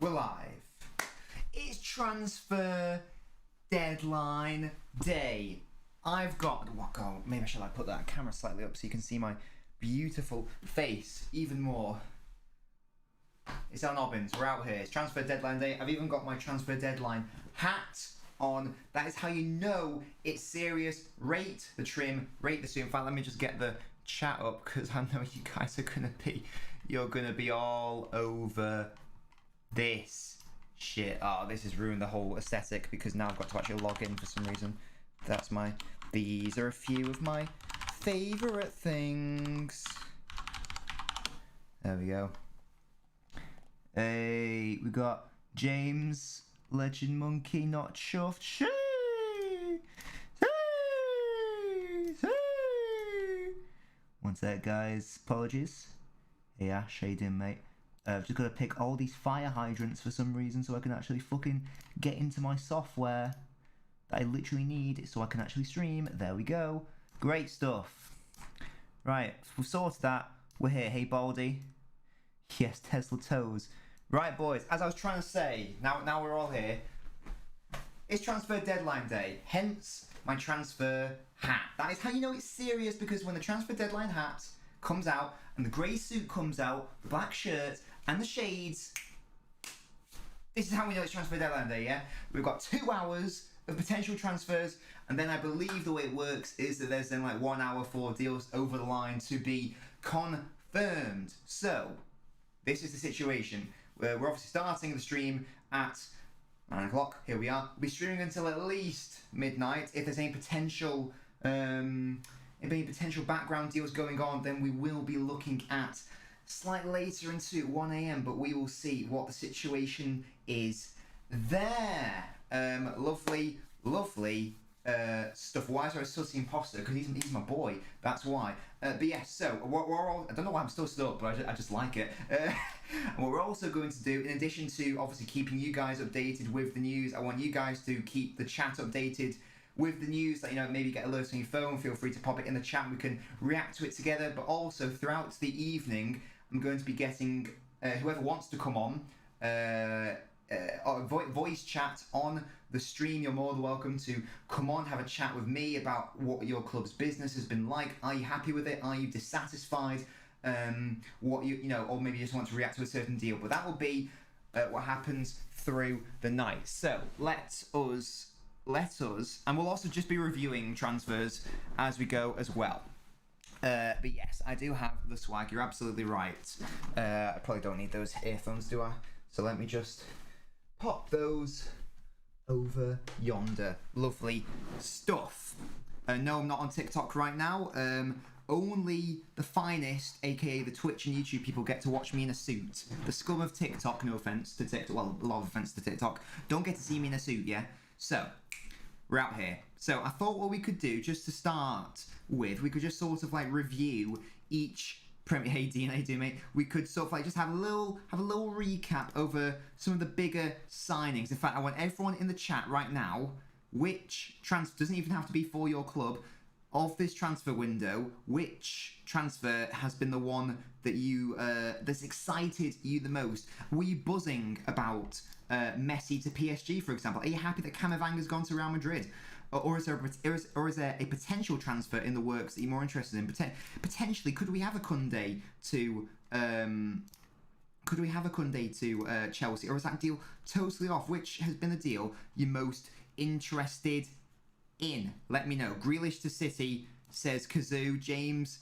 We're live. It's transfer deadline day. I've got... Oh, maybe I should put that camera slightly up so you can see my beautiful face even more. It's LNobbins. We're out here. It's transfer deadline day. I've even got my transfer deadline hat on. That is how you know it's serious. Rate the trim, rate the suit. In fact, let me just get the chat up because I know you guys are you're gonna be all over this shit. Oh, this has ruined the whole aesthetic because now I've got to actually log in for some reason. These are a few of my favorite things. There we go. Hey, we got James, Legend Monkey, not chuffed. Shee! One sec, guys. Apologies. Hey, Ash, how you doing, mate? I've just got to pick all these fire hydrants for some reason so I can actually fucking get into my software that I literally need so I can actually stream. There we go. Great stuff. Right, we've sorted that. We're here. Hey, Baldy. Yes, Tesla toes. Right, boys, as I was trying to say, now we're all here. It's transfer deadline day, hence my transfer hat. That is how you know it's serious, because when the transfer deadline hat comes out and the grey suit comes out, the black shirt and the shades, this is how we know it's transfer deadline day, yeah? We've got 2 hours of potential transfers, and then I believe the way it works is that there's then like 1 hour for deals over the line to be confirmed. So, this is the situation. We're obviously starting the stream at 9 o'clock. Here we are. We'll be streaming until at least midnight. If there's any potential background deals going on, then we will be looking at slightly later into 1 a.m. But we will see what the situation is there. Lovely stuff. Why is there a Sussy imposter? Because he's my boy. That's why. But yes, so we're all, I don't know why I'm still stood up, but I just like it. And what we're also going to do, in addition to obviously keeping you guys updated with the news, I want you guys to keep the chat updated with the news. That, you know, maybe get alerts on your phone. Feel free to pop it in the chat and we can react to it together. But also throughout the evening, I'm going to be getting whoever wants to come on voice chat on the stream. You're more than welcome to come on, have a chat with me about what your club's business has been like. Are you happy with it? Are you dissatisfied? What you know, or maybe you just want to react to a certain deal. But that will be what happens through the night. So let us, and we'll also just be reviewing transfers as we go as well. But yes, I do have the swag. You're absolutely right. I probably don't need those earphones, do I? So let me just pop those over yonder. Lovely stuff. No, I'm not on TikTok right now. Only the finest, aka the Twitch and YouTube people, get to watch me in a suit. The scum of TikTok, no offense to TikTok, well, a lot of offense to TikTok, don't get to see me in a suit, yeah? So, we're out here. So I thought what we could do, just to start with, we could just sort of like review each Premier. Hey Dean, how you doing, mate? We could sort of like just have a little recap over some of the bigger signings. In fact, I want everyone in the chat right now, which transfer, doesn't even have to be for your club, of this transfer window, which transfer has been the one that you that's excited you the most? Were you buzzing about Messi to PSG, for example? Are you happy that Camavinga's gone to Real Madrid? Or is there a potential transfer in the works that you're more interested in? Potentially, could we have a Koundé to Chelsea, or is that deal totally off? Which has been the deal you're most interested in? Let me know. Grealish to City, says Kazoo. James,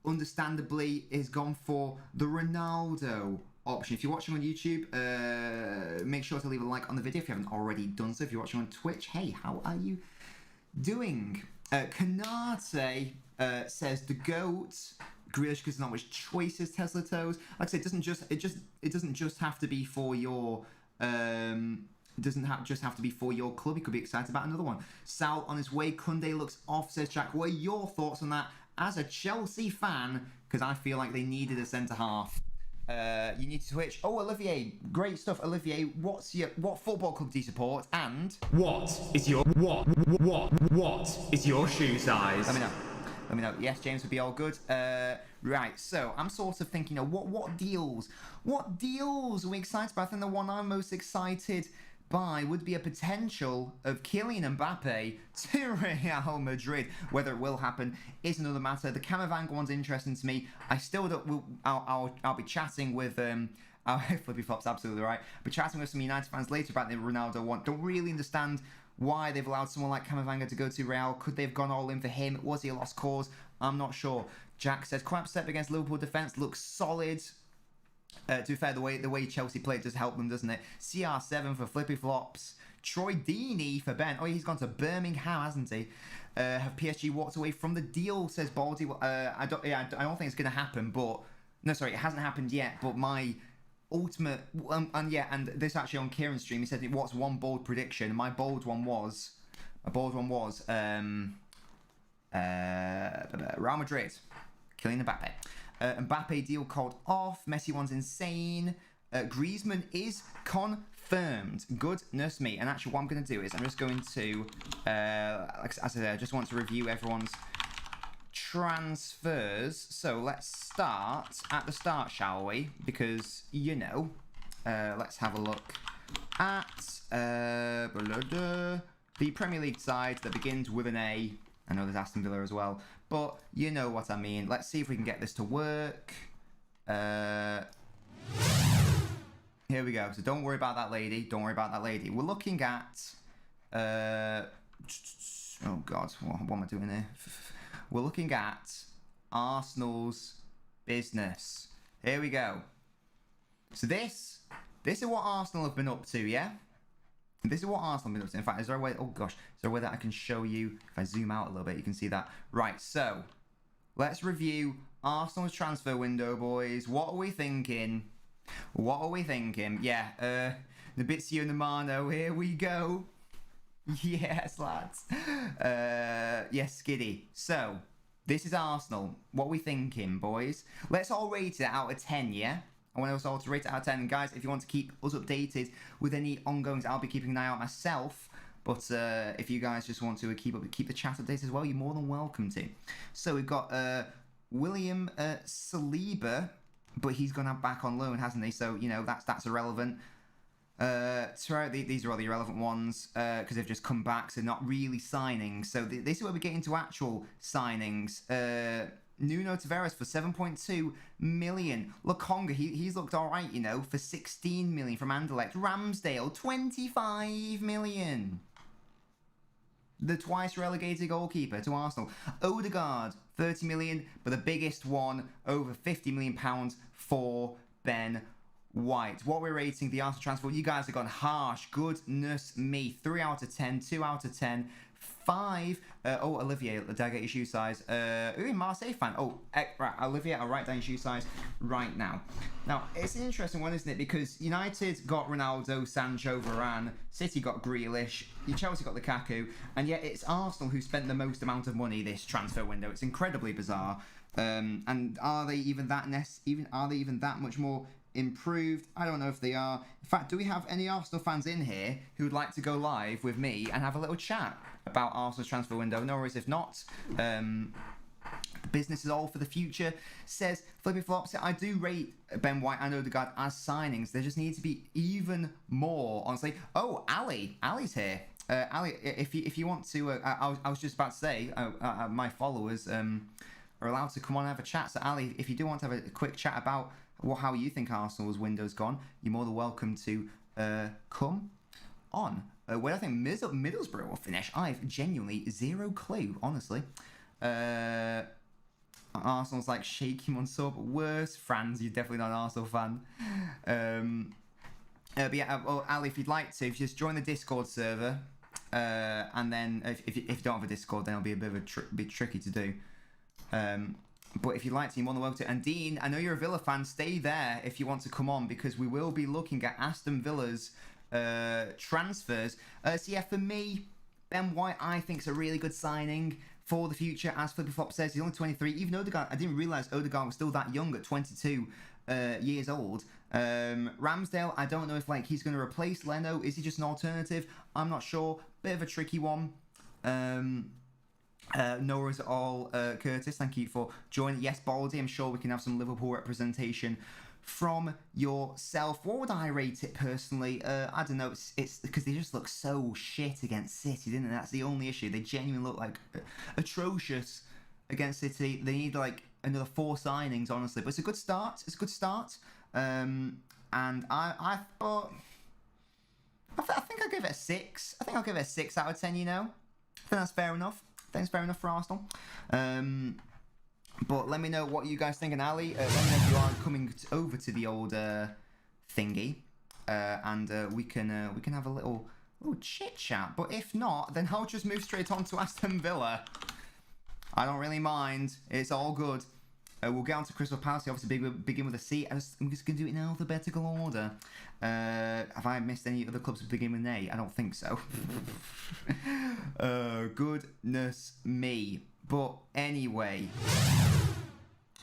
understandably, is gone for the Ronaldo option. If you're watching on YouTube, make sure to leave a like on the video if you haven't already done so. If you're watching on Twitch, hey, how are you doing? Kanate says the GOAT. Grealish, because there's not much choices. Tesla toes. Like I said, it doesn't just have to be for your just have to be for your club. You could be excited about another one. Sal on his way. Koundé looks off, says Jack. What are your thoughts on that as a Chelsea fan? Because I feel like they needed a centre half. You need to switch. Oh, Olivier, great stuff. Olivier, what football club do you support? And what is your shoe size? Let Let me know. Yes, James would be all good. Right, so I'm sort of thinking, what deals? What deals are we excited about? I think the one I'm most excited by would be a potential of Kylian Mbappe to Real Madrid. Whether it will happen is another matter. The Camavinga one's interesting to me. I still don't. I'll be chatting with Flippy Flop's absolutely right. I'll be chatting with some United fans later about the Ronaldo one. Don't really understand why they've allowed someone like Camavinga to go to Real. Could they have gone all in for him? Was he a lost cause? I'm not sure. Jack says quite upset against Liverpool defence. Looks solid. To be fair, the way Chelsea played does help them, doesn't it? CR7 for Flippy Flops. Troy Deeney for Ben. Oh, he's gone to Birmingham, hasn't he? Have PSG walked away from the deal, says Baldy. I don't think it's going to happen, but... No, sorry, it hasn't happened yet, but my ultimate... and this actually on Kieran's stream, he said, what's one bold prediction? My bold one was... Real Madrid. Kylian Mbappe. Mbappe deal called off. Messi one's insane. Griezmann is confirmed. Goodness me. And actually what I'm going to do is I'm just going to, like I said, I just want to review everyone's transfers. So let's start at the start, shall we? Because, let's have a look at the Premier League side that begins with an A. I know there's Aston Villa as well, but you know what I mean. Let's see if we can get this to work. Here we go. So don't worry about that lady. Don't worry about that lady. We're looking at... oh, God. What am I doing here? We're looking at Arsenal's business. Here we go. So this is what Arsenal have been up to, yeah? This is what Arsenal have been up to. In fact, is there a way... Oh, gosh. Is there a way that I can show you? If I zoom out a little bit, you can see that. Right, so... Let's review Arsenal's transfer window, boys. What are we thinking? What are we thinking? Yeah, Nabizio Namano, here we go. Yes, lads. Yes, Skiddy. So, this is Arsenal. What are we thinking, boys? Let's all rate it out of 10, yeah? I want us all to rate it out of 10. And guys, if you want to keep us updated with any ongoings, I'll be keeping an eye out myself. But if you guys just want to keep the chat updated as well, you're more than welcome to. So we've got William Saliba, but he's gone back on loan, hasn't he? So that's irrelevant. These are all the irrelevant ones because they've just come back, so not really signings. So this is where we get into actual signings. Nuno Tavares for 7.2 million. Lokonga, he's looked all right, for 16 million from Anderlecht. Ramsdale, 25 million. The twice relegated goalkeeper to Arsenal. Odegaard, 30 million, but the biggest one, over 50 million pounds for Ben White. What we're rating the Arsenal transfer, you guys have gone harsh. Goodness me. 3 out of 10, 2 out of 10. 5. Olivier, did I get your shoe size? You're a Marseille fan. Right, Olivier, I'll write down your shoe size right now. Now, it's an interesting one, isn't it? Because United got Ronaldo, Sancho, Varane. City got Grealish. Chelsea got Lukaku. And yet it's Arsenal who spent the most amount of money this transfer window. It's incredibly bizarre. And are they even that much more improved? I don't know if they are. In fact, do we have any Arsenal fans in here who would like to go live with me and have a little chat about Arsenal's transfer window? No worries if not. Business is all for the future, says Flippy Flops. I do rate Ben White and Odegaard as signings. There just need to be even more, honestly. Oh, Ali's here. Ali, if you want to, I was just about to say, my followers are allowed to come on and have a chat. So Ali, if you do want to have a quick chat about how you think Arsenal's window's gone, you're more than welcome to come on. Where I think Middlesbrough will finish, I've genuinely zero clue, honestly. Arsenal's like shaky Mansour, but worse. Franz, you're definitely not an Arsenal fan. But yeah, Ali, if you'd like to, if you just join the Discord server, and then if you don't have a Discord, then it'll be a bit of bit tricky to do. But if you'd like to, you're more than welcome to. And Dean, I know you're a Villa fan. Stay there if you want to come on, because we will be looking at Aston Villa's transfers. So yeah, for me, Ben White, I think is a really good signing for the future. As Flippy Flop says, he's only 23. Even Odegaard, I didn't realise Odegaard was still that young at 22 years old. Ramsdale, I don't know if he's going to replace Leno. Is he just an alternative? I'm not sure. Bit of a tricky one. No worries at all, Curtis. Thank you for joining. Yes, Baldy, I'm sure we can have some Liverpool representation from yourself. What would I rate it personally? I don't know. It's because they just look so shit against City, didn't they? That's the only issue. They genuinely look like atrocious against City. They need like another 4 signings, honestly. But it's a good start. It's a good start. And I thought. I think I'll give it a 6. I think I'll give it a 6 out of 10, you know? I think that's fair enough. I think it's fair enough for Arsenal. But let me know what you guys think. And Ali, let me know if you are coming over to the old thingy. And we can have a little chit-chat. But if not, then I'll just move straight on to Aston Villa. I don't really mind. It's all good. We'll get on to Crystal Palace. Obviously, begin with a C. I'm just going to do it in alphabetical order. Have I missed any other clubs that begin with an A? I don't think so. Goodness me. But anyway.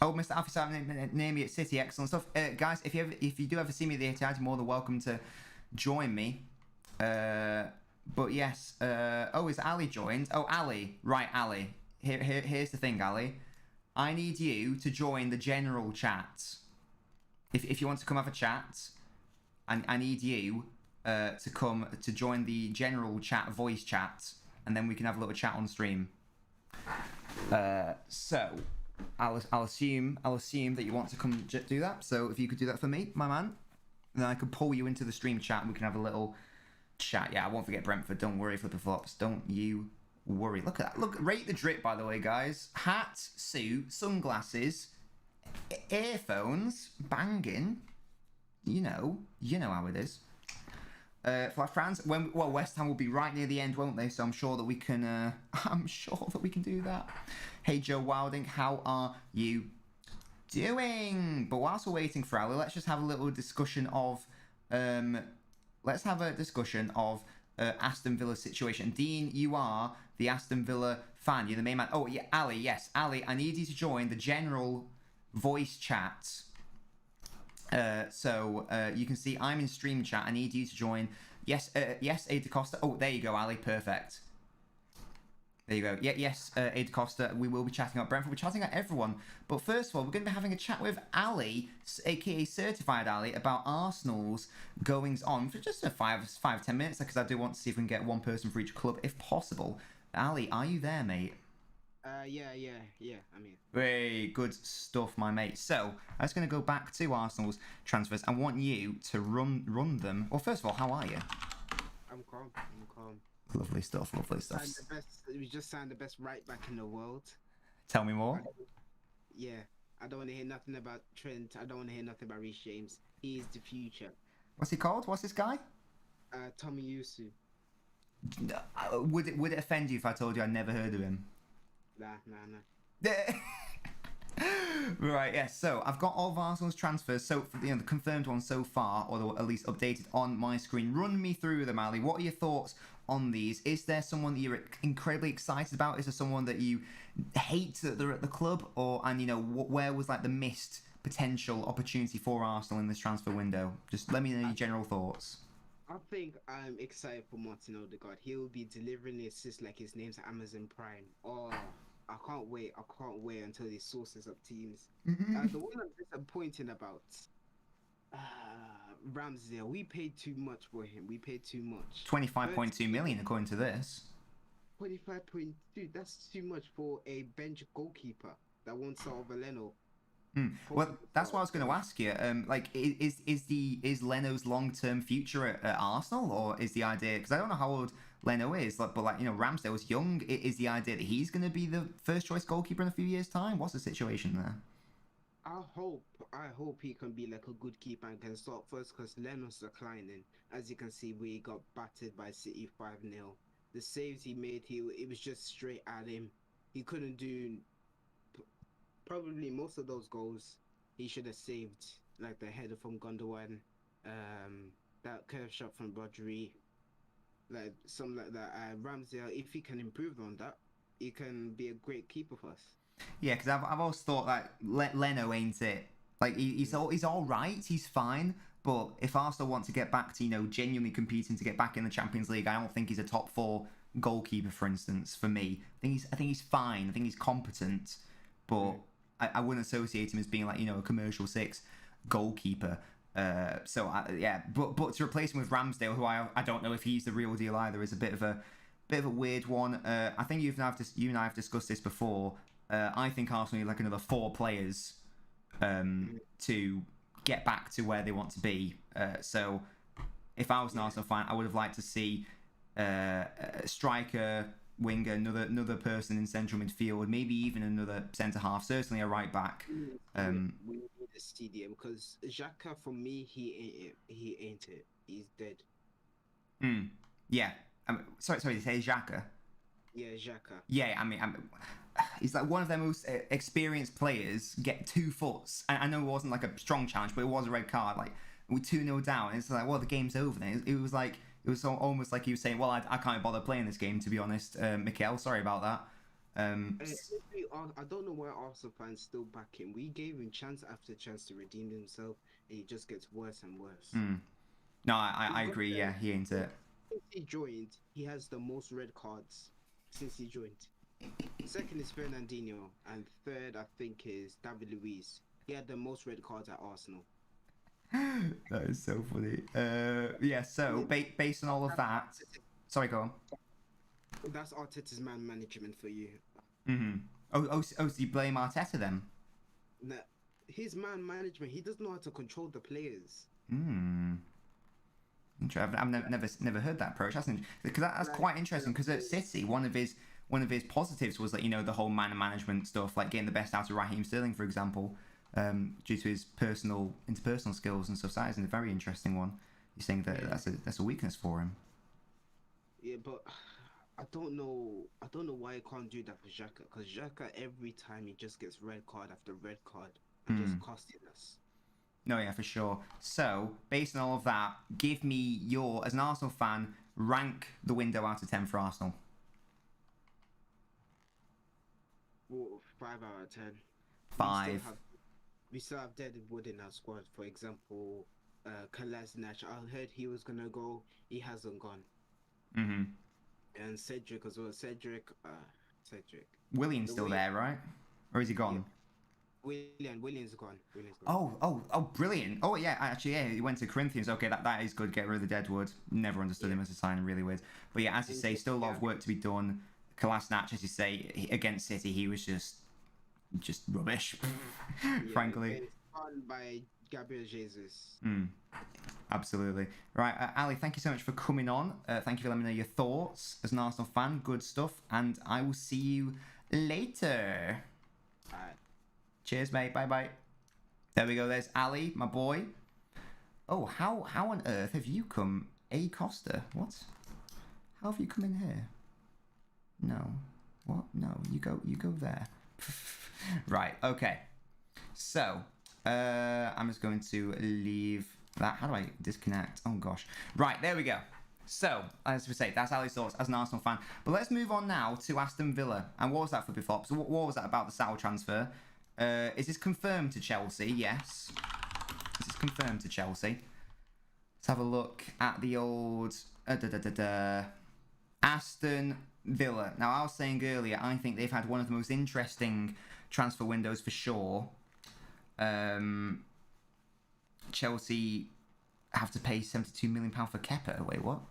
Oh, Mr. Alfie, name me at City. Excellent stuff. Guys, if you do ever see me at the Etihad, you're more than welcome to join me. But yes. Is Ali joined? Oh, Ali. Right, Ali. Here's the thing, Ali. I need you to join the general chat. If you want to come have a chat, I need you to come to join the general chat, voice chat, and then we can have a little chat on stream. So I'll assume that you want to come do that. So if you could do that for me, my man, then I could pull you into the stream chat and we can have a little chat. Yeah, I won't forget Brentford. Don't worry, Flipper Flops. Don't you worry. Look at that. Look, rate the drip, by the way, guys. Hat, suit, sunglasses, earphones, banging. You know how it is. For France, West Ham will be right near the end, won't they? So I'm sure that we can. I'm sure that we can do that. Hey Joe Wilding, how are you doing? But whilst we're waiting for Ali, let's just have a little discussion of. Let's have a discussion of Aston Villa's situation. Dean, you are the Aston Villa fan. You're the main man. Oh yeah, Ali. Yes, Ali. I need you to join the general voice chat. So you can see I'm in stream chat. I need you to join. Yes, yes, Ada Costa. Oh, there you go, Ali. Perfect. There you go. Yeah, yes, Ada Costa. We will be chatting about Brentford. We're chatting about everyone. But first of all, we're going to be having a chat with Ali, aka Certified Ali, about Arsenal's goings on for just 5-10 minutes, because I do want to see if we can get one person for each club, if possible. Ali, are you there, mate? Yeah. I'm here. Very good stuff, my mate. So, I'm just going to go back to Arsenal's transfers. I want you to run them. Well, first of all, how are you? I'm calm. Lovely stuff. We just signed the best right back in the world. Tell me more. I don't want to hear nothing about Trent. I don't want to hear nothing about Reece James. He is the future. What's he called? What's this guy? Tommy Yusu. Would it offend you if I told you I'd never heard of him? Nah. Right, yes. So I've got all of Arsenal's transfers. So the confirmed ones so far, or at least updated on my screen. Run me through them, Ali. What are your thoughts on these? Is there someone that you're incredibly excited about? Is there someone that you hate that they're at the club? Where was like the missed potential opportunity for Arsenal in this transfer window? Just let me know your general thoughts. I think I'm excited for Martin Odegaard. He'll be delivering the assist like his name's Amazon Prime. Oh, I can't wait until he sources up teams. The one I'm disappointed about, Ramsdale. We paid too much for him. 25.2 million according to this. 25.2. That's too much for a bench goalkeeper that won't start over Leno. Well, that's what I was going to ask you. Is Leno's long-term future at Arsenal, or is the idea, because I don't know how old Leno is, but Ramsdale was young. Is the idea that he's going to be the first choice goalkeeper in a few years' time? What's the situation there? I hope he can be like a good keeper and can start first, because Leno's declining. As you can see, we got battered by City 5-0. The saves he made, it was just straight at him. He couldn't do. Probably most of those goals he should have saved, like the header from Gundogan, that curve shot from Rodri, like something like that. Ramsdale, if he can improve on that, he can be a great keeper for us. Yeah, because I've always thought that Leno ain't it. Like he's all right, he's fine. But if Arsenal want to get back to genuinely competing to get back in the Champions League, I don't think he's a top 4 goalkeeper, for instance, for me. I think he's fine. I think he's competent, but I wouldn't associate him as being like, a commercial six goalkeeper. But to replace him with Ramsdale, who I don't know if he's the real deal either, is a bit of a weird one. I think you and I have discussed this before. I think Arsenal need like another 4 players to get back to where they want to be. So if I was an Arsenal fan, I would have liked to see a striker, winger, another person in central midfield, maybe even another centre half. Certainly a right back. We need a stadium because Xhaka, for me, he ain't it. He's dead. Yeah. Sorry. To say Xhaka. Yeah, Xhaka. Yeah, he's like one of their most experienced players. Get 2 foots. I know it wasn't like a strong challenge, but it was a red card. Like we're 2-0 down. It's like, well, the game's over then. It was almost like he was saying, well, I can't bother playing this game, to be honest. Mikel, sorry about that. I don't know why Arsenal fans still back him. We gave him chance after chance to redeem himself, and he just gets worse and worse. No, I agree. Yeah, he ain't it. Since he joined, he has the most red cards since he joined. Second is Fernandinho, and third, I think, is David Luiz. He had the most red cards at Arsenal. That is so funny. So based on all of that, sorry, go on. That's Arteta's man management for you. So you blame Arteta then? Nah, his man management. He doesn't know how to control the players. I've never heard that approach. That's quite interesting. Because at City, one of his positives was that the whole man management stuff, like getting the best out of Raheem Sterling, for example. Due to his interpersonal skills and stuff. That is a very interesting one. You're saying that that's a weakness for him. Yeah, but I don't know why he can't do that for Xhaka. Because Xhaka, every time he just gets red card after red card and just costing us. No, yeah, for sure. So, based on all of that, give me as an Arsenal fan, rank the window out of 10 for Arsenal. 5 out of 10. 5. We still have Deadwood in our squad. For example, Kolasinac. I heard he was gonna go. He hasn't gone. And Cedric as well. Cedric. William's still there, right? Or is he gone? Yeah. William's gone. Oh, brilliant. Oh, yeah, actually, yeah, he went to Corinthians. Okay, that is good. Get rid of the Deadwood. Never understood him as a signing, really weird. But yeah, as you say, still a lot of work to be done. Kolasinac, as you say, against City, he was just rubbish, frankly. Fun by Gabriel Jesus. Absolutely. Right, Ali, thank you so much for coming on. Thank you for letting me know your thoughts as an Arsenal fan. Good stuff. And I will see you later. All right. Cheers, mate. Bye-bye. There we go. There's Ali, my boy. Oh, how on earth have you come? A. Costa? What? How have you come in here? No. What? No, you go there. Right, okay. So, I'm just going to leave that. How do I disconnect? Oh, gosh. Right, there we go. So, as we say, that's Ali's thoughts as an Arsenal fan. But let's move on now to Aston Villa. And what was that for before? So, what was that about the Sal transfer? Is this confirmed to Chelsea? Yes. This is confirmed to Chelsea. Let's have a look at the old... Aston Villa. Now, I was saying earlier, I think they've had one of the most interesting transfer windows for sure. Chelsea have to pay £72 million for Kepa. Wait, what?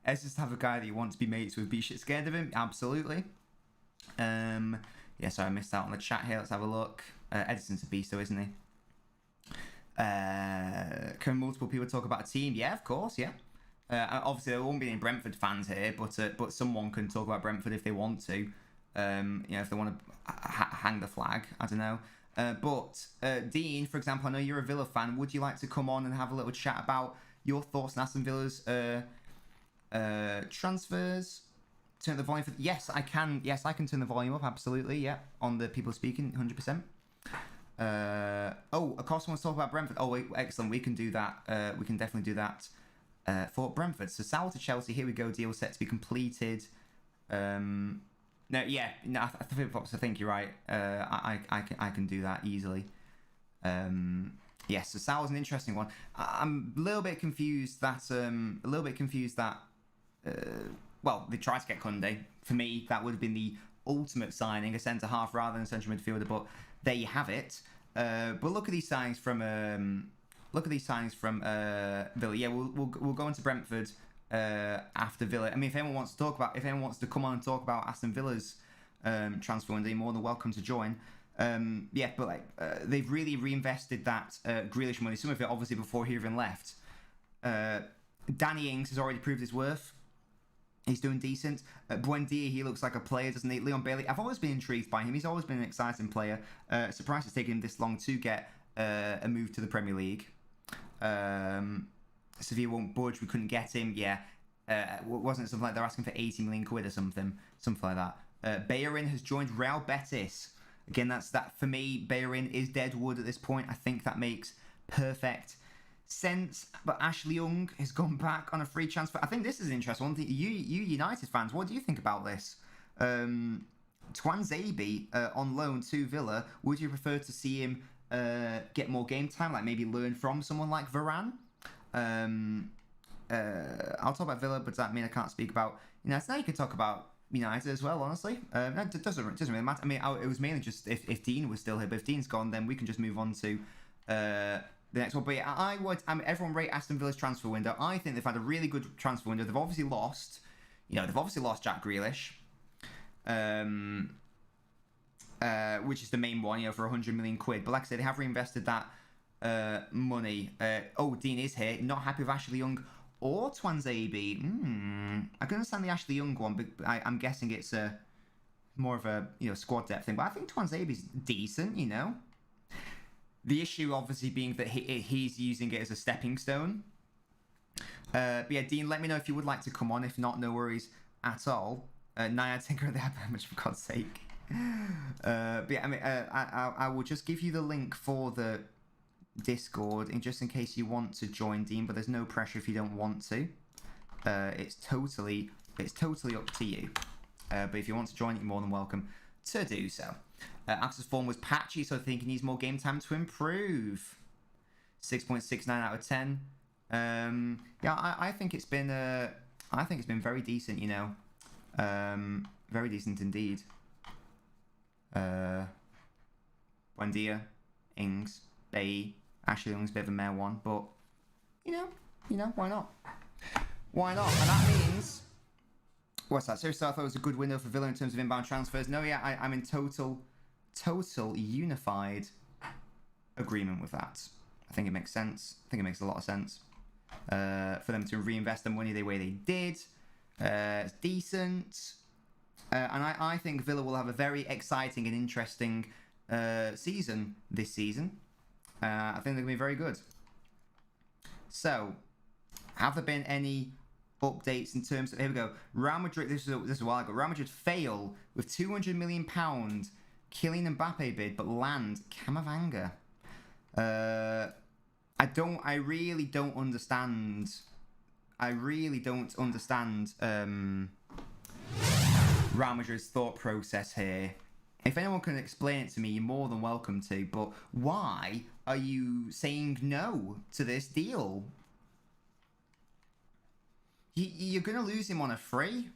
Let's just have a guy that you want to be mates with. Be shit scared of him? Absolutely. Yeah, sorry, I missed out on the chat here. Let's have a look. Edison's a beast, though, isn't he? Can multiple people talk about a team? Yeah, of course, yeah. Obviously, there won't be any Brentford fans here, but someone can talk about Brentford if they want to. If they want to hang the flag, I don't know. But Dean, for example, I know you're a Villa fan. Would you like to come on and have a little chat about your thoughts on Aston Villa's transfers? Turn the volume for... Yes, I can. Yes, I can turn the volume up. Absolutely. Yeah, on the people speaking, 100%. Acosta wants to talk about Brentford. Oh, wait, excellent. We can do that. We can definitely do that for Brentford. So Sal to Chelsea. Here we go. Deal set to be completed. I think you're right. I can do that easily. Yes, so Sal's an interesting one. I'm a little bit confused that well, they tried to get Koundé. For me, that would have been the ultimate signing, a centre half rather than a central midfielder. But there you have it. But look at these signings from Villa. Yeah, we'll go into Brentford after Villa. I mean, if anyone wants to come on and talk about Aston Villa's transfer window, you're more than welcome to join. Yeah, but they've really reinvested that Grealish money. Some of it obviously before he even left. Danny Ings has already proved his worth. He's doing decent. Buendia, he looks like a player, doesn't he? Leon Bailey, I've always been intrigued by him. He's always been an exciting player. Surprised it's taken him this long to get a move to the Premier League. Sevilla won't budge. We couldn't get him. Yeah. Wasn't it something like they're asking for 80 million quid or something? Something like that. Bellerin has joined Real Betis. Again, that for me, Bellerin is dead wood at this point. I think that makes perfect sense. But Ashley Young has gone back on a free transfer. I think this is an interesting one. You United fans, what do you think about this? Tuanzebe on loan to Villa. Would you prefer to see him get more game time, like maybe learn from someone like Varane? I'll talk about Villa, but does that mean I can't speak about United? Now you can talk about United as well, honestly. It doesn't really matter. I mean, it was mainly just if Dean was still here, but if Dean's gone, then we can just move on to the next one. But yeah, everyone rate Aston Villa's transfer window. I think they've had a really good transfer window. They've obviously lost Jack Grealish, which is the main one, for 100 million quid. But like I said, they have reinvested that money. Dean is here. Not happy with Ashley Young or Tuanzebe. I can understand the Ashley Young one, but I'm guessing it's more of a squad depth thing. But I think Tuanzebe's decent. The issue obviously being that he's using it as a stepping stone. But yeah, Dean, let me know if you would like to come on. If not, no worries at all. Naya Tinker, they have that much, for God's sake. But yeah, I mean, I will just give you the link for the Discord, just in case you want to join, Dean. But there's no pressure if you don't want to. It's totally up to you. But if you want to join, you're more than welcome to do so. Axel's form was patchy, so I think he needs more game time to improve. 6.69 out of 10. I think it's been very decent. Very decent indeed. Buendia, Ings, Bay, Ashley Young's a bit of a mare one, but why not? Why not? And that means, what's that? Seriously, I thought it was a good window for Villa in terms of inbound transfers. No, yeah, I'm in total unified agreement with that. I think it makes sense. I think it makes a lot of sense for them to reinvest the money the way they did. It's decent. And I think Villa will have a very exciting and interesting season this season. I think they're going to be very good. So, have there been any updates in terms of... Here we go. Real Madrid, this is a while ago. Real Madrid fail with £200 million Kylian Mbappe bid, but land Camavinga. I really don't understand Real Madrid's thought process here. If anyone can explain it to me, you're more than welcome to. But why are you saying no to this deal? You're going to lose him on a free.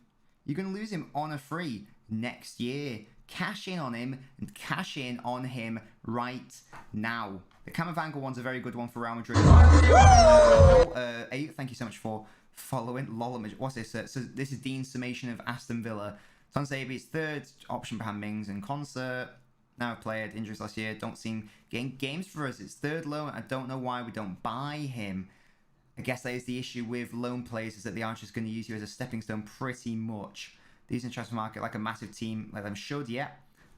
You're going to lose him on a free next year. Cash in on him and cash in on him right now. The Camavinga one's a very good one for Real Madrid. Thank you so much for following. What's this? So this is Dean's summation of Aston Villa. Tuanzebe's third option behind Mings in concert. Now played injuries last year. Don't seem getting games for us. It's third loan. I don't know why we don't buy him. I guess that is the issue with loan players, is that they aren't just going to use you as a stepping stone pretty much. These in the transfer market like a massive team like them should, yeah.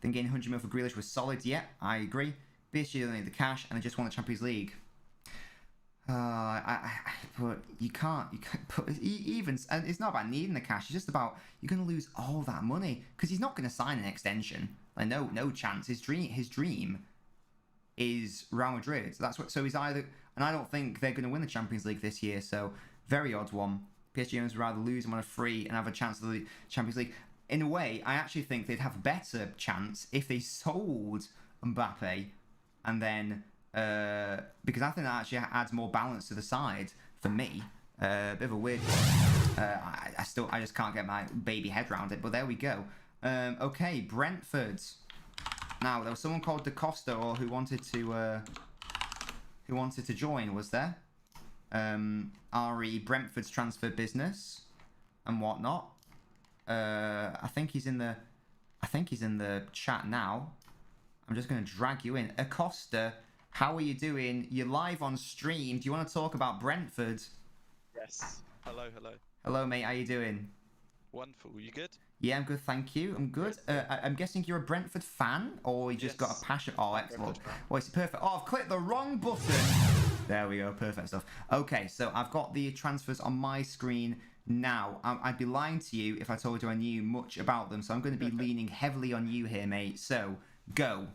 Then getting 100 mil for Grealish was solid, yeah. I agree. PSG don't need the cash and they just won the Champions League. But you can't put even, and it's not about needing the cash. It's just about you're going to lose all that money because he's not going to sign an extension. Like no chance. His dream is Real Madrid. So he's either, and I don't think they're going to win the Champions League this year. So very odd one. PSG owners would rather lose him on a free and have a chance of the Champions League. In a way, I actually think they'd have a better chance if they sold Mbappe and then. Because I think that actually adds more balance to the side for me. Bit of a weird one. I just can't get my baby head around it, but there we go. Okay, Brentford. Now there was someone called Da Costa or who wanted to join, was there? Re Brentford's transfer business and whatnot. I think he's in the chat now. I'm just going to drag you in. Acosta, how are you doing? You're live on stream. Do you want to talk about Brentford? Yes. Hello. Hello, mate. How you doing? Wonderful. You good? Yeah, I'm good, thank you. I'm good. I'm guessing you're a Brentford fan, or you just got a passion. Oh, excellent. Well, it's perfect. Oh, I've clicked the wrong button. There we go. Perfect stuff. Okay, so I've got the transfers on my screen now. I'd be lying to you if I told you I knew much about them, so I'm going to be leaning heavily on you here, mate. So, go.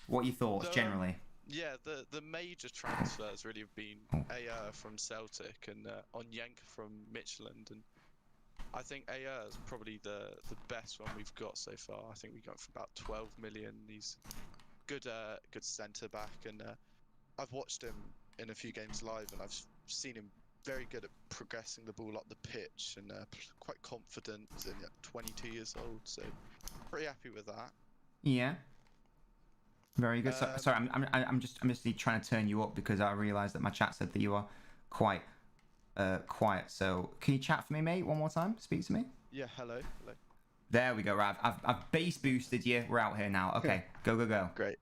What are your thoughts, generally? Yeah, the major transfers really have been Ayer from Celtic and Onyenka from Midtjylland, and I think Ayer is probably the best one we've got so far. I think we got for about 12 million. He's good centre back, and I've watched him in a few games live, and I've seen him very good at progressing the ball up the pitch and quite confident. And 22 years old, so pretty happy with that. Yeah. Very good. Sorry, I'm just trying to turn you up because I realised that my chat said that you are quite quiet. So can you chat for me, mate, one more time? Speak to me. Yeah. Hello. There we go, Rav. I've bass boosted you. We're out here now. Okay, go. Great.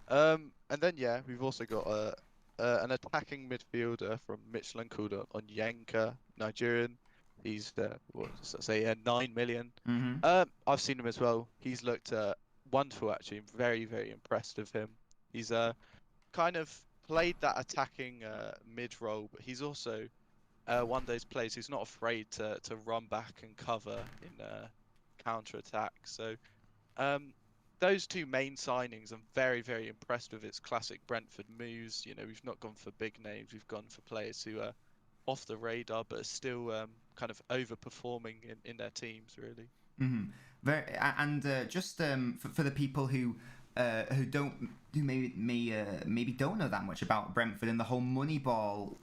And then we've also got an attacking midfielder from Midtjylland called Onyenka, Nigerian. He's 9 million. Mm-hmm. I've seen him as well. He's looked wonderful actually. I'm very, very impressed with him. He's kind of played that attacking mid role, but he's also one of those players who's not afraid to run back and cover in counter attack. So those two main signings, I'm very, very impressed with. Its classic Brentford moves. You know, we've not gone for big names. We've gone for players who are off the radar, but are still kind of overperforming in their teams, really. Mm-hmm. Just for the people who maybe don't know that much about Brentford and the whole Moneyball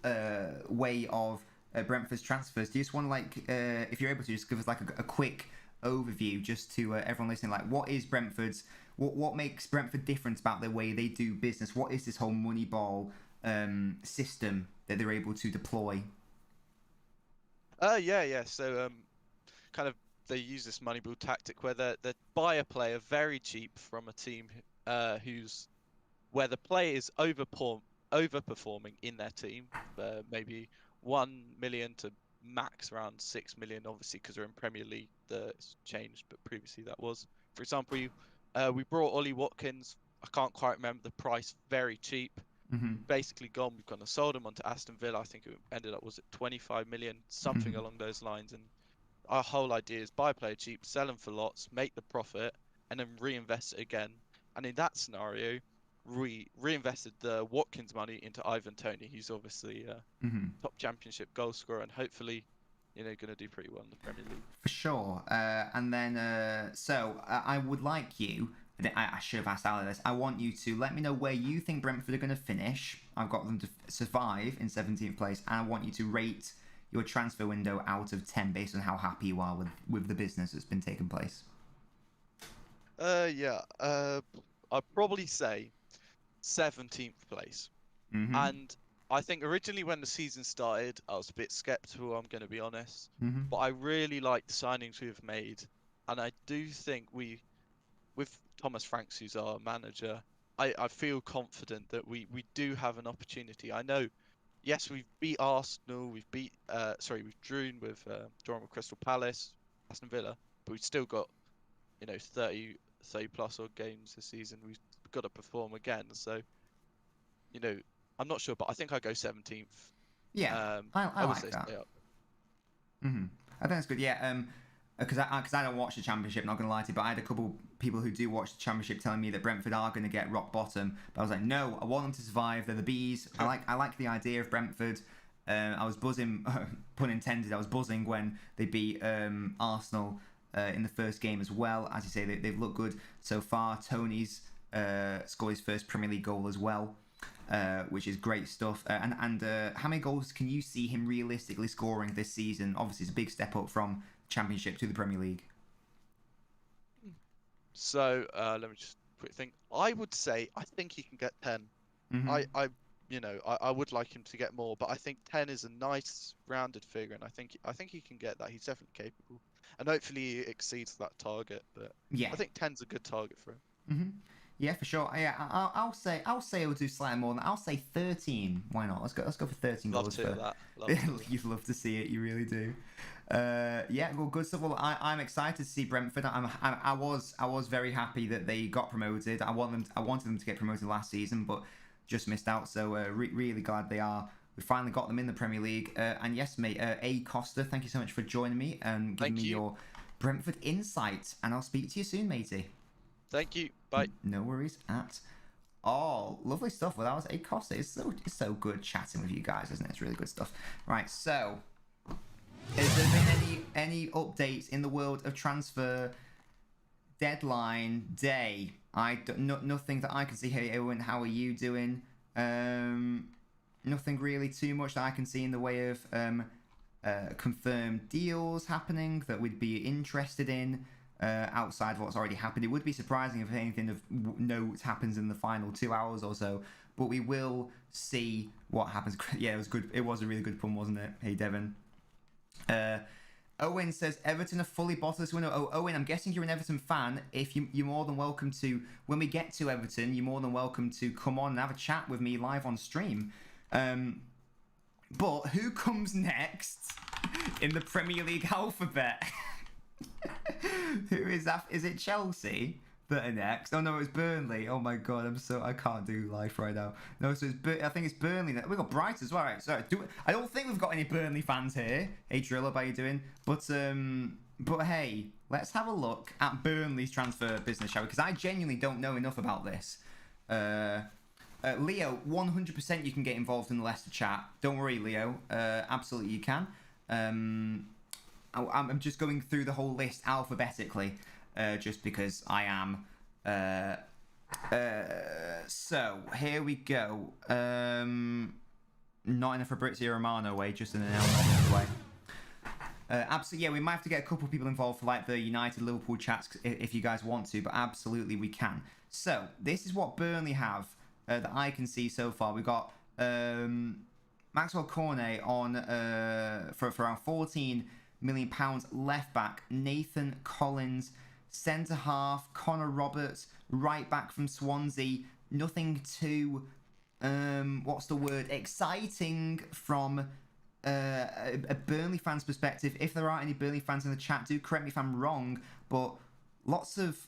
way of Brentford's transfers, do you just want to if you're able to just give us like a quick overview just to everyone listening, like what is Brentford's what makes Brentford different about the way they do business? What is this whole Moneyball system that they're able to deploy? So kind of they use this Moneyball tactic where they buy a player very cheap from a team where the player is overperforming in their team, maybe 1 million to max around 6 million, obviously because we're in Premier League. It's changed, but previously that was. For example, we brought Ollie Watkins. I can't quite remember the price. Very cheap. Mm-hmm. Basically gone. We've gone and sold him onto Aston Villa. I think it ended up, was it 25 million, something along those lines. And our whole idea is buy a player cheap, sell them for lots, make the profit, and then reinvest it again. And in that scenario, we reinvested the Watkins money into Ivan Toney, who's obviously top championship goal scorer and hopefully, going to do pretty well in the Premier League. For sure. And then, so I would like you. I should have asked Ali this. I want you to let me know where you think Brentford are going to finish. I've got them to survive in 17th place, and I want you to rate your transfer window out of 10 based on how happy you are with the business that's been taking place. I'd probably say 17th place. Mm-hmm. And I think originally when the season started, I was a bit skeptical, I'm going to be honest. Mm-hmm. But I really like the signings we've made. And I do think with Thomas Franks, who's our manager, I feel confident that we do have an opportunity. I know, yes, we've beat Arsenal, we've drawn with Crystal Palace, Aston Villa, but we've still got 30 plus odd games this season. We've got to perform again. So I'm not sure, but I think I go 17th. Yeah, I like that. Mm-hmm. I think that's good. Yeah, because I don't watch the Championship, not going to lie to you, but I had a couple people who do watch the Championship telling me that Brentford are going to get rock bottom. But I was like, no, I want them to survive. They're the bees. I like the idea of Brentford. I was buzzing, pun intended. I was buzzing when they beat Arsenal in the first game as well. As you say, they've looked good so far. Tony's scored his first Premier League goal as well. which is great stuff. And how many goals can you see him realistically scoring this season? Obviously, it's a big step up from Championship to the Premier League. So let me just quick think. I would say I think he can get 10. I would like him to get more, but I think 10 is a nice rounded figure, and I think he can get that. He's definitely capable, and hopefully he exceeds that target. But Yeah, I think 10's a good target for him. Yeah, for sure. Yeah, I'll say we'll do slightly more than. I'll say 13. Why not? Let's go for 13 Love goals. to hear that. Love to hear that. You'd love to see it. You really do. Yeah, well, good stuff. Well, I'm excited to see Brentford. I was very happy that they got promoted. I wanted them to get promoted last season, but just missed out. So really glad they are. We finally got them in the Premier League. And yes, mate, A. Costa, thank you so much for joining me and giving me your Brentford insight. And I'll speak to you soon, matey. Thank you. Bye. No worries at all. Lovely stuff. Well, that was A. Costa. It's so good chatting with you guys, isn't it? It's really good stuff. Right, so has there been any updates in the world of transfer deadline day? Nothing that I can see. Hey, Owen, how are you doing? Nothing really too much that I can see in the way of confirmed deals happening that we'd be interested in. Outside of what's already happened. It would be surprising if anything of note happens in the final 2 hours or so, but we will see what happens. Yeah, it was good. It was a really good pun, wasn't it? Hey, Devon. Owen says Everton are fully bottled this window. Oh, Owen, I'm guessing you're an Everton fan. If you're more than welcome to, when we get to Everton, you're more than welcome to come on and have a chat with me live on stream. But who comes next in the Premier League alphabet? Who is that? Is it Chelsea that are next? Oh no, it's Burnley. Oh my god, I can't do life right now. No, so I think it's Burnley. We got Brighton as well. Right, sorry. I don't think we've got any Burnley fans here. Hey Driller, how you doing? But hey, let's have a look at Burnley's transfer business, shall we? Because I genuinely don't know enough about this. Leo, 100% you can get involved in the Leicester chat. Don't worry, Leo. Absolutely you can. I'm just going through the whole list alphabetically, just because I am. So here we go. Not in a Fabrizio Romano way, just in an LNobbins way. Absolutely, yeah, we might have to get a couple of people involved for like the United Liverpool chats if you guys want to, but absolutely we can. So this is what Burnley have that I can see so far. We've got Maxwell Cornet on for around £14 million, left back Nathan Collins, centre half Connor Roberts, right back from Swansea. Nothing too exciting from a Burnley fan's perspective. If there are any Burnley fans in the chat, do correct me if I'm wrong, but lots of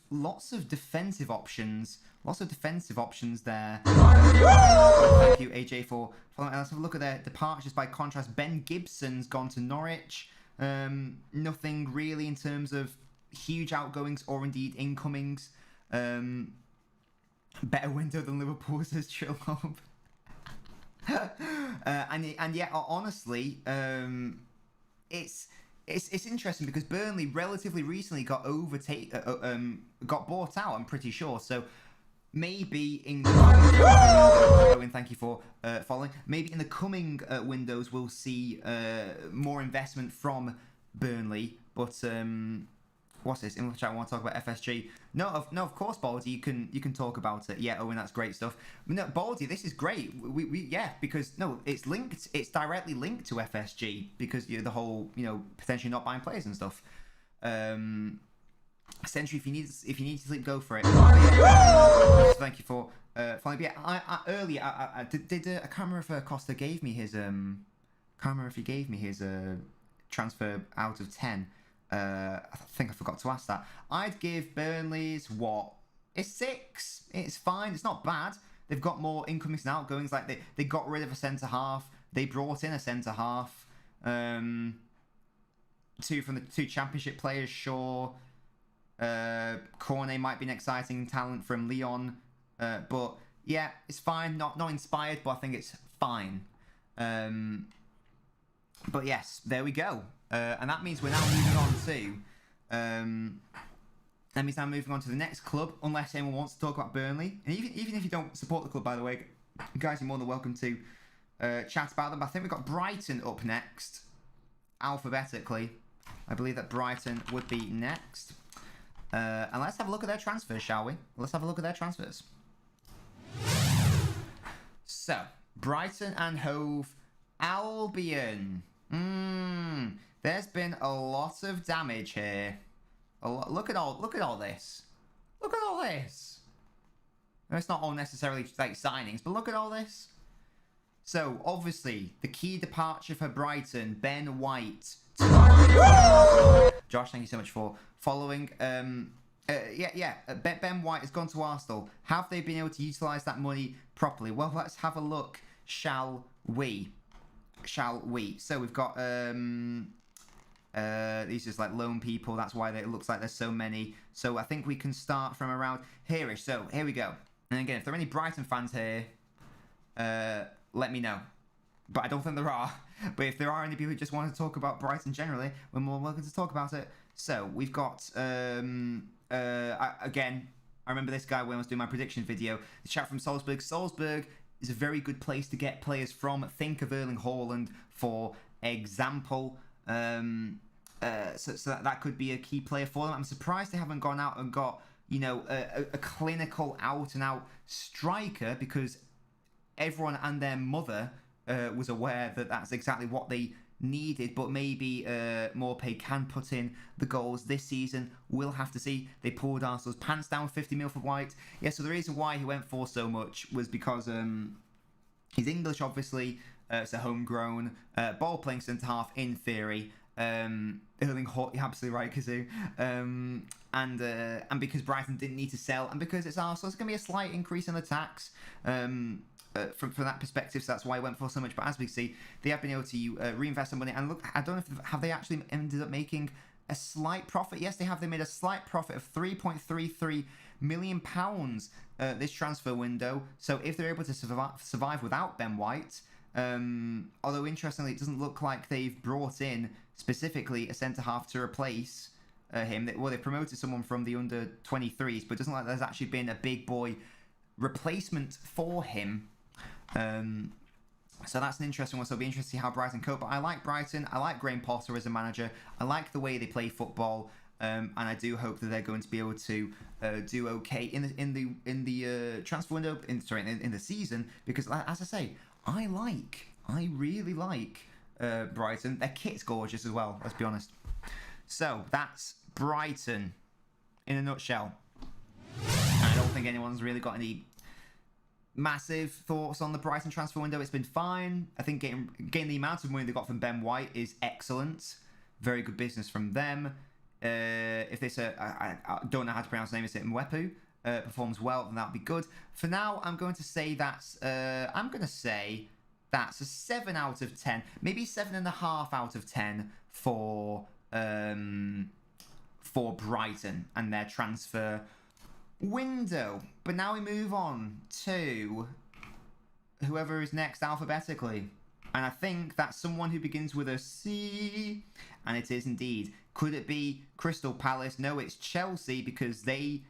defensive options. Lots of defensive options there. Thank you, AJ, for following. Let's have a look at their departures. By contrast, Ben Gibson's gone to Norwich. Nothing really in terms of huge outgoings or indeed incomings. Better window than Liverpool, says Chilhob. And yeah, honestly, it's interesting because Burnley relatively recently got got bought out. I'm pretty sure. So maybe in the thank you for following. Maybe in the coming windows we'll see more investment from Burnley. But what's this? In the chat, I want to talk about FSG. No, of course, Baldy, you can talk about it. Yeah, Owen, that's great stuff. No, Baldy, this is great. We because no, it's linked. It's directly linked to FSG because the whole potentially not buying players and stuff. Century, if you need to sleep, go for it. Thank you for following. Yeah, I earlier I can't remember if Costa gave me his can't remember if he gave me his transfer out of 10. I think I forgot to ask that. I'd give Burnley's a 6. It's fine. It's not bad. They've got more incomings and outgoings. Like they got rid of a centre half. They brought in a centre half. Two from the two Championship players. Sure. Cornet might be an exciting talent from Lyon. But yeah, it's fine. Not inspired, but I think it's fine. But yes, there we go. And that means we're now moving on to the next club, unless anyone wants to talk about Burnley. And even if you don't support the club, by the way, guys, you're more than welcome to chat about them. I think we've got Brighton up next, alphabetically. I believe that Brighton would be next. And let's have a look at their transfers, shall we? Let's have a look at their transfers. So, Brighton and Hove Albion. There's been a lot of damage here. Look at all this. Look at all this. It's not all necessarily like signings, but look at all this. So, obviously, the key departure for Brighton, Ben White. Josh, thank you so much for following. Ben White has gone to Arsenal. Have they been able to utilise that money properly? Well, let's have a look, shall we? So we've got these just like loan people. That's why it looks like there's so many. So I think we can start from around here-ish. So here we go. And again, if there are any Brighton fans here, let me know. But I don't think there are. But if there are any people who just want to talk about Brighton generally, we're more welcome to talk about it. So we've got again, I remember this guy when I was doing my prediction video. The chat from Salzburg. Salzburg is a very good place to get players from. Think of Erling Haaland, for example. So that could be a key player for them. I'm surprised they haven't gone out and got, you know, a clinical out-and-out striker, because everyone and their mother was aware that that's exactly what they needed. But maybe Mbappe can put in the goals this season. We'll have to see. They pulled Arsenal's pants down, 50 mil for White. Yeah, so the reason why he went for so much was because he's English, obviously. It's a homegrown ball-playing centre-half in theory. Erling Haaland, you're absolutely right, Kazoo. And because Brighton didn't need to sell, and because it's Arsenal, it's going to be a slight increase in the tax. From that perspective, so that's why I went for so much. But as we see, they have been able to reinvest some money. And look, I don't know if have they actually ended up making a slight profit. Yes, they have. They made a slight profit of £3.33 million this transfer window. So if they're able to survive without Ben White, although interestingly, it doesn't look like they've brought in specifically a centre half to replace him. Well, they promoted someone from the under 23s, but it doesn't look like there's actually been a big boy replacement for him. So that's an interesting one. So it'll be interesting to see how Brighton cope. But I like Brighton. I like Graham Potter as a manager. I like the way they play football, and I do hope that they're going to be able to do okay in the transfer window. In the season, because as I say, I really like Brighton. Their kit's gorgeous as well. Let's be honest. So that's Brighton in a nutshell. I don't think anyone's really got any massive thoughts on the Brighton transfer window. It's been fine. I think getting the amount of money they got from Ben White is excellent. Very good business from them. If this, I don't know how to pronounce his name, is it Mwepu, performs well, then that'll be good. For now, I'm going to say that's a 7 out of 10, maybe 7.5 out of 10 for Brighton and their transfer window. But now we move on to whoever is next alphabetically, and I think that's someone who begins with a C, and it is indeed. Could it be Crystal Palace? No, it's Chelsea, because they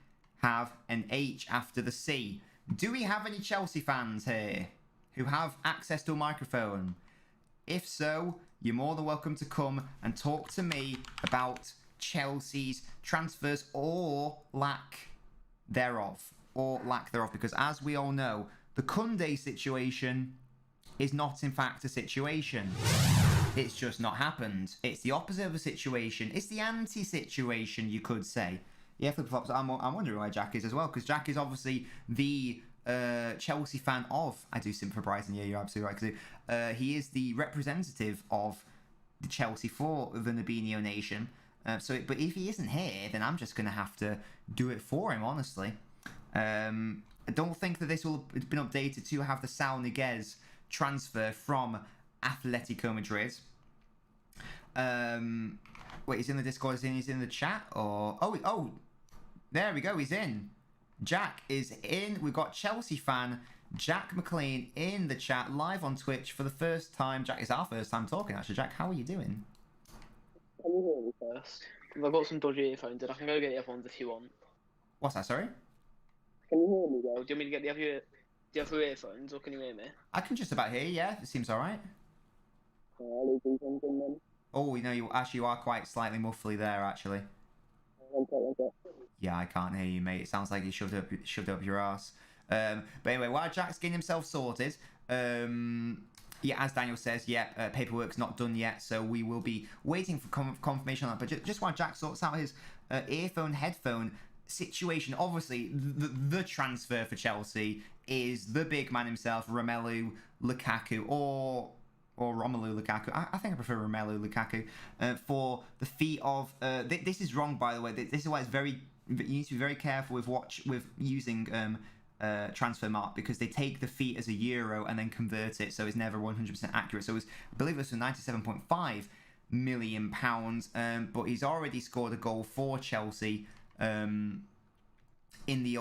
have an H after the C. Do we have any Chelsea fans here who have access to a microphone? If so, you're more than welcome to come and talk to me about Chelsea's transfers or lack thereof, because as we all know, the Koundé situation is not in fact a situation. It's just not happened. It's the opposite of a situation. It's the anti-situation, you could say. Yeah, flip-flops. I'm wondering where Jack is as well, because Jack is obviously the Chelsea fan of. I do simp for Brighton. Yeah, you're absolutely right. Because he is the representative of the Chelsea for the Nabinho Nation. But if he isn't here, then I'm just going to have to do it for him, honestly. I don't think that this will have been updated to have the Saul Niguez transfer from Atletico Madrid. Wait, he's in the Discord, he's in the chat? Or oh, there we go, he's in. Jack is in. We've got Chelsea fan Jack McLean in the chat, live on Twitch for the first time. Jack, it's our first time talking, actually. Jack, how are you doing? Can you hear me first? I've got some dodgy earphones and I can go get the other ones if you want. What's that, sorry? Can you hear me, though? Do you want me to get the other Do you have earphones or can you hear me? I can just about hear you, yeah. It seems all right. I'll do something then. Oh, you are quite slightly muffly there, actually. One sec. Yeah, I can't hear you, mate. It sounds like you shoved it up your ass. But anyway, while Jack's getting himself sorted, yeah, as Daniel says, paperwork's not done yet, so we will be waiting for confirmation on that. But just while Jack sorts out his headphone situation, obviously the transfer for Chelsea is the big man himself, Romelu Lukaku, or Romelu Lukaku. I think I prefer Romelu Lukaku for the fee of. This is wrong, by the way. This is why you need to be very careful with using transfer mark, because they take the fee as a euro and then convert it, so it's never 100% accurate. So I believe this was £97.5 million, but he's already scored a goal for Chelsea in the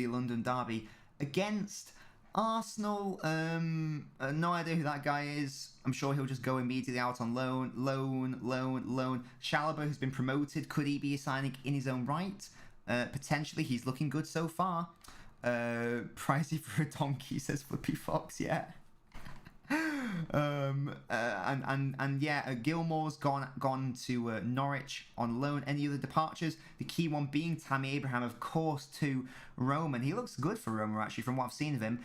London derby against Arsenal. No idea who that guy is. I'm sure he'll just go immediately out on loan. Chalobah has been promoted. Could he be a signing in his own right? Potentially. He's looking good so far. Pricey for a donkey, says Flippy Fox. Yeah. Gilmore's gone to Norwich on loan. Any other departures? The key one being Tammy Abraham, of course, to Roma. And he looks good for Roma, actually, from what I've seen of him.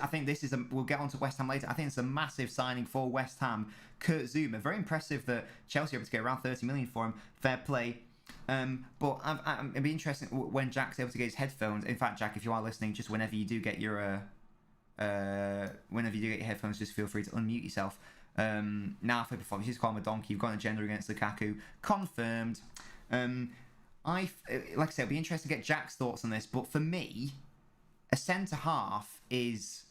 I think this is we'll get on to West Ham later. I think it's a massive signing for West Ham. Kurt Zouma, very impressive that Chelsea are able to get around 30 million for him. Fair play. But it'd be interesting when Jack's able to get his headphones. In fact, Jack, if you are listening, just whenever you do get your headphones, just feel free to unmute yourself. Now, for performance, just call him a donkey. You've got an agenda against Lukaku. Confirmed. Like I said, it'll be interesting to get Jack's thoughts on this. But for me, a centre half is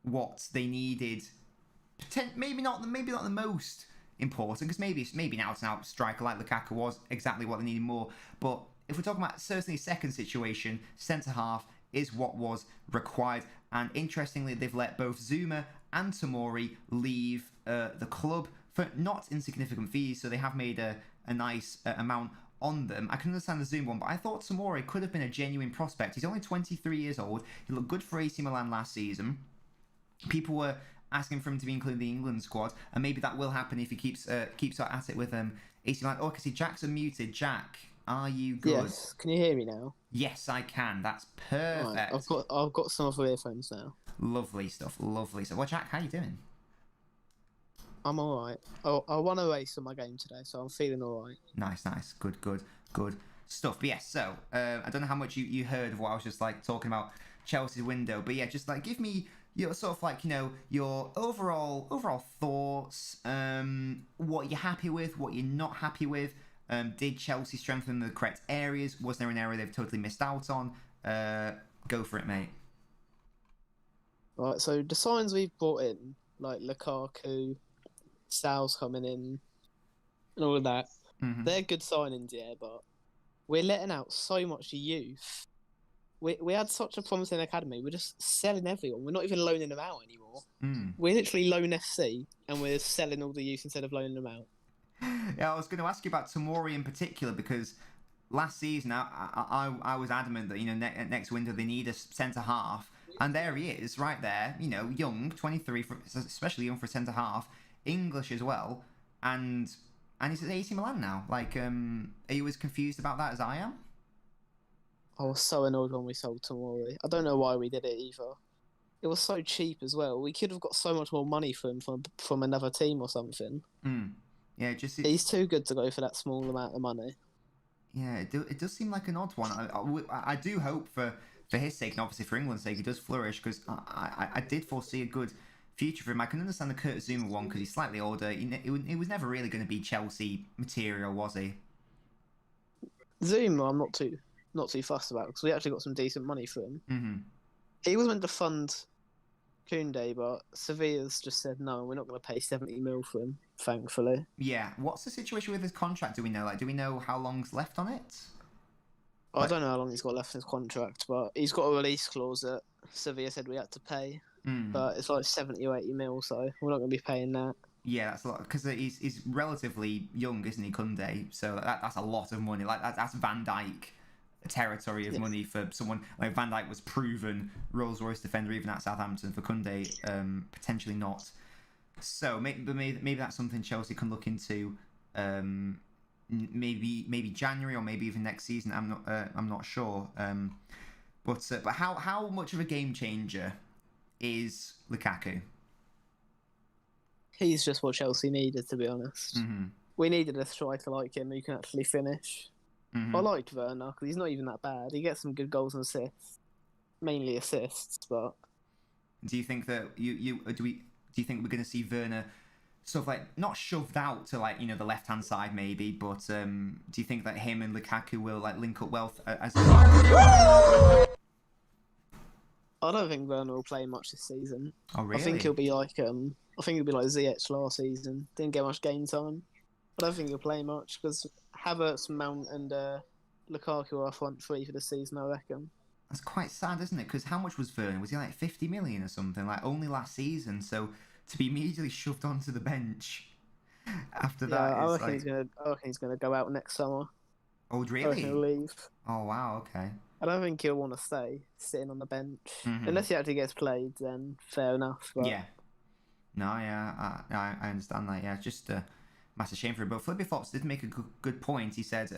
what they needed. Maybe not the most important, because maybe now it's an out striker like Lukaku was exactly what they needed more. But if we're talking about certainly a second situation, centre half is what was required. And interestingly, they've let both Zouma and Tomori leave the club for not insignificant fees, so they have made a nice amount on them. I can understand the Zouma one, but I thought Tomori could have been a genuine prospect. He's only 23 years old. He looked good for AC Milan last season. People were asking for him to be included in the England squad, and maybe that will happen if he keeps at it with AC Milan. Oh, I can see Jack's unmuted. Jack, are you good? Yes. Can you hear me now? Yes, I can. That's perfect. Right, I've got some of the earphones now. Lovely stuff. Well, Jack, how you doing? I'm all right. I won a race on my game today, so I'm feeling all right. Nice. Good stuff. But yes, so I don't know how much you heard of what I was just talking about Chelsea's window, but yeah, just give me your sort of your overall thoughts, what you're happy with, what you're not happy with. Did Chelsea strengthen the correct areas? Was there an area they've totally missed out on? Go for it, mate. Right, so the signs we've brought in, like Lukaku, Sal's coming in, and all of that, they're good signings, yeah, but we're letting out so much youth. We had such a promising academy. We're just selling everyone. We're not even loaning them out anymore. We're literally loan FC, and we're selling all the youth instead of loaning them out. Yeah, I was going to ask you about Tomori in particular, because last season I was adamant that next window they need a centre half, and there he is right there. Young, 23, especially young for a centre half, English as well, and he's at AC Milan now. Are you as confused about that as I am? I was so annoyed when we sold Tomori. I don't know why we did it either. It was so cheap as well. We could have got so much more money for him from another team or something. Yeah, he's too good to go for that small amount of money. Yeah, it does seem like an odd one. I do hope for his sake, and obviously for England's sake, he does flourish, because I did foresee a good future for him. I can understand the Kurt Zouma one because he's slightly older. He was never really going to be Chelsea material, was he? Zouma, I'm not too fussed about, because we actually got some decent money for him. He was meant to fund Koundé, but Sevilla's just said no, we're not going to pay 70 mil for him, thankfully. Yeah, what's the situation with his contract? Do we know? Do we know how long's left on it? I don't know how long he's got left in his contract, but he's got a release clause that Sevilla said we had to pay. But it's 70 or 80 mil, so we're not going to be paying that. Yeah, that's a lot, because he's relatively young, isn't he, Koundé? So that's a lot of money. That's Van Dijk territory of money for someone like Van Dijk was proven Rolls-Royce defender even at Southampton. For Koundé, potentially not. So maybe that's something Chelsea can look into. Maybe January or maybe even next season. I'm not sure. But how much of a game changer is Lukaku? He's just what Chelsea needed, to be honest. Mm-hmm. We needed a striker like him who can actually finish. Mm-hmm. I liked Werner because he's not even that bad. He gets some good goals and assists, mainly assists. But do you think that do you think we're going to see Werner sort of like not shoved out to like the left hand side maybe, but do you think that him and Lukaku will like link up well as? I don't think Werner will play much this season. Oh really? I think he'll be like Ziyech last season. Didn't get much game time. I don't think he'll play much because Havertz, Mount, and Lukaku are our front three for the season, I reckon. That's quite sad, isn't it? Because how much was Werner? Was he like 50 million or something? Like only last season. So to be immediately shoved onto the bench after that, I reckon he's gonna go out next summer. Oh really? I reckon he'll leave. Oh wow, okay. I don't think he'll want to stay sitting on the bench Mm-hmm. unless he actually gets played. Then fair enough. But Yeah. No, yeah, I understand that. Yeah, it's just a massive shame for him. But Flippy Flops did make a good point. He said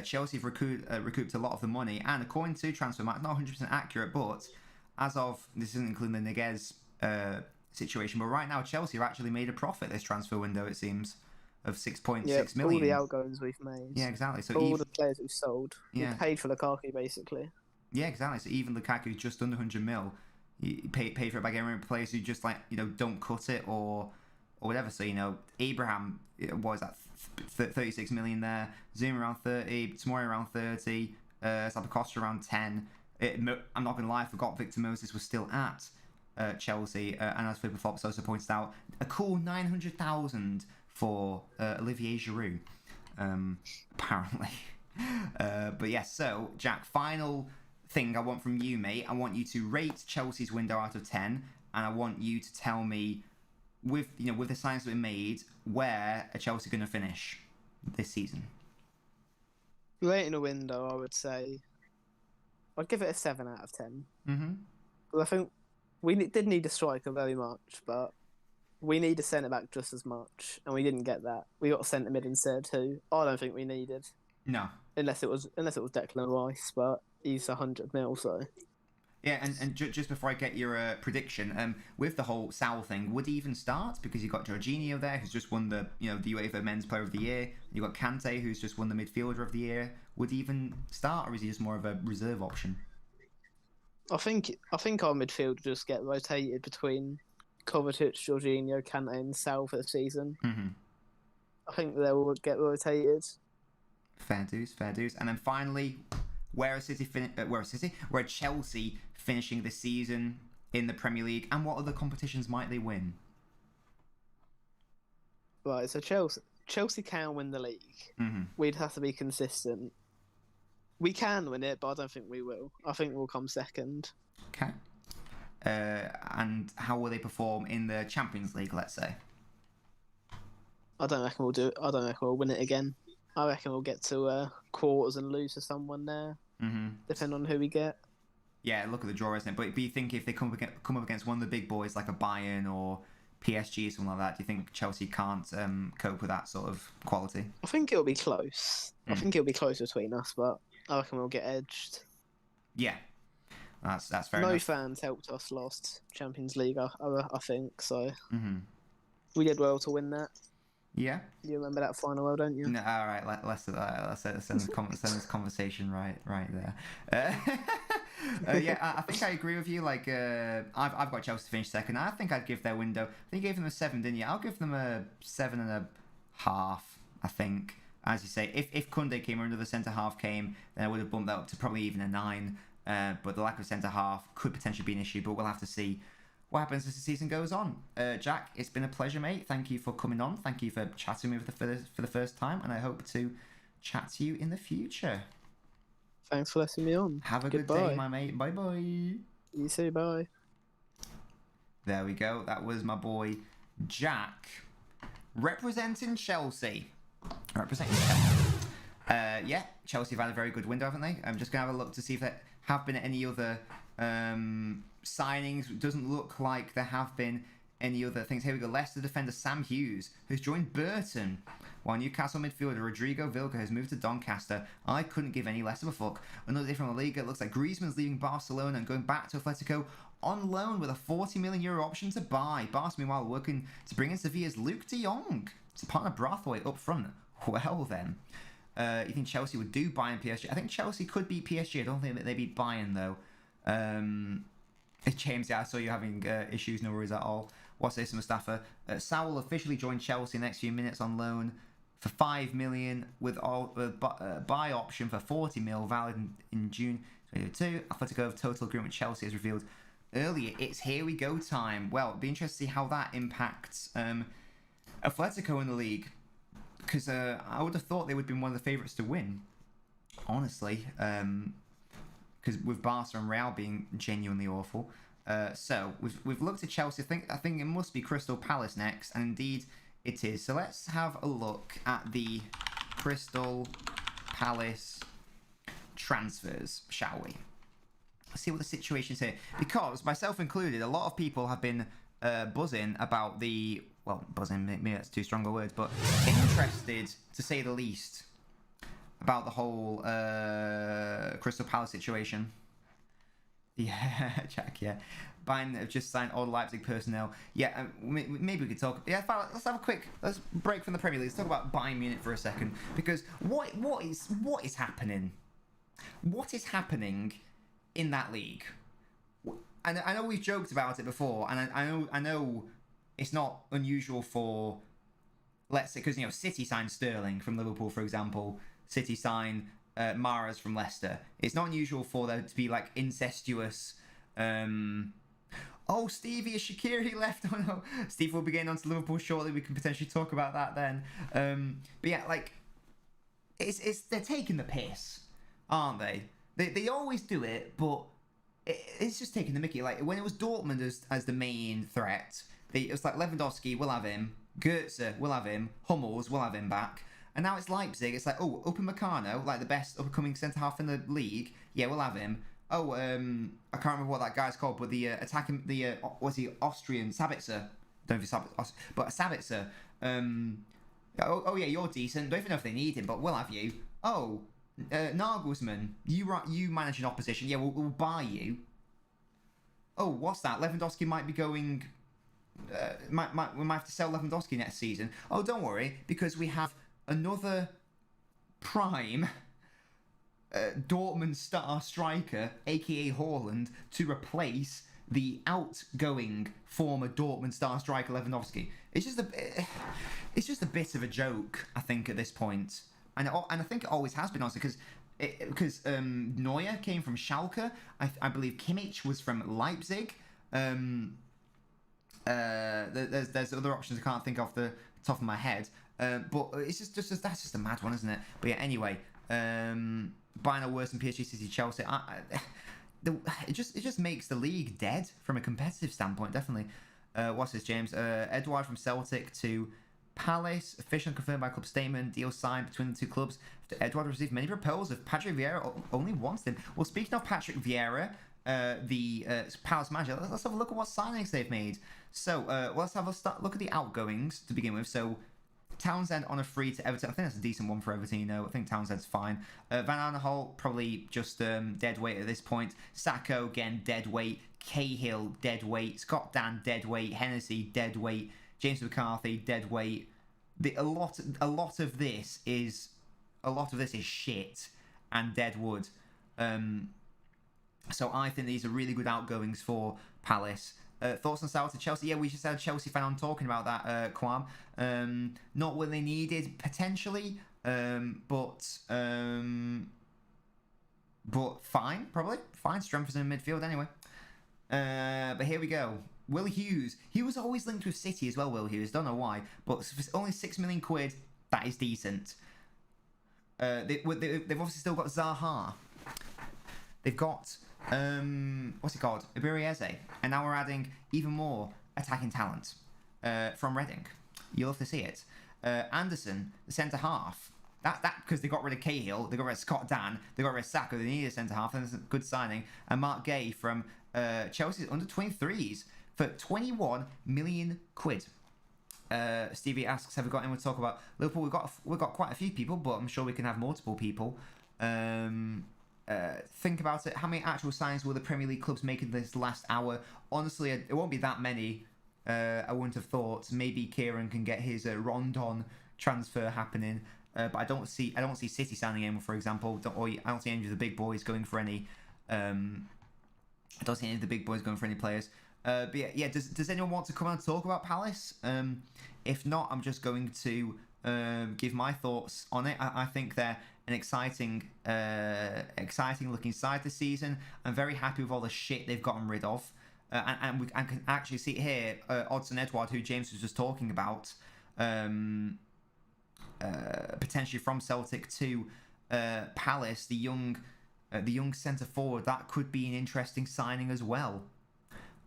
Chelsea have recouped a lot of the money, and according to Transfermarkt, not 100% accurate, but as of this isn't including the Niguez situation, but right now Chelsea have actually made a profit this transfer window. It seems of 6.6 million. All the outgoings we've made. Yeah, exactly. So all the players we've sold, Yeah. we paid for Lukaku basically. Yeah, exactly. So even Lukaku just under 100 mil, you pay for it by getting rid of players who just like don't cut it or whatever. So Abraham was that 36 million there, Zuma around 30, Tomori around 30, Zappacosta around 10. I'm not gonna lie, I forgot Victor Moses was still at Chelsea, and as Flipper Flops also pointed out, a cool 900,000 for Olivier Giroud, apparently. But yes, so Jack, final thing I want from you, mate. I want you to rate Chelsea's window out of 10, and I want you to tell me, with the signings that we made, where are Chelsea going to finish this season? Rating a window, I would say I'd give it a 7 out of 10. Mm-hmm. Well, I think we did need a striker very much, but we need a centre back just as much, and we didn't get that. We got a centre mid instead, who I don't think we needed. No. Unless it was Declan Rice, but he's 100 mil, so. Yeah, and just before I get your prediction, with the whole Sal thing, would he even start? Because you got Jorginho there, who's just won the the UEFA Men's Player of the Year. You got Kante, who's just won the Midfielder of the Year. Would he even start, or is he just more of a reserve option? I think our midfield just get rotated between Kovacic, Jorginho, Kante, and Sal for the season. Mm-hmm. I think they will get rotated. Fair dues. And then finally, where are Chelsea finishing the season in the Premier League, and what other competitions might they win? Right, so Chelsea can win the league. Mm-hmm. We'd have to be consistent. We can win it, but I don't think we will. I think we'll come second. Okay. And how will they perform in the Champions League, let's say? I don't reckon we'll do it. I don't reckon we'll win it again. I reckon we'll get to quarters and lose to someone there, depending on who we get. Yeah, look at the draw, isn't it? But you think if they come up against one of the big boys like a Bayern or PSG or something like that, do you think Chelsea can't cope with that sort of quality? I think it'll be close. I think it'll be close between us, but I reckon we'll get edged. Yeah, that's fair enough. No fans helped us last Champions League, I think, so Mm-hmm. we did well to win that. Yeah. You remember that final well, don't you? No, all right. Let's send this conversation right there. Yeah, I think I agree with you. Like, I've got Chelsea to finish second. I think I'd give their window. I think you gave them a 7, didn't you? I'll give them a 7.5. I think, as you say, if Koundé came or another centre half came, then I would have bumped that up to probably even a 9. But the lack of centre half could potentially be an issue. But we'll have to see what happens as the season goes on. Jack, it's been a pleasure, mate. Thank you for coming on. Thank you for chatting with me for the first time, and I hope to chat to you in the future. Thanks for letting me on. Have a good day, my mate. Bye bye. You too. Bye. There we go. That was my boy Jack, representing Chelsea. Yeah, Chelsea have had a very good window, haven't they? I'm just going to have a look to see if there have been any other signings. It doesn't look like there have been any other things. Here we go. Leicester defender Sam Hughes, who's joined Burton, while Newcastle midfielder Rodrigo Vilca has moved to Doncaster. I couldn't give any less of a fuck. Another day from La Liga. It looks like Griezmann's leaving Barcelona and going back to Atletico on loan with a €40 million option to buy. Barca, meanwhile, working to bring in Sevilla's Luke de Jong to partner Braithwaite up front. Well, then. You think Chelsea would do Bayern PSG? I think Chelsea could beat PSG. I don't think that they beat Bayern, though. James, yeah, I saw you having issues. No worries at all. What's this, Mustafa? Saul will officially join Chelsea in the next few minutes on loan for $5 million with all buy option for $40 million valid in June 2022. Atletico total agreement with Chelsea is revealed earlier. It's here we go time. Well, it'd be interesting to see how that impacts Atletico in the league, because I would have thought they would have been one of the favourites to win, honestly, because with Barca and Real being genuinely awful. So we've looked at Chelsea. I think it must be Crystal Palace next, and indeed it is. So let's have a look at the Crystal Palace transfers, shall we? Let's see what the situation is here, because myself included, a lot of people have been buzzing about the, well, buzzing, maybe that's too strong a word, but interested, to say the least, about the whole Crystal Palace situation. Yeah, Jack, yeah. Bayern have just signed all Leipzig personnel. Yeah, maybe we could talk. Yeah, let's break from the Premier League. Let's talk about Bayern Munich for a second, because what is happening? What is happening in that league? And I know we've joked about it before, and I know it's not unusual for, let's say, because City signed Sterling from Liverpool, for example. City signed Mahrez from Leicester. It's not unusual for there to be like incestuous. Oh, Stevie, is Shaqiri left? Oh no, Steve will be getting onto Liverpool shortly. We can potentially talk about that then. But yeah, like it's they're taking the piss, aren't they? They always do it, but it's just taking the mickey. Like when it was Dortmund as the main threat, it was like Lewandowski, we'll have him. Goetze, we'll have him. Hummels, we'll have him back. And now it's Leipzig. It's like, oh, Upamecano, like the best up-and-coming centre-half in the league. Yeah, we'll have him. Oh, I can't remember what that guy's called, but the attacking, was he Austrian? Sabitzer. Don't know if it's but Sabitzer. Oh, yeah, you're decent. Don't even know if they need him, but we'll have you. Oh, Nagelsmann, you manage an opposition. Yeah, we'll buy you. Oh, what's that? Lewandowski might be going... we might have to sell Lewandowski next season. Oh, don't worry, because we have another prime Dortmund star striker, aka Haaland, to replace the outgoing former Dortmund star striker Lewandowski. It's just a bit of a joke, I think, at this point, and I think it always has been, honestly, because Neuer came from Schalke. I believe Kimmich was from Leipzig. There's other options I can't think off the top of my head. But it's just that's just a mad one, isn't it? But yeah, anyway, Bayern are worse than PSG, City, Chelsea. It just makes the league dead from a competitive standpoint, definitely. What's this, James? Edouard from Celtic to Palace, officially confirmed by club statement. Deal signed between the two clubs. After Edouard received many proposals, Patrick Vieira only wants him. Well, speaking of Patrick Vieira, the Palace manager, let's have a look at what signings they've made. So let's have a look at the outgoings to begin with. So Townsend on a free to Everton. I think that's a decent one for Everton, I think Townsend's fine. Van Aanholt, probably just dead weight at this point. Sacco, again, dead weight. Cahill, dead weight. Scott Dan, dead weight. Hennessy, dead weight. James McCarthy, dead weight. A lot of this is shit and dead wood. So I think these are really good outgoings for Palace. Thoughts on Salah to Chelsea? Yeah, we just had a Chelsea fan on talking about that, Kwam. Not what they needed, potentially, but fine, probably. Fine, strengthens in midfield anyway. But here we go. Will Hughes. He was always linked with City as well, Will Hughes. Don't know why. But for only £6 million, that is decent. They've obviously still got Zaha. They've got... what's it called? Iberieze. And now we're adding even more attacking talent from Reading. You'll love to see it. Anderson, the centre half. That because they got rid of Cahill, they got rid of Scott Dan, they got rid of Saka, they needed a centre half, and it's a good signing. And Mark Gay from Chelsea's under 23s for 21 million quid. Stevie asks, have we got anyone to talk about Liverpool? We've got quite a few people, but I'm sure we can have multiple people. Think about it. How many actual signings will the Premier League clubs make in this last hour? Honestly, it won't be that many. I wouldn't have thought. Maybe Kieran can get his Rondon transfer happening, but I don't see City signing anyone, for example. I don't see any of the big boys going for any. I don't see any of the big boys going for any players. But yeah. Does anyone want to come and talk about Palace? If not, I'm just going to give my thoughts on it. I think they're an exciting looking side this season. I'm very happy with all the shit they've gotten rid of. And we can actually see here Odsonne Edouard, who James was just talking about, potentially from Celtic to Palace, the young centre forward. That could be an interesting signing as well.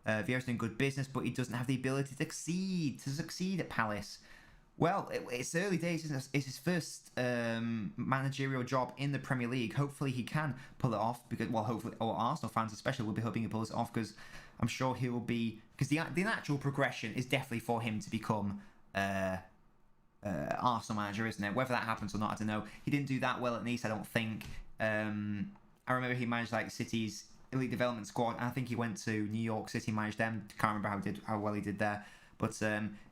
Vieira's doing good business, but he doesn't have the ability to succeed at Palace. Well, it's early days, isn't it? It's his first managerial job in the Premier League. Hopefully he can pull it off, because, well, hopefully, or Arsenal fans especially will be hoping he pulls it off, because I'm sure he will be, because the natural progression is definitely for him to become Arsenal manager, isn't it? Whether that happens or not, I don't know. He didn't do that well at Nice, I don't think. I remember he managed like City's elite development squad, and I think he went to New York City, managed them. Can't remember how well he did there. But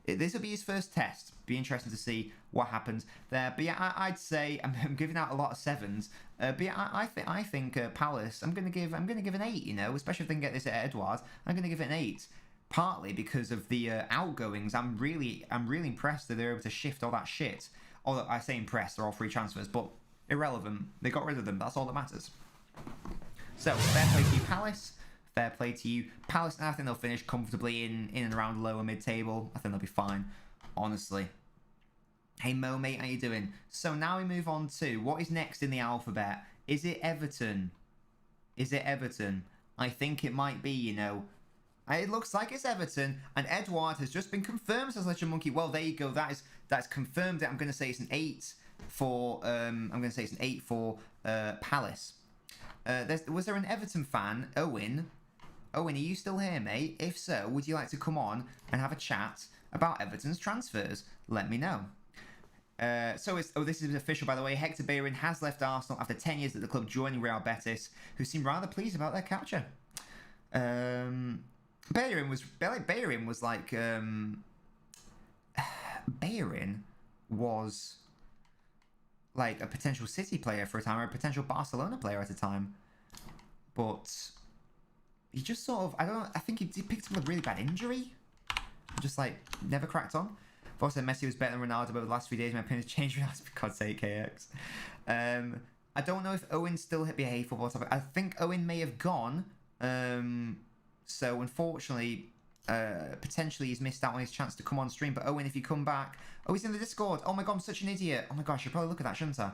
this will be his first test. Be interesting to see what happens there. But yeah, I'd say I'm giving out a lot of 7s. But yeah, I think Palace. I'm gonna give an 8. You know, especially if they can get this at Edwards. I'm gonna give it an 8. Partly because of the outgoings. I'm really impressed that they're able to shift all that shit. Although I say impressed, they're all free transfers, but irrelevant. They got rid of them. That's all that matters. So fair play to you, Palace. Fair play to you, Palace. I think they'll finish comfortably in and around lower mid-table. I think they'll be fine, honestly. Hey Mo, mate, how you doing? So now we move on to what is next in the alphabet. Is it Everton? I think it might be, you know. It looks like it's Everton, and Edouard has just been confirmed as Legend Monkey. Well, there you go. That's confirmed. I'm going to say it's an 8 for Palace. Was there an Everton fan, Owen? Owen, are you still here, mate? If so, would you like to come on and have a chat about Everton's transfers? Let me know. This is official, by the way. Hector Bellerin has left Arsenal after 10 years at the club, joining Real Betis, who seem rather pleased about their capture. Bellerin was like a potential City player for a time, or a potential Barcelona player at a time, but he just sort of, I think he picked up a really bad injury, just like never cracked on. I've also said Messi was better than Ronaldo over the last few days. My opinion has changed. For God's sake, KX. I don't know if Owen's still hit a football topic. I think Owen may have gone. So unfortunately, potentially he's missed out on his chance to come on stream. But Owen, if you come back, he's in the Discord. Oh my God, I'm such an idiot. Oh my gosh, I should probably look at that, shouldn't I?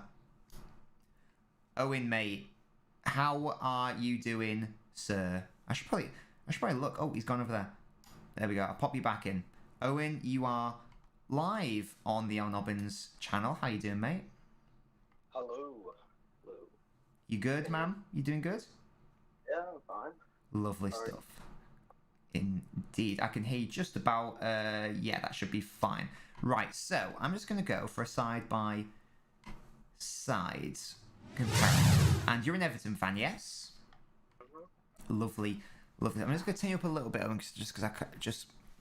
Owen, mate, how are you doing, sir? I should probably look. Oh, he's gone over there. There we go. I'll pop you back in. Owen, you are live on the LNobbins channel. How you doing, mate? Hello. You good, man? You doing good? Yeah, I'm fine. Lovely stuff. Indeed. I can hear you just about. Yeah, that should be fine. Right, so I'm just going to go for a side-by-side comparison. And you're an Everton fan, yes? Mm-hmm. Lovely. I'm just going to turn you up a little bit, just because I'm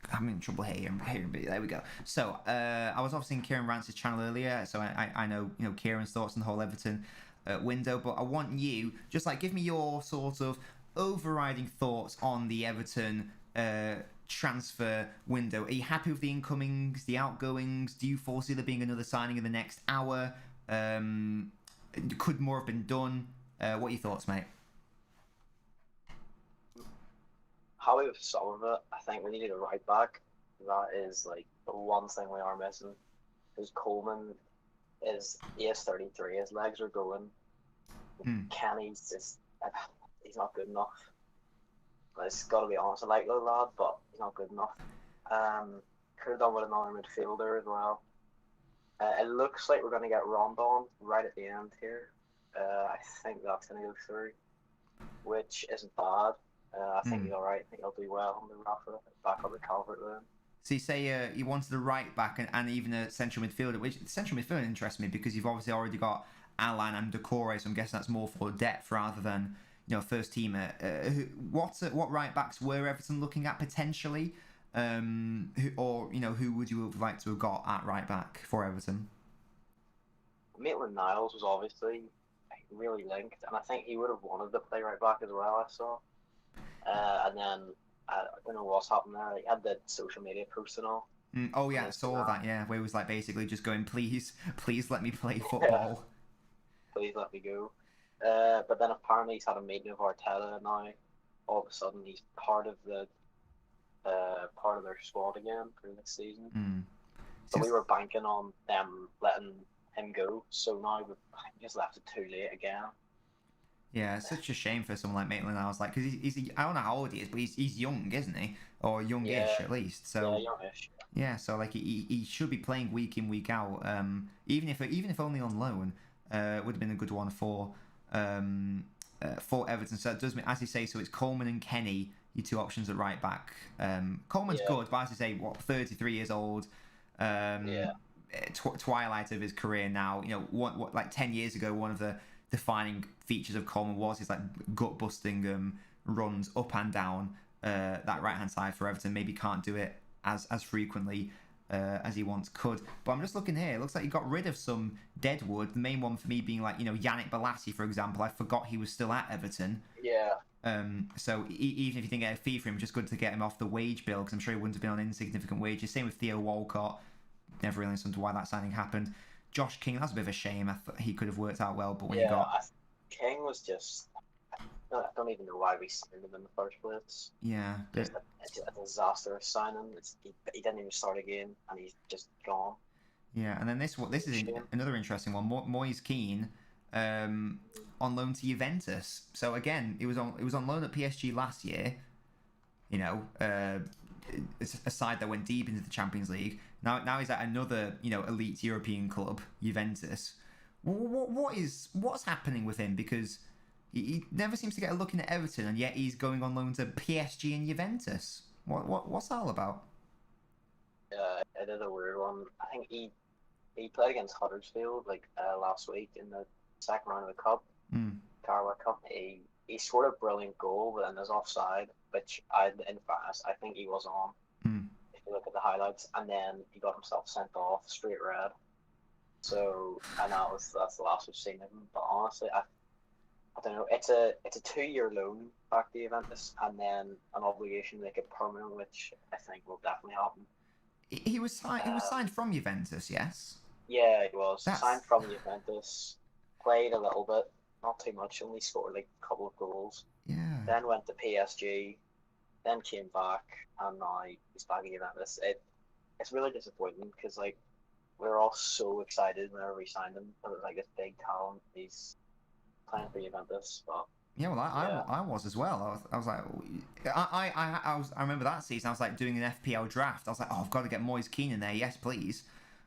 having trouble hearing. There we go. So, I was obviously in Kieran Rance's channel earlier, so I know Kieran's thoughts on the whole Everton window, but I want you, just like, give me your sort of overriding thoughts on the Everton transfer window. Are you happy with the incomings, the outgoings? Do you foresee there being another signing in the next hour? Could more have been done? What are your thoughts, mate? Happy with some of it. I think we need a right back. That is like the one thing we are missing. Because Coleman is 33. His legs are going. Kenny's just, he's not good enough. It's got to be honest. I like the lad, but he's not good enough. Could have done with another midfielder as well. It looks like we're going to get Rondon right at the end here. I think that's going to go through, which isn't bad. I think he's all right. I think he'll do well on the Rafa back up the Calvert then. So you say you wanted a right back and even a central midfielder, which central midfielder interests me because you've obviously already got Alan and Decore, so I'm guessing that's more for depth rather than first teamer. What right backs were Everton looking at potentially, who would you have liked to have got at right back for Everton? Maitland-Niles was obviously really linked, and I think he would have wanted to play right back as well. I saw, and then I don't know what's happened there. He had the social media post and all. Oh yeah, I saw that. Yeah, where he was like basically just going, please let me play football. Please let me go. But then apparently he's had a meeting with Arteta now. All of a sudden he's part of their squad again for next season. So we were banking on them letting him go. So now we've just left it too late again. Yeah, it's such a shame for someone like Maitland-Niles, like, because he's I don't know how old he is, but he's young, isn't he? Or youngish at least. So yeah, youngish. Yeah, so like he should be playing week in week out. Even if only on loan, would have been a good one for Everton. So it does mean, as you say, so it's Coleman and Kenny, your two options at right back. Coleman's good, but as you say, 33 years old. Twilight of his career now. What like 10 years ago, one of the defining features of Coleman was his like gut busting runs up and down that right hand side for Everton. Maybe can't do it as frequently as he once could. But I'm just looking here. It looks like he got rid of some deadwood. The main one for me being like Yannick Bolasie, for example. I forgot he was still at Everton. Yeah. So even if you didn't get a fee for him, just good to get him off the wage bill because I'm sure he wouldn't have been on insignificant wages. Same with Theo Walcott. Never really understood why that signing happened. Josh King, that's a bit of a shame. I thought he could have worked out well, but when King was just, I don't even know why we signed him in the first place. Yeah, just a disastrous signing. He didn't even start a game, and he's just gone. Yeah, and then this is another interesting one. Moise Keane, on loan to Juventus. So again, it was on loan at PSG last year. It's a side that went deep into the Champions League. Now he's at another elite European club, Juventus. What's happening with him? Because he never seems to get a look in at Everton, and yet he's going on loan to PSG and Juventus. What's that all about? It is a weird one. I think he played against Huddersfield last week in the second round of the Cup, Carabao Cup. He scored a brilliant goal, but then there's offside, which in fairness I think he was on. If you look at the highlights, and then he got himself sent off straight red. So that's the last we've seen of him. But honestly, I don't know. It's a 2-year loan back to Juventus, and then an obligation to make it permanent, which I think will definitely happen. He was signed from Juventus, yes. Yeah, he was signed from Juventus. Played a little bit, not too much. Only scored a couple of goals. Yeah. Then went to PSG, then came back, and now he's back at Juventus. It's really disappointing because we were all so excited whenever we signed him. It was this big talent. He's playing for Juventus, but. Yeah, well, I was as well. I was like, I remember that season. I was like doing an FPL draft. I was like, oh, I've got to get Moise Keane in there. Yes, please.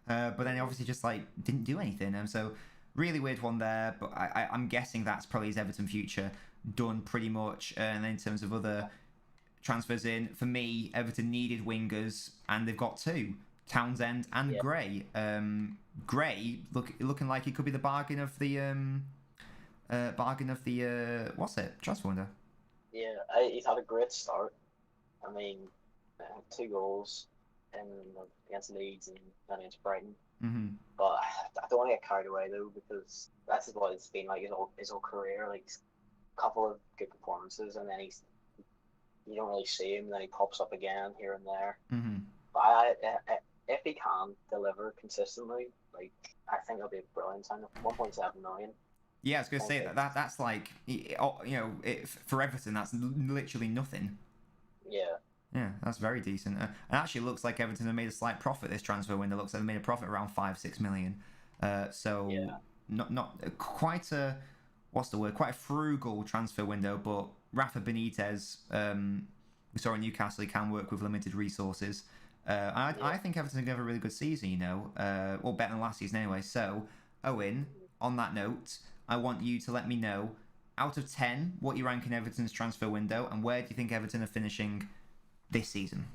But then he obviously just didn't do anything. And so really weird one there. But I'm guessing that's probably his Everton future done pretty much. And then in terms of other transfers in, for me, Everton needed wingers, and they've got two. Townsend and Gray. Gray looking like he could be the bargain of the transfer window. Yeah, he's had a great start. I mean, 2 goals against Leeds and then against Brighton. Mm-hmm. But I don't want to get carried away though, because that's what it's been like his whole career. A couple of good performances, and then you don't really see him. Then he pops up again here and there. Mm-hmm. But if he can deliver consistently, I think it'll be a brilliant sign. 1.7 million. Yeah, I was going to say that's for Everton, that's literally nothing. Yeah. Yeah, that's very decent. And actually, it looks like Everton have made a slight profit this transfer window. It looks like they made a profit around 5-6 million. Not quite a quite a frugal transfer window. But Rafa Benitez, we saw in Newcastle, he can work with limited resources. I think Everton are going to have a really good season, you know, or better than last season anyway. So, Owen, on that note, I want you to let me know, out of 10, what you rank in Everton's transfer window, and where do you think Everton are finishing this season?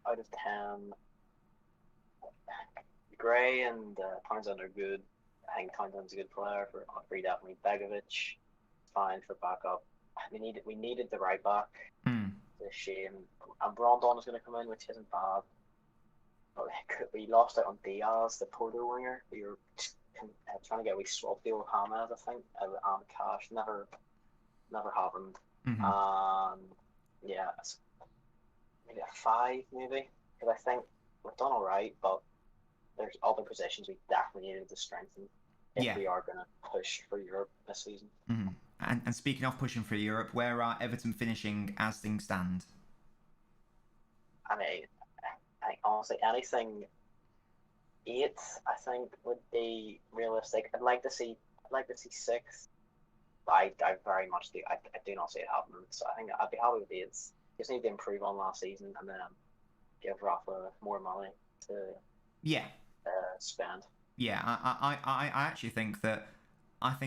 Out of 10, Gray and Townsend are good. I think Townsend's a good player for definitely. Begovic, fine for backup. We needed the right back. It's a shame. And Brondon is going to come in, which isn't bad. But we lost out on Diaz, the Porto winger. We were trying to get a wee swap deal with Hamed, I think, and cash. Never happened. Yeah, maybe a 5, maybe, because I think we've done all right, but there's other positions we definitely needed to strengthen if we are going to push for Europe this season. And speaking of pushing for Europe, where are Everton finishing as things stand? I mean, honestly, anything 8, I think, would be realistic. I'd like to see 6. But I very much do. I do not see it happening. So I think I'd be happy with 8. Just need to improve on last season and then give Rafa more money to spend. Yeah, I actually think that I'd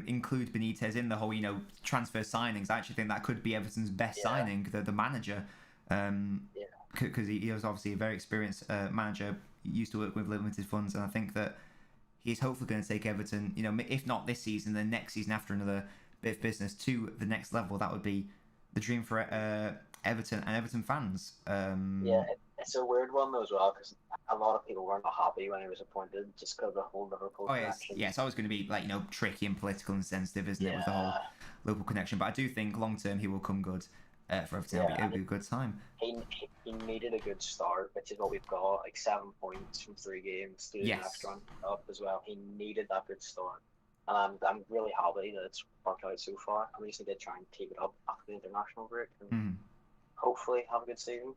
include Benitez in the whole, you know, transfer signings. I actually think that could be Everton's best signing, the manager. Because he was obviously a very experienced manager, used to work with limited funds, and I think that he's hopefully going to take Everton, you know, if not this season, then next season after another bit of business to the next level. That would be the dream for Everton and Everton fans. It's a weird one though as well, because a lot of people weren't happy when he was appointed just because of the whole Liverpool connection. It's always going to be, like, you know, tricky and political and sensitive, isn't it, with the whole Liverpool connection. But I do think long term he will come good for Everton. It'll be a good time. He needed a good start, which is what we've got, like 7 points from 3 games to the next run up as well. He needed that good start. And I'm really happy that it's worked out so far. And we just need to try and keep it up after the international break and hopefully have a good season.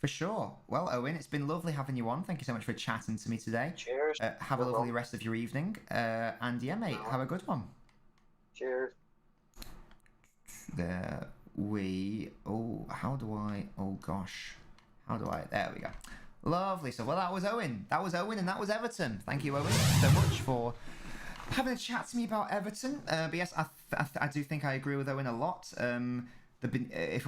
For sure. Well, Owen, it's been lovely having you on. Thank you so much for chatting to me today. Cheers. Have a lovely rest of your evening. And yeah, mate, have a good one. Cheers. There we... how do I... There we go. Lovely. So, well, that was Owen. And that was Everton. Thank you, Owen, so much for having a chat to me about Everton. But yes, I do think I agree with Owen a lot. If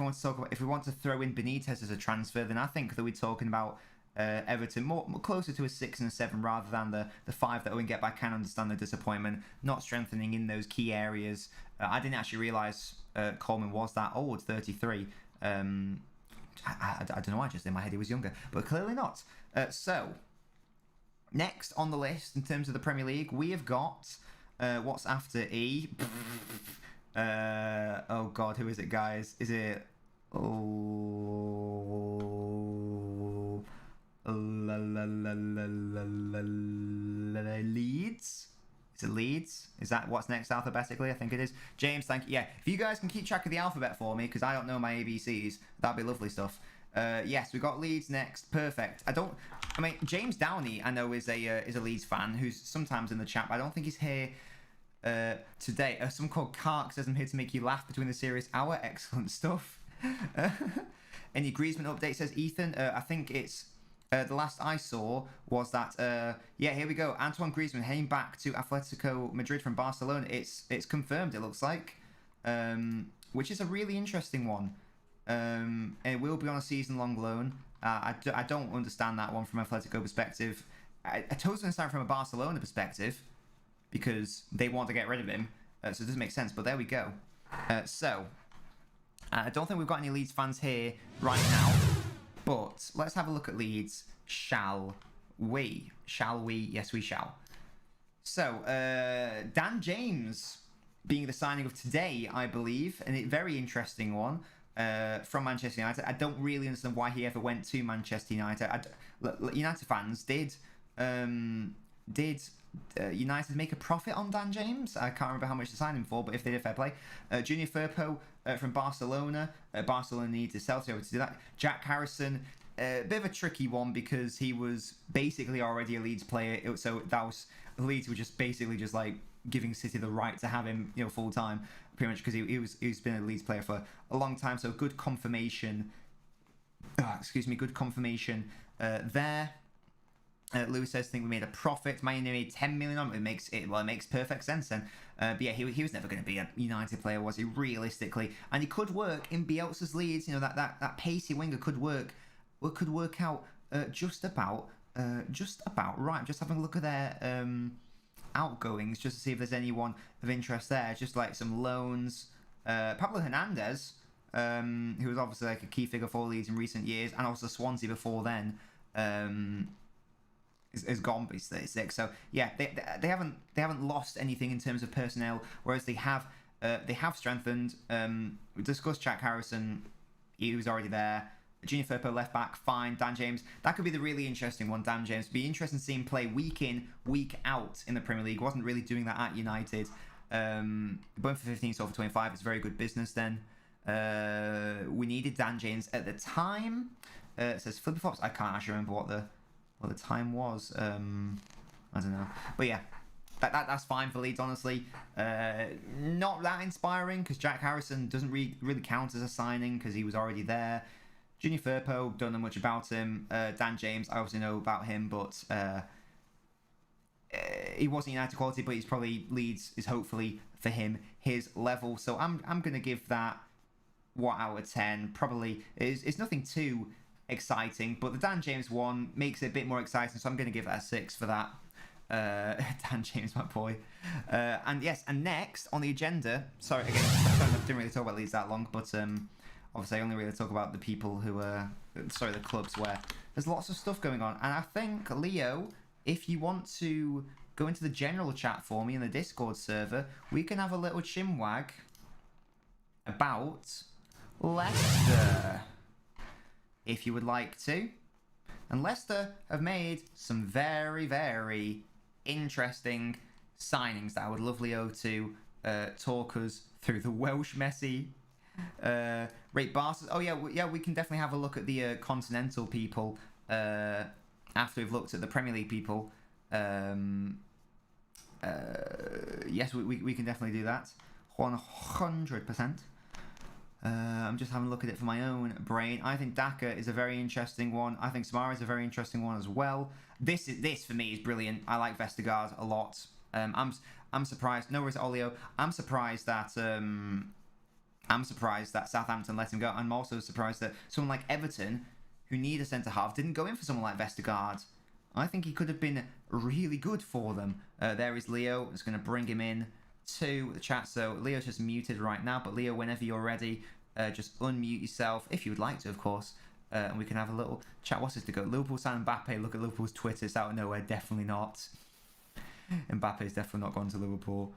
we want to throw in Benitez as a transfer, then I think that we're talking about Everton more closer to a 6 and a 7 rather than the 5 that Owen get. But I can understand the disappointment, not strengthening in those key areas. I didn't actually realise Coleman was that old, 33. I don't know why, just in my head he was younger, but clearly not. So, next on the list in terms of the Premier League, we have got what's after E. Oh God, who is it, guys? Is it Leeds? Is it Leeds? Is that what's next alphabetically? I think it is. James, thank you. Yeah, if you guys can keep track of the alphabet for me, because I don't know my ABCs, that'd be lovely stuff. Yes, we got Leeds next. Perfect. James Downey, I know, is a Leeds fan who's sometimes in the chat, but I don't think he's here today. Someone called Kark says, I'm here to make you laugh between the serious hour. Excellent stuff. Any Griezmann update, says Ethan. I think it's the last I saw was that here we go. Antoine Griezmann heading back to Atletico Madrid from Barcelona. It's confirmed, it looks like, which is a really interesting one. It will be on a season-long loan. I don't understand that one from Atletico perspective. I totally understand from a Barcelona perspective, because they want to get rid of him, so it doesn't make sense, but there we go. So, I don't think we've got any Leeds fans here right now, but let's have a look at Leeds, shall we? Shall we? Yes, we shall. So, Dan James being the signing of today, I believe, and a very interesting one from Manchester United. I don't really understand why he ever went to Manchester United. United fans did United make a profit on Dan James? I can't remember how much to sign him for, but if they did, fair play. Junior Firpo from Barcelona. Barcelona needs a sell to do that. Jack Harrison, a bit of a tricky one because he was basically already a Leeds player. So that was Leeds were just basically just like giving City the right to have him, full time, pretty much, because he's been a Leeds player for a long time. So good confirmation good confirmation there. Lewis says, think we made a profit. Man United made 10 million on it. It makes perfect sense then. But yeah, he was never going to be a United player, was he? Realistically, and he could work in Bielsa's Leeds. You know, that pacey winger could work out just about right. Just having a look at their outgoings just to see if there's anyone of interest there. Just like some loans. Pablo Hernandez, who was obviously like a key figure for Leeds in recent years, and also Swansea before then. Is gone, but he's 36. So yeah, they haven't lost anything in terms of personnel, whereas they have strengthened. We discussed Jack Harrison, he was already there. Junior Firpo left back, fine. Dan James, that could be the really interesting one. Dan James, be interesting to see him play week in, week out in the Premier League. Wasn't really doing that at United. Going for 15, sold for 25. It's very good business then. We needed Dan James at the time. It says Flippy Flops. I can't actually remember what the time was. I don't know, but yeah, that's fine for Leeds, honestly. Not that inspiring because Jack Harrison doesn't really count as a signing because he was already there. Junior Firpo, don't know much about him. Dan James, I obviously know about him, but he wasn't United quality, but he's probably Leeds is hopefully for him his level. So I'm gonna give that out of 10. Probably it's nothing too exciting, but the Dan James one makes it a bit more exciting, so I'm going to give it a 6 for that. Dan James, my boy. And next on the agenda, sorry again, I didn't really talk about Leeds that long, but obviously I only really talk about the people who are, the clubs where there's lots of stuff going on. And I think, Leo, if you want to go into the general chat for me in the Discord server, we can have a little chinwag about Leicester, if you would like to. And Leicester have made some very, very interesting signings that I would love Leo to talk us through. The Welsh Messi, Rate Barca. Oh yeah, we can definitely have a look at the continental people after we've looked at the Premier League people. Yes, we can definitely do that. 100%. I'm just having a look at it for my own brain. I think Daka is a very interesting one. I think Samara is a very interesting one as well. This for me is brilliant. I like Vestergaard a lot. I'm surprised. No worries, Olio. I'm surprised that Southampton let him go. I'm also surprised that someone like Everton, who need a centre half, didn't go in for someone like Vestergaard. I think he could have been really good for them. There is Leo. I'm just going to bring him in to the chat. So Leo's just muted right now, but Leo, whenever you're ready, just unmute yourself if you would like to, of course, and we can have a little chat. What's this to go? Liverpool sign Mbappe. Look at Liverpool's Twitter. It's out of nowhere. Definitely not. Mbappe's definitely not gone to Liverpool.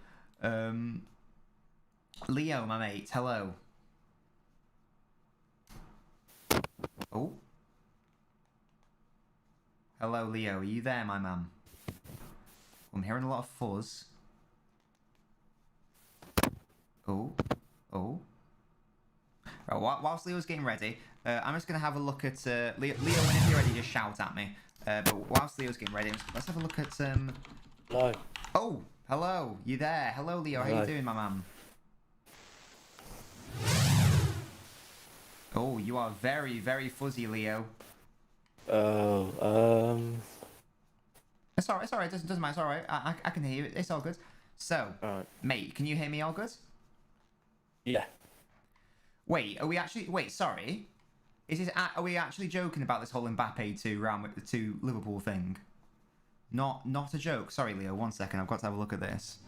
Leo, my mate, hello. Oh, hello, Leo. Are you there, my man? I'm hearing a lot of fuzz. Oh. Right, whilst Leo's getting ready, I'm just going to have a look at... Leo, whenever you're ready, just shout at me. But whilst Leo's getting ready, let's have a look at... Hello. Oh, hello. You there? Hello, Leo. Hello. How you doing, my man? Oh, you are very, very fuzzy, Leo. It's alright, it doesn't matter, it's alright. I can hear you, it's all good. So, Alright. Mate, can you hear me all good? Yeah. Wait, are we actually... Wait, sorry. Are we actually joking about this whole Mbappe to Liverpool thing? Not a joke. Sorry, Leo, 1 second, I've got to have a look at this.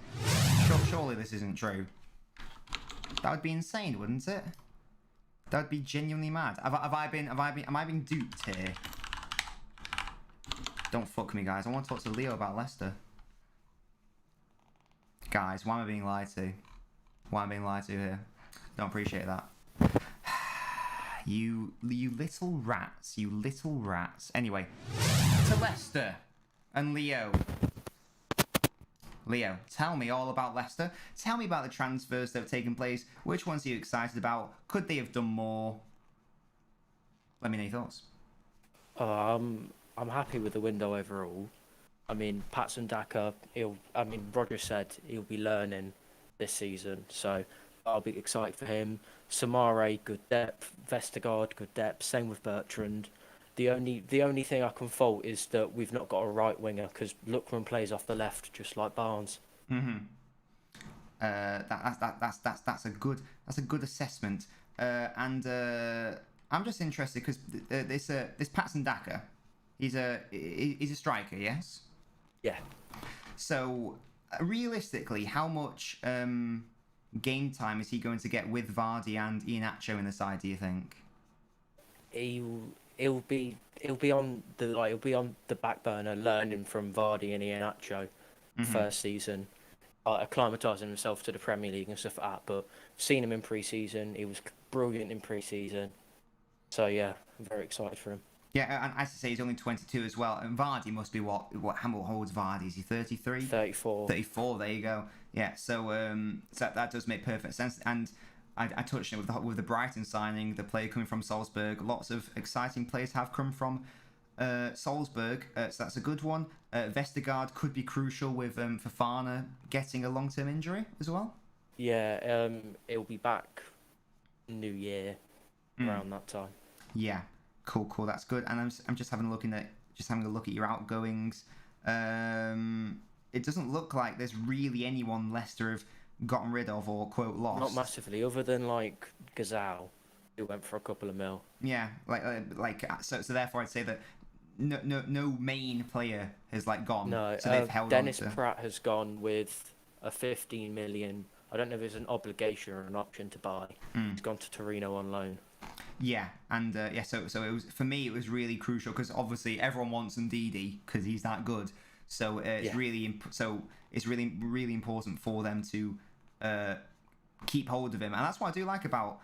Surely this isn't true. That would be insane, wouldn't it? That would be genuinely mad. Am I being duped here? Don't fuck me, guys. I want to talk to Leo about Leicester. Guys, why am I being lied to? Why am I being lied to here? Don't appreciate that. You little rats. You little rats. Anyway, to Leicester and Leo. Leo, tell me all about Leicester. Tell me about the transfers that have taken place. Which ones are you excited about? Could they have done more? Let me know your thoughts. I'm happy with the window overall. I mean, Patson Daka, Roger said he'll be learning this season, so I'll be excited for him. Samare, good depth. Vestergaard, good depth. Same with Bertrand. The only thing I can fault is that we've not got a right winger because Lookman plays off the left just like Barnes. That's a good assessment. And I'm just interested because this Patson Daka, he's a striker, yes. Yeah. So realistically, how much game time is he going to get with Vardy and Iheanacho in the side? Do you think? He'll be on the back burner learning from Vardy and Iheanacho first season, acclimatising himself to the Premier League and stuff like that. But seen him in pre-season, he was brilliant in pre-season. So yeah, I'm very excited for him. Yeah, and as I say, he's only 22 as well. And Vardy must be how old is Vardy? Is he 33? 34. 34, there you go. Yeah, so that does make perfect sense. And I touched on it with the Brighton signing, the player coming from Salzburg. Lots of exciting players have come from Salzburg, so that's a good one. Vestergaard could be crucial with Fofana getting a long-term injury as well. Yeah, he'll be back New Year around that time. Yeah, cool. That's good. And I'm just having a look at your outgoings. It doesn't look like there's really anyone Leicester have gotten rid of or quote lost. Not massively, other than like Gazal, who went for a couple of mil. Yeah, so therefore I'd say that no main player has gone. No, so they've held Dennis on to... Pratt has gone with a 15 million. I don't know if it's an obligation or an option to buy. He's gone to Torino on loan. Yeah, and so it was, for me, it was really crucial because obviously everyone wants Ndidi because he's that good. So it's really important for them to keep hold of him, and that's what I do like about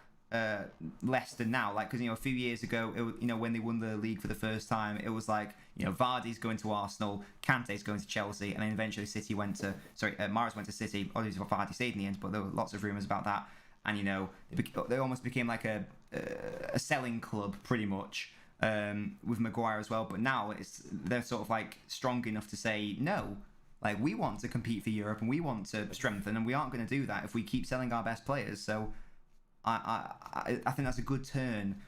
Leicester now. Because a few years ago, when they won the league for the first time, it was Vardy's going to Arsenal, Kante's going to Chelsea, and then eventually Mahrez went to City. Obviously, Vardy stayed in the end, but there were lots of rumours about that, and they almost became like a selling club pretty much. With Maguire as well, but now they're sort of strong enough to say no. We want to compete for Europe and we want to strengthen, and we aren't going to do that if we keep selling our best players. So I think that's a good turn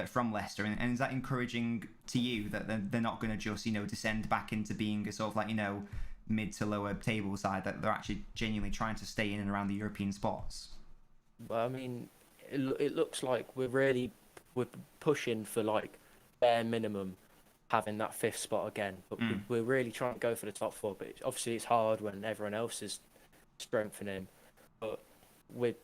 from Leicester, and is that encouraging to you that they're not going to just descend back into being a sort of mid to lower table side, that they're actually genuinely trying to stay in and around the European spots? Well, I mean, it looks like we're pushing for bare minimum having that fifth spot again, but we're really trying to go for the top four. But obviously it's hard when everyone else is strengthening, but we're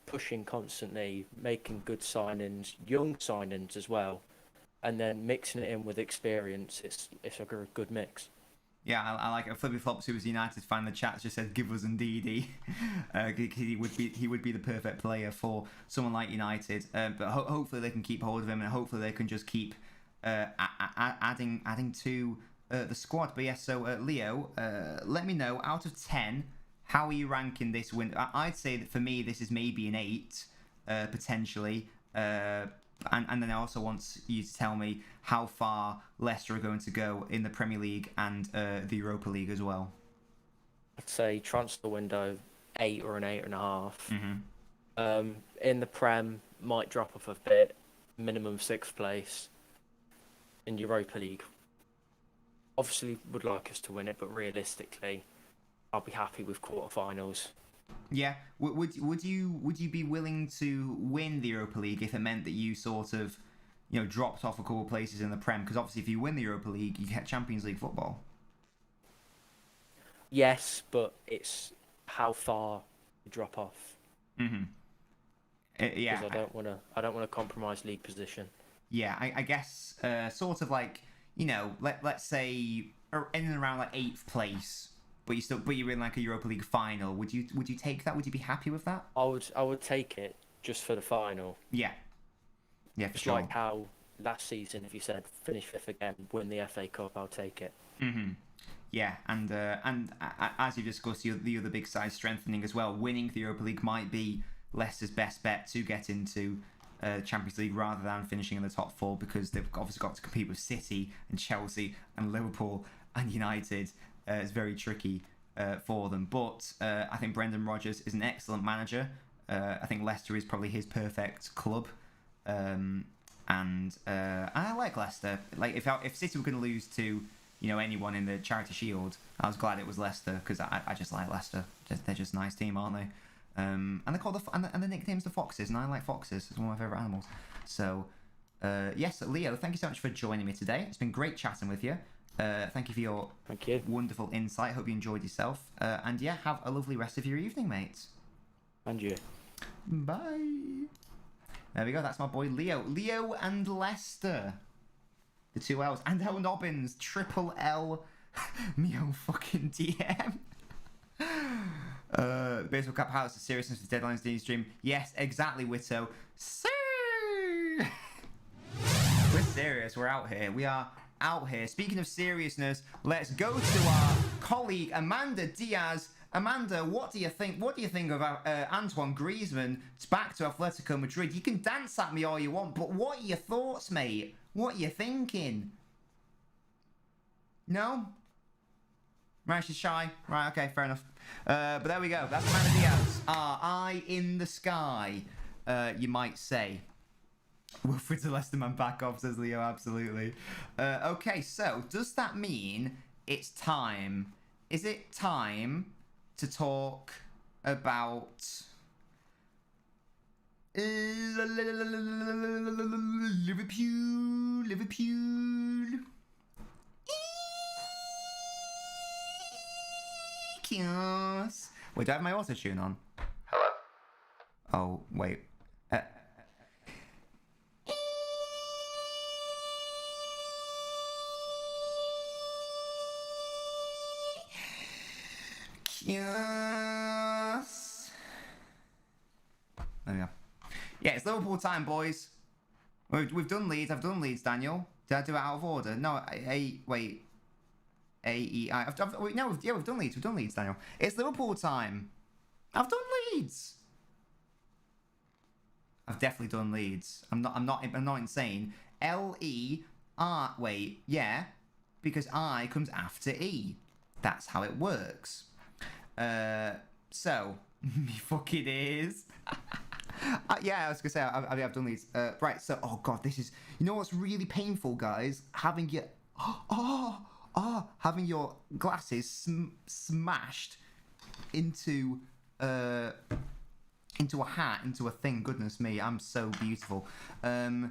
pushing constantly, making good signings, young signings as well, and then mixing it in with experience. It's a good mix. Yeah, I like it. Flippy Flops, who was a United fan in the chat, just said, "Give us Ndidi." He would be the perfect player for someone like United. But hopefully they can keep hold of him, and hopefully they can just keep adding to the squad. But yes, so Leo, let me know, out of 10, how are you ranking this win? I'd say that for me, this is maybe an 8, potentially. And then I also want you to tell me how far Leicester are going to go in the Premier League and the Europa League as well. I'd say transfer window 8 or an 8.5. In the Prem, might drop off a bit. Minimum 6th place. In Europa League, obviously would like us to win it, but realistically, I'll be happy with quarterfinals. Yeah, would you be willing to win the Europa League if it meant that you sort of dropped off a couple of places in the Prem? Because obviously, if you win the Europa League, you get Champions League football. Yes, but it's how far you drop off. Yeah, because I don't want to compromise league position. Yeah, I guess sort of let's say in and around 8th place. But you're in a Europa League final. Would you take that? Would you be happy with that? I would take it just for the final. Yeah, for it's sure. Like how last season, if you said finish 5th again, win the FA Cup, I'll take it. Yeah, and as you discussed, the other big side strengthening as well. Winning the Europa League might be Leicester's best bet to get into Champions League rather than finishing in the top 4, because they've obviously got to compete with City and Chelsea and Liverpool and United. It's very tricky for them, but I think Brendan Rodgers is an excellent manager. I think Leicester is probably his perfect club. And I like Leicester. Like if City were going to lose to anyone in the Charity Shield, I was glad it was Leicester because I just like Leicester. They're just a nice team, aren't they? And they're called the nickname's the Foxes, and I like foxes. It's one of my favourite animals. So yes, Leo, thank you so much for joining me today. It's been great chatting with you. Thank you for your wonderful insight. Hope you enjoyed yourself. And yeah, have a lovely rest of your evening, mates. And you. Bye. There we go. That's my boy Leo. Leo and Leicester. The 2 L's. And LNobbins. Triple L. Mio fucking DM. Baseball Cap House. The seriousness of Deadlines Disney Stream. Yes, exactly, Witto. We're serious. We're out here. We are out here. Speaking of seriousness, let's go to our colleague Amanda Diaz. Amanda, what do you think? What do you think of Antoine Griezmann? It's back to Atletico Madrid. You can dance at me all you want, but what are your thoughts, mate? What are you thinking? No? Right, she's shy. Right, okay, fair enough. But there we go. That's Amanda Diaz. Eye in the sky, you might say. Wilfred to Leicester man back off, says Leo, absolutely. Okay, so does that mean it's time? Is it time to talk about Liverpool? Yes. Wait, do I have my auto tune on? Hello. Oh, wait. Yes. There we go. Yeah, it's Liverpool time, boys. We've done Leeds. I've done Leeds, Daniel. Did I do it out of order? No, wait. A-E-I. We've done Leeds. We've done Leeds, Daniel. It's Liverpool time. I've done Leeds. I've definitely done Leeds. I'm not insane. L-E-R. Wait, yeah, because I comes after E. That's how it works. So me fucking is. Yeah, I was gonna say I've done Leeds. Right. So, oh god, this is. You know what's really painful, guys? Having your glasses smashed into a hat, into a thing. Goodness me, I'm so beautiful. Yeah.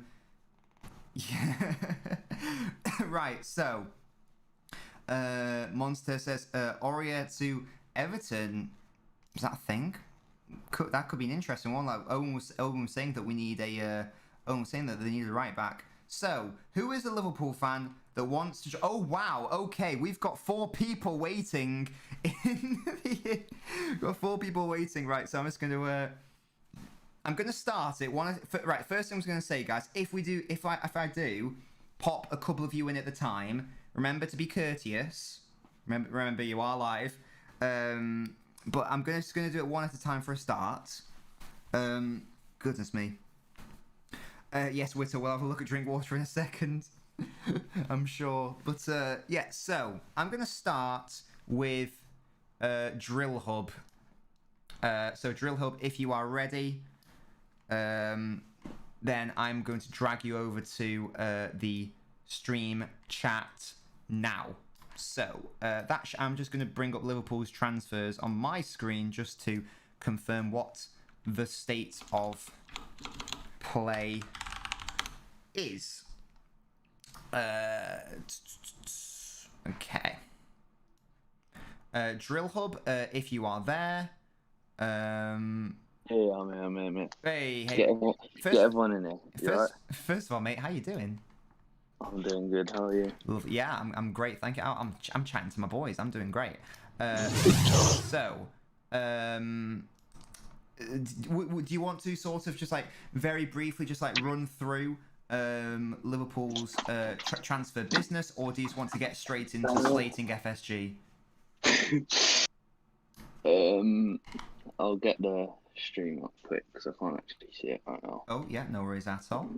Right, so Monster says Aurier to Everton. Is that a thing? That could be an interesting one. Like Owen was saying that we need Owen was saying that they need a right back. So, who is a Liverpool fan that wants to? Oh wow, okay, we've got 4 people waiting. We've got 4 people waiting, right? So I'm just going to. I'm going to start it. Right, first thing I was going to say, guys, if I do pop a couple of you in at the time, remember to be courteous. Remember you are live. But I'm just going to do it one at a time for a start. Goodness me. Yes, Witter, we'll have a look at Drinkwater in a second. I'm sure. But yeah, so I'm going to start with Drill Hub. So Drill Hub, if you are ready, then I'm going to drag you over to the stream chat now. So I'm just going to bring up Liverpool's transfers on my screen just to confirm what the state of play is. Okay. Drill Hub, if you are there. Yeah, I'm here, mate. Hey. Get everyone in there. First of all, mate, how you doing? I'm doing good. How are you? Yeah, I'm great. Thank you. I'm chatting to my boys. I'm doing great. So, do you want to sort of just like very briefly just like run through Liverpool's transfer business, or do you just want to get straight into slating FSG? I'll get the stream up quick because I can't actually see it right now. Oh yeah, no worries at all.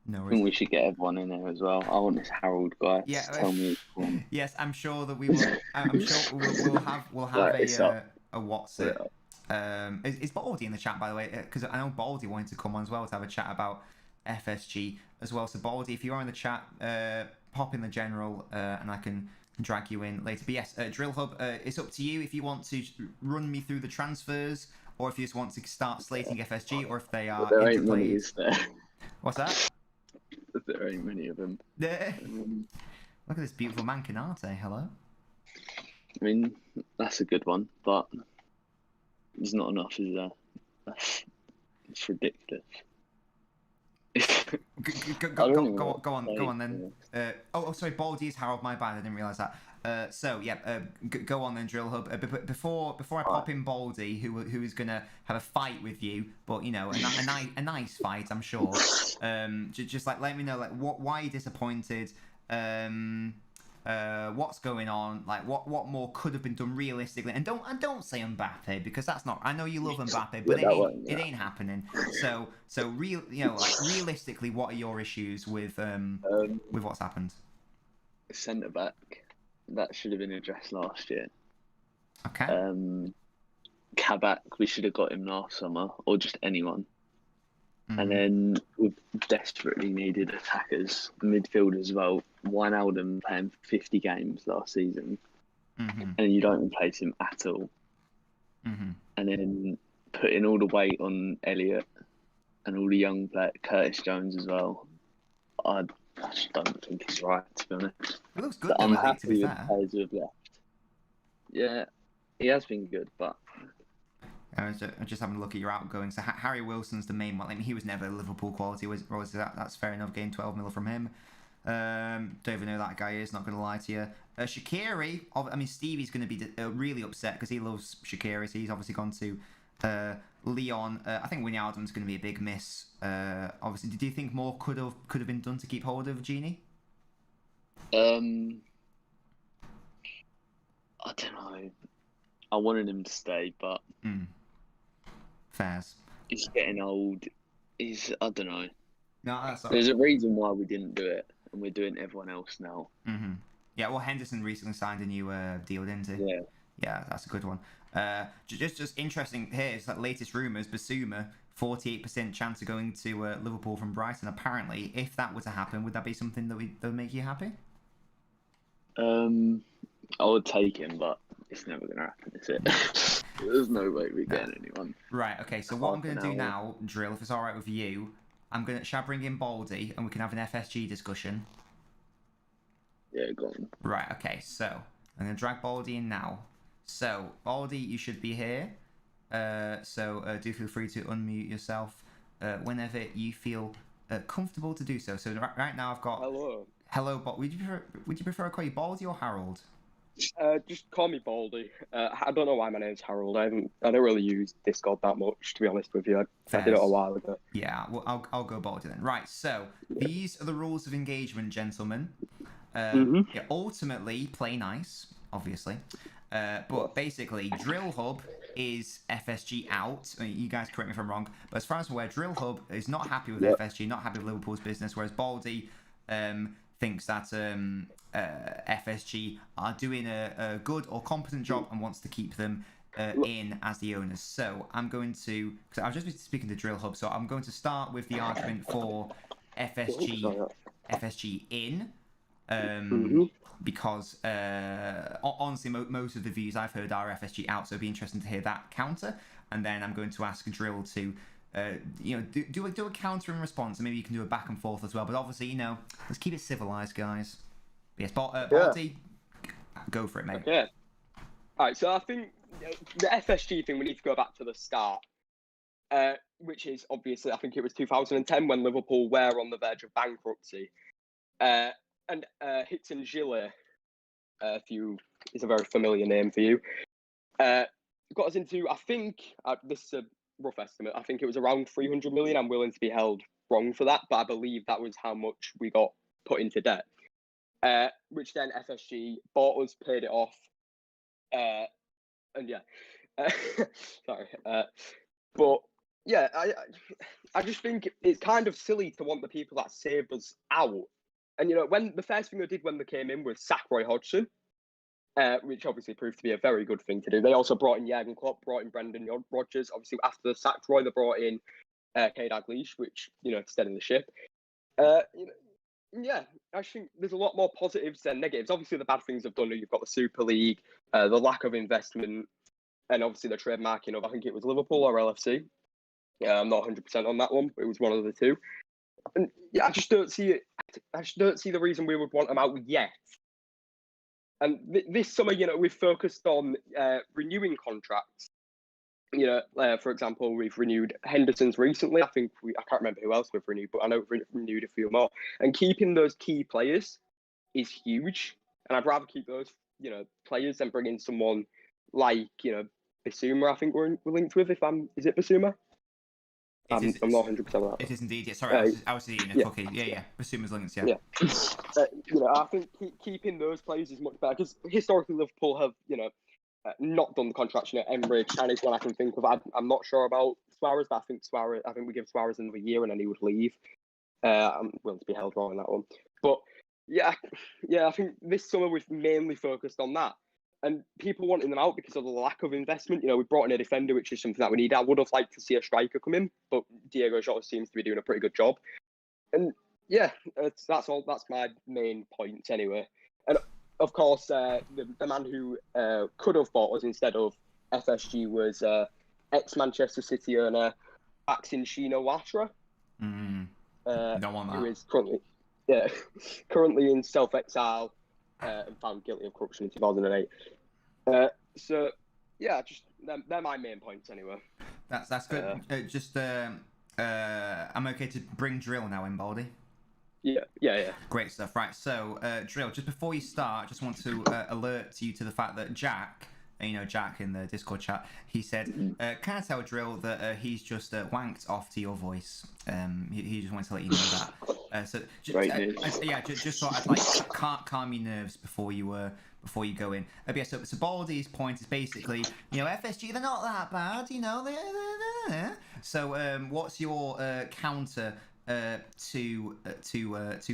No I worries. think we should get everyone in there as well. I want this Harold guy to tell me. Yes, I'm sure that we will. I'm sure we'll have Right, a what's it. Is Baldy in the chat, by the way? Because I know Baldy wanted to come on as well to have a chat about FSG as well. So Baldy, if you are in the chat, pop in the general, and I can drag you in later. But yes, Drill Hub, it's up to you if you want to run me through the transfers, or if you just want to start slating FSG, or if they are there ain't many, interplayed. is there? What's that? There ain't many of them. Look at this beautiful man, Canate. Hello. I mean, that's a good one, but there's not enough, is there? It's ridiculous. Go on then. Sorry, Baldy is Harold. My bad. I didn't realise that. Go on then, Drill Hub. Before I pop in Baldy, who is gonna have a fight with you, but you know, a nice fight, I'm sure. Just like let me know, like why you're disappointed. What's going on? Like what more could have been done realistically? And don't say Mbappe, because that's not. I know you love Mbappe, but it ain't happening. So realistically, what are your issues with what's happened? Centre back, that should have been addressed last year. Okay. Kabak, we should have got him last summer, or just anyone. And then we've desperately needed attackers, midfield as well. Wijnaldum playing 50 games last season, and you don't replace him at all. And then putting all the weight on Elliot and all the young players, Curtis Jones as well. I just don't think it's right, to be honest. It looks good. I'm though, happy to be with fair. the players who have left. Yeah, he has been good, but I was just having a look at your outgoing. So Harry Wilson's the main one. I mean, he was never Liverpool quality, was that? That's fair enough. Gained 12 mil from him. Don't even know who that guy is. Not going to lie to you. Shaqiri. I mean, Stevie's going to be really upset because he loves Shaqiri. So he's obviously gone to Leon. I think Wijnaldum's going to be a big miss. Obviously, do you think more could have been done to keep hold of Genie? I don't know. I wanted him to stay, but Fairs. he's getting old. I don't know. No, that's all There's right. a reason why we didn't do it, and we're doing everyone else now. Yeah, well, Henderson recently signed a new deal, didn't he? Yeah. Yeah, that's a good one. Just interesting here is that latest rumours, Basuma, 48% chance of going to Liverpool from Brighton. Apparently, if that were to happen, would that be something that would make you happy? I would take him, but it's never going to happen, is it? There's no way we're getting anyone. Right, okay, so what I'm going to do now, Drill, if it's alright with you, shall I bring in Baldy and we can have an FSG discussion? Yeah, go on. Right, okay, so I'm going to drag Baldy in now. So, Baldy, you should be here. Do feel free to unmute yourself whenever you feel comfortable to do so. So right now I've got... Hello, but would you prefer I call you Baldy or Harold? Just call me Baldy. I don't know why my name's Harold. I don't really use Discord that much, to be honest with you. I did it a while ago. Yeah, well, I'll go Baldy then. Right, so these are the rules of engagement, gentlemen. Ultimately, play nice, obviously. But basically, Drill Hub is FSG out. I mean, you guys correct me if I'm wrong, but as far as I'm aware, Drill Hub is not happy with FSG, not happy with Liverpool's business, whereas Baldy thinks that FSG are doing a good or competent job and wants to keep them in as the owners. So I'm going to, because I've just been speaking to Drill Hub, so I'm going to start with the argument for FSG in. Because honestly, most of the views I've heard are FSG out, so it'd be interesting to hear that counter. And then I'm going to ask Drill to, do a counter in response, and maybe you can do a back and forth as well. But obviously, let's keep it civilized, guys. But yes, Baldy, go for it, mate. Yeah. All right. So I think the FSG thing, we need to go back to the start, which is obviously, I think it was 2010 when Liverpool were on the verge of bankruptcy. And Hitton Gillet, is a very familiar name for you, got us into, I think, this is a rough estimate, I think it was around 300 million. I'm willing to be held wrong for that, but I believe that was how much we got put into debt, which then FSG bought us, paid it off, and yeah, sorry. But yeah, I just think it's kind of silly to want the people that saved us out. And when the first thing they did when they came in was sack Roy Hodgson, which obviously proved to be a very good thing to do. They also brought in Jurgen Klopp, brought in Brendan Rodgers. Obviously, after the sacked Roy, they brought in K Dalglish, which steadied the ship. Yeah, I think there's a lot more positives than negatives. Obviously, the bad things they've done. You've got the Super League, the lack of investment, and obviously the trademarking of, I think it was Liverpool or LFC. Yeah, I'm not 100% on that one, but it was one of the two. And yeah, I just don't see it. I just don't see the reason we would want them out yet. And this summer, we've focused on renewing contracts. For example, we've renewed Henderson's recently. I can't remember who else we've renewed, but I know we've renewed a few more. And keeping those key players is huge. And I'd rather keep those, players than bring in someone like, Bissouma. I think we're linked with. Is it Bissouma? I'm not 100% on that. It is indeed. Yeah, sorry, I was eating a cookie. Yeah. Bissouma's linked. Yeah. I think keeping those players is much better because historically Liverpool have, not done the contract. Emery is one I can think of. I'm not sure about Suarez, but I think we give Suarez another year and then he would leave. I'm willing to be held wrong on that one. But yeah, I think this summer we've mainly focused on that. And people wanting them out because of the lack of investment. We brought in a defender, which is something that we need. I would have liked to see a striker come in, but Diego Jota seems to be doing a pretty good job. And yeah, that's all. That's my main points anyway. And of course, the man who could have bought us instead of FSG was ex-Manchester City owner Maxim Shinawatra. Don't want that. Who is currently in self-exile and found guilty of corruption in 2008. So yeah, just they're my main points anyway. That's good. I'm okay to bring Drill now in, Baldy. Yeah. Great stuff. Right, so Drill, just before you start, I just want to alert you to the fact that Jack in the Discord chat, he said, can I tell Drill that he's just wanked off to your voice? He just wanted to let you know that. So just so I'd calm your nerves before you go in. So Baldy's point is basically, FSG, they're not that bad, they're. So what's your counter to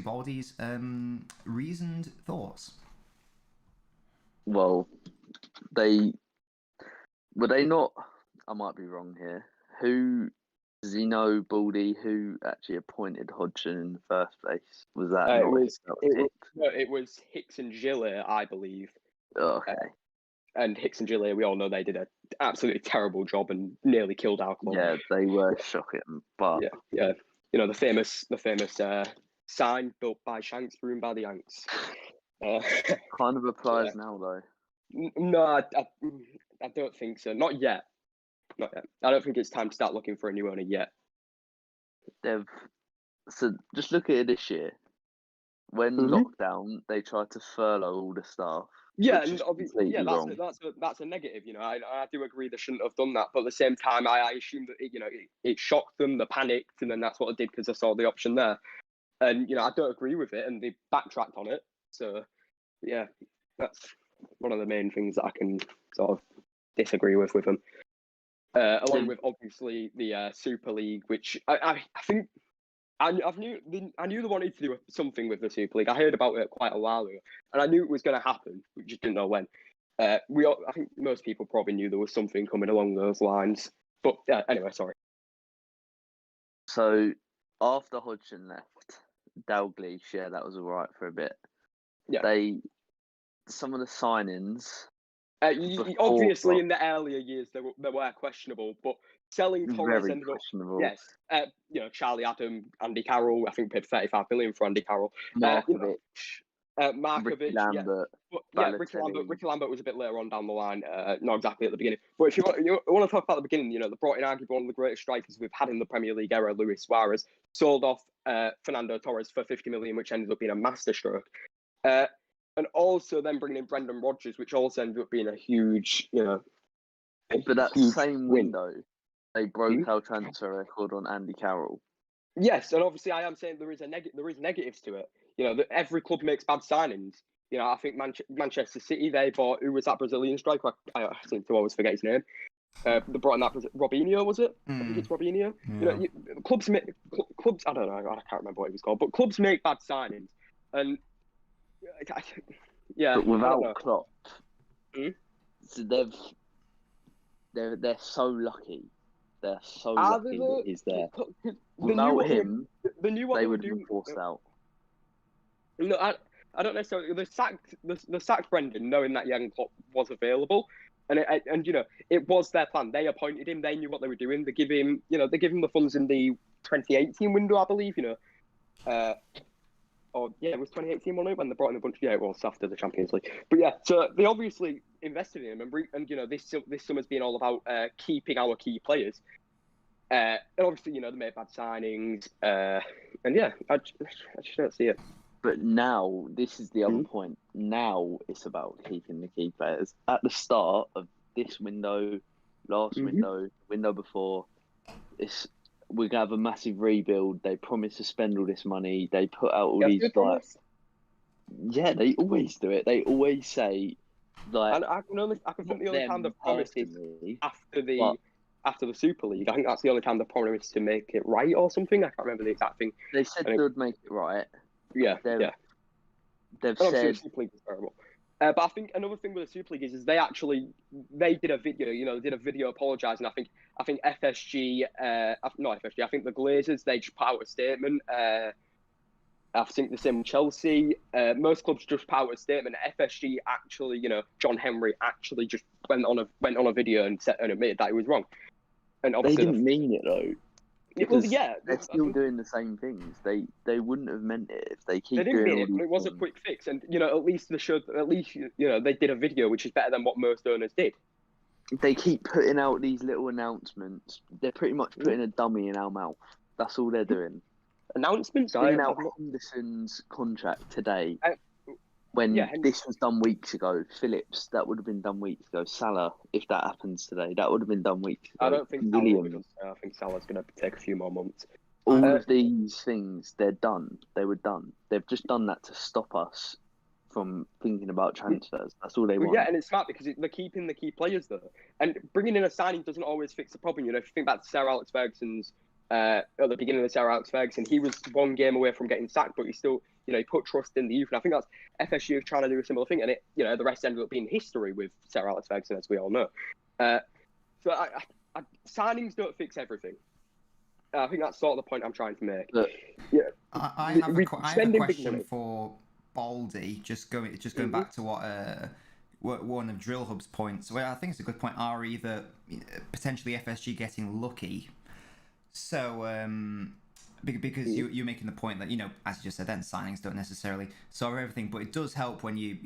Baldy's reasoned thoughts? Well, were they not? I might be wrong here. Who does he know, Baldy, who actually appointed Hodgson in the first place? Was that it was Hicks and Gillet, I believe. Okay. And Hicks and Gillet, we all know they did an absolutely terrible job and nearly killed our club. Yeah, they were shocking. But yeah. The famous sign built by Shanks, ruined by the Yanks. Kind of applies now, though. No, I don't think so. Not yet. I don't think it's time to start looking for a new owner yet. So just look at it this year. When lockdown, they tried to furlough all the staff. Yeah, and obviously, that's a negative. I do agree they shouldn't have done that, but at the same time, I assume that it shocked them, they panicked, and then that's what they did because they saw the option there. And I don't agree with it, and they backtracked on it. So yeah, that's one of the main things that I can sort of disagree with them. Along with obviously the Super League, which I think I knew they wanted to do something with the Super League. I heard about it quite a while ago, and I knew it was going to happen. We just didn't know when. I think most people probably knew there was something coming along those lines. But anyway, sorry. So after Hodgson left, Dalglish, that was all right for a bit. Yeah. Some of the signings. Obviously, in the earlier years, they were questionable, but selling Torres ended up. Yes, Charlie Adam, Andy Carroll. I think paid 35 million for Andy Carroll. Markovic, Ricky Lambert. Ricky Lambert was a bit later on down the line, not exactly at the beginning. But if you want to talk about the beginning, they brought in arguably one of the greatest strikers we've had in the Premier League era, Luis Suarez, sold off Fernando Torres for 50 million, which ended up being a masterstroke. And also then bringing in Brendan Rodgers, which also ended up being a huge, But that same window, they broke our transfer record on Andy Carroll. Yes, and obviously I am saying there is negatives to it. That every club makes bad signings. I think Manchester City, they bought, who was that Brazilian striker? I seem to always forget his name. They brought in that, was it Robinho? Was it? I think it's Robinho. Yeah. Clubs make clubs. I don't know. I can't remember what it was called, but clubs make bad signings, and yeah. But without I Klopp, so they're so lucky. They're so lucky that he's there. Without him, they would have been forced out. No, I don't necessarily. The sacked Brendan, knowing that Jurgen Klopp was available, and it was their plan. They appointed him. They knew what they were doing. They give him the funds in the 2018 window, I believe. It was 2018 when they brought in a bunch. Yeah, it was after the Champions League. But yeah, so they obviously invested in him, and this summer's been all about keeping our key players. And obviously, they made bad signings, and yeah, I just don't see it. But now, this is the other point. Now it's about keeping the key players. At the start of this window, last window before, we're gonna have a massive rebuild. They promise to spend all this money. They put out all these yeah, they always do it. They always say I can think the only time they've promised is after the Super League. I think that's the only time they promised to make it right or something. I can't remember the exact thing. They said they would make it right. Yeah, They've said the Super League is terrible. But I think another thing with the Super League is they did a video, apologising. I think FSG, not FSG. I think the Glazers, they just put out a statement. I think the same with Chelsea. Most clubs just put out a statement. FSG actually, John Henry actually just went on a video and admitted that he was wrong. And they didn't mean it though. Because they're still doing the same things. They wouldn't have meant it if they keep they didn't doing mean it, but it was a quick fix, and at least they did a video, which is better than what most owners did. They keep putting out these little announcements. They're pretty much putting a dummy in our mouth. That's all they're doing. Announcements? Putting out Henderson's contract today. This was done weeks ago. Phillips, that would have been done weeks ago. Salah, if that happens today, that would have been done weeks ago. I don't think Williams. I think Salah's going to take a few more months. All of these things, they're done. They were done. They've just done that to stop us from thinking about transfers. That's all they want. Yeah, and it's smart because they're keeping the key players though. And bringing in a signing doesn't always fix the problem. If you think back to Sir Alex Ferguson's at the beginning of Sir Alex Ferguson, he was one game away from getting sacked, but he still, he put trust in the youth. And I think that's FSU trying to do a similar thing, and it, the rest ended up being history with Sir Alex Ferguson, as we all know. So signings don't fix everything. I think that's sort of the point I'm trying to make. I have a question for Baldy. Just going back to what one of Drill Hub's points. Well, I think it's a good point, Ari, that potentially FSG getting lucky. So, because you're making the point that, as you just said then, signings don't necessarily solve everything, but it does help when you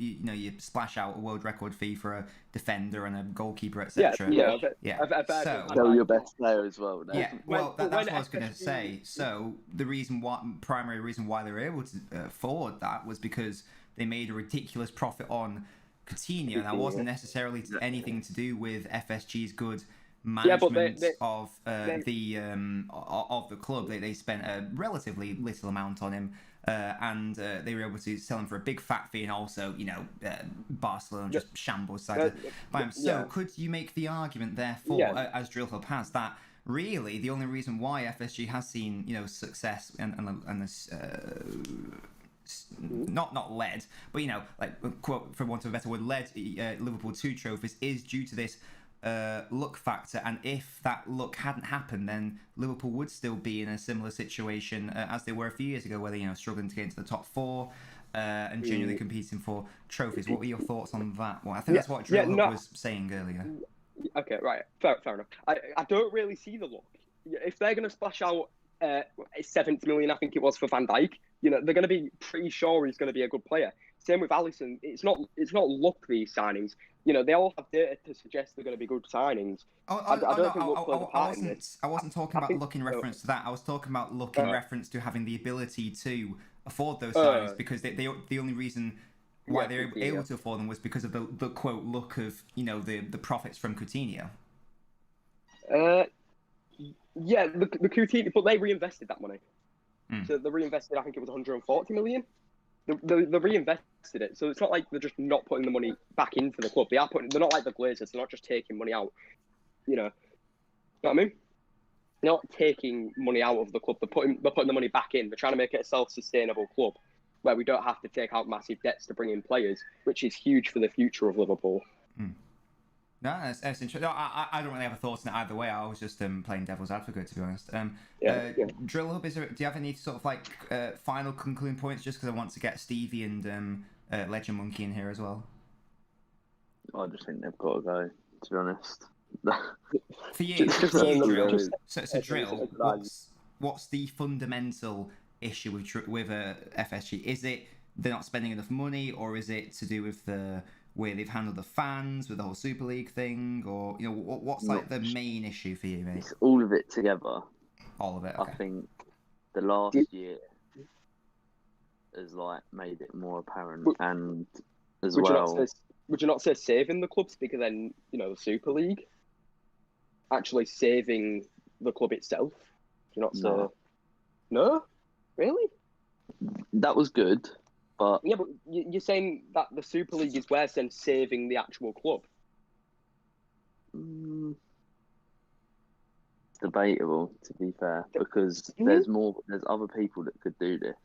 splash out a world record fee for a defender and a goalkeeper, etc. So your best player as well. No? Yeah, well, that's what I was going to say. So the primary reason why they were able to afford that was because they made a ridiculous profit on Coutinho, and that wasn't necessarily anything to do with FSG's good management of the club. They spent a relatively little amount on him, and they were able to sell him for a big fat fee, and also Barcelona just shambles side by him. So could you make the argument therefore, as Drill Hub has, that really the only reason why FSG has seen success and this not led, but quote, for want of a better word, led Liverpool 2 trophies is due to this luck factor, and if that luck hadn't happened, then Liverpool would still be in a similar situation as they were a few years ago, where they struggling to get into the top 4 and genuinely competing for trophies. What were your thoughts on that? Well, I think that's what Drill Hub was saying earlier. Okay, right, fair enough. I don't really see the luck. If they're going to splash out 70 million, I think it was, for Van Dijk, they're going to be pretty sure he's going to be a good player. Same with Alisson. It's not luck, these signings. They all have data to suggest they're going to be good signings. I wasn't talking about luck in reference to that. I was talking about luck in reference to having the ability to afford those signings, because the only reason why they were able to afford them was because of the quote luck of the profits from Coutinho. Yeah, the Coutinho, but they reinvested that money. So they reinvested, I think it was 140 million. They reinvested it, so it's not like they're just not putting the money back into the club. They're not like the Glazers. They're not just taking money out. you know what I mean? They're not taking money out of the club. They're putting the money back in. They're trying to make it a self-sustainable club where we don't have to take out massive debts to bring in players, which is huge for the future of Liverpool. No, that's interesting. No, I don't really have a thought on it either way. I was just playing devil's advocate, to be honest. Drill Hub, do you have any sort of like final concluding points? Just because I want to get Stevie and Legend Monkey in here as well. I just think they've got to go, to be honest. For you, so Drill, Drill, what's the fundamental issue with FSG? Is it they're not spending enough money, or is it to do with the way they've handled the fans with the whole Super League thing, or what's like the main issue for you, mate? It's all of it together. All of it. Okay. I think the last year has like made it more apparent, and as well. Would you not say saving the clubs bigger than the Super League? Actually saving the club itself. Do you not say no? Really? That was good. But yeah, but you're saying that the Super League is worse than saving the actual club. It's debatable, to be fair, because there's other people that could do this.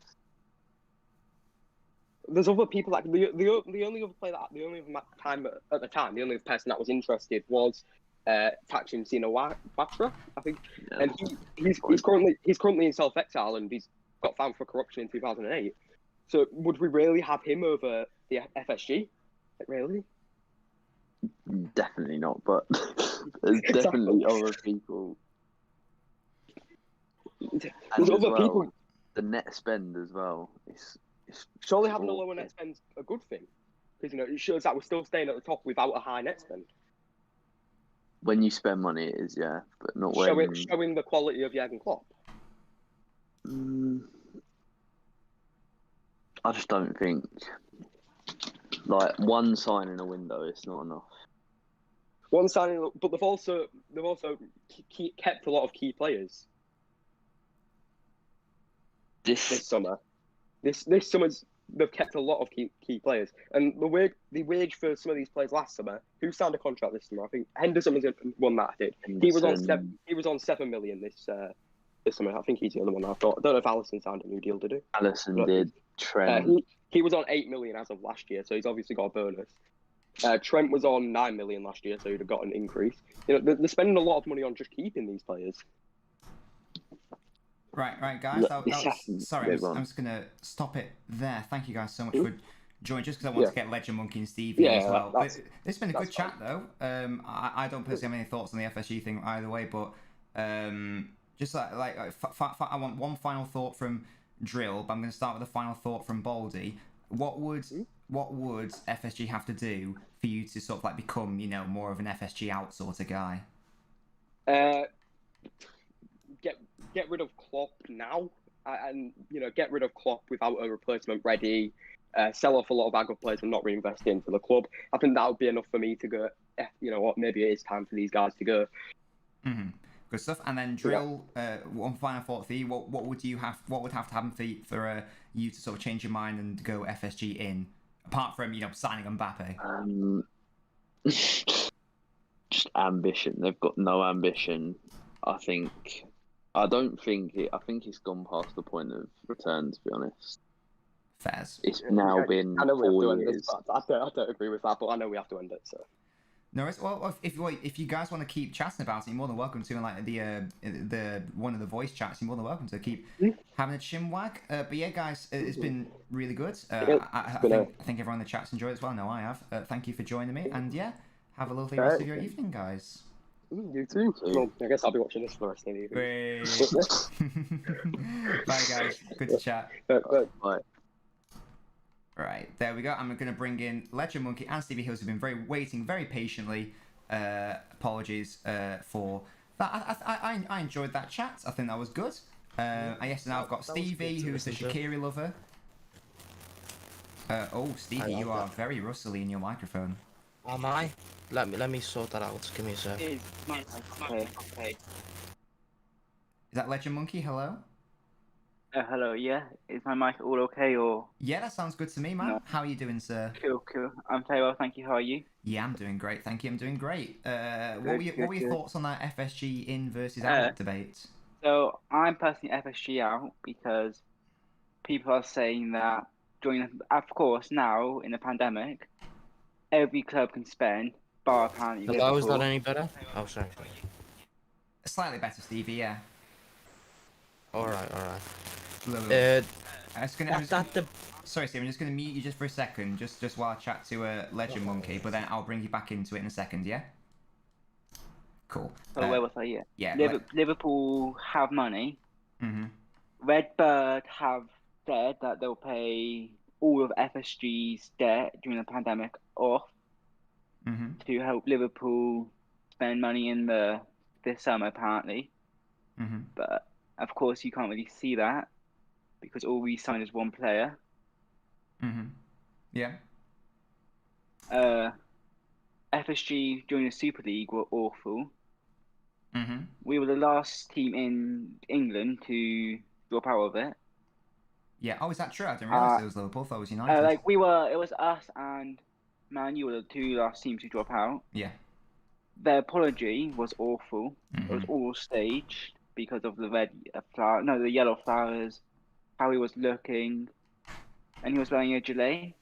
There's other people that the only other player that the only other person that was interested was Takshim Sinawatra, I think, and he's currently in self-exile and he's got found for corruption in 2008. So would we really have him over the FSG? Really? Definitely not, but there's definitely other people. There's other people. The net spend as well. Surely having a lower net spend's a good thing, because it shows that we're still staying at the top without a high net spend. When you spend money, it is, yeah, but not showing the quality of Jurgen Klopp. I just don't think like one sign in a window is not enough. One signing, but they've also kept a lot of key players this summer. This summer's they've kept a lot of key players, and the wage for some of these players last summer. Who signed a contract this summer? I think Henderson was one that did. He was on 7 million this summer. I think he's the other one I've got. I don't know if Alisson signed a new deal to do. Alisson did. Trent. He was on 8 million as of last year, so he's obviously got a bonus. Trent was on 9 million last year, so he'd have got an increase. They're spending a lot of money on just keeping these players. Right, guys. Sorry, I'm just gonna stop it there. Thank you guys so much for joining. Just because I want to get Legend Monkey and Stevie as well. It's been a good chat though. I don't personally have any thoughts on the FSG thing either way, but just I want one final thought from Drill, but I'm going to start with a final thought from Baldy. What would FSG have to do for you to sort of like become, more of an FSG out sort of guy? Get rid of Klopp now, and get rid of Klopp without a replacement ready. Sell off a lot of our good players and not reinvest into the club. I think that would be enough for me to go. You know what? Maybe it is time for these guys to go. Mm-hmm. Good stuff. And then Drill, one final thought for you. What would have to happen for you to sort of change your mind and go FSG in, apart from signing Mbappe? Just ambition. They've got no ambition. I think it's gone past the point of return, to be honest. Fairs. It's now been 4 years. I don't agree with that, but I know we have to end it. So. No worries. Well, if you guys want to keep chatting about it, you're more than welcome to. Like the one of the voice chats, you're more than welcome to keep having a chinwag. But yeah, guys, it's been really good. I think everyone in the chat's enjoyed it as well. No, I have. Thank you for joining me, and yeah, have a lovely rest of your evening, guys. You too. Well, I guess I'll be watching this for the rest of the evening. Bye, guys. Good to chat. Bye. Right, there we go. I'm going to bring in Legend Monkey and Stevie Hills, who've been waiting very patiently. Apologies for that. I enjoyed that chat. I think that was good. Yes, now I've got Stevie, who's the Shaqiri lover. Stevie, you are very rustly in your microphone. Am I? Let me sort that out. Give me a sec. Okay. Is that Legend Monkey? Hello? Hello, yeah. Is my mic all okay or Yeah, that sounds good to me, man. no? How are you doing, sir? Cool. I'm very well, thank you. How are you? Yeah, I'm doing great, thank you. I'm doing great. What Good, were your, good, what were your good. thoughts on that FSG in versus Uh, out debate? So I'm personally FSG out because people are saying that of course, now in the pandemic, every club can spend, bar apparently Hello, is that Liverpool. any better? Oh, sorry. Slightly better, Stevie. Yeah. All right. I'm just gonna, sorry, Steve. I'm just gonna mute you just for a second, just while I chat to Legend Monkey. But then I'll bring you back into it in a second. Yeah. Cool. So where was I? Yeah. Yeah. Liverpool have money. Mhm. Redbird have said that they'll pay all of FSG's debt during the pandemic off Mhm. to help Liverpool spend money in this summer apparently. Mhm. But of course you can't really see that because all we signed is one player. Mhm. Yeah. FSG during the Super League were awful. Mhm. We were the last team in England to drop out of it. Yeah. Oh, is that true? I didn't realize it was Liverpool. I thought it was United. It was us and Man U were the two last teams to drop out. Yeah. Their apology was awful. Mhm. It was all staged because of the the yellow flowers, how he was looking, and he was wearing a gilet.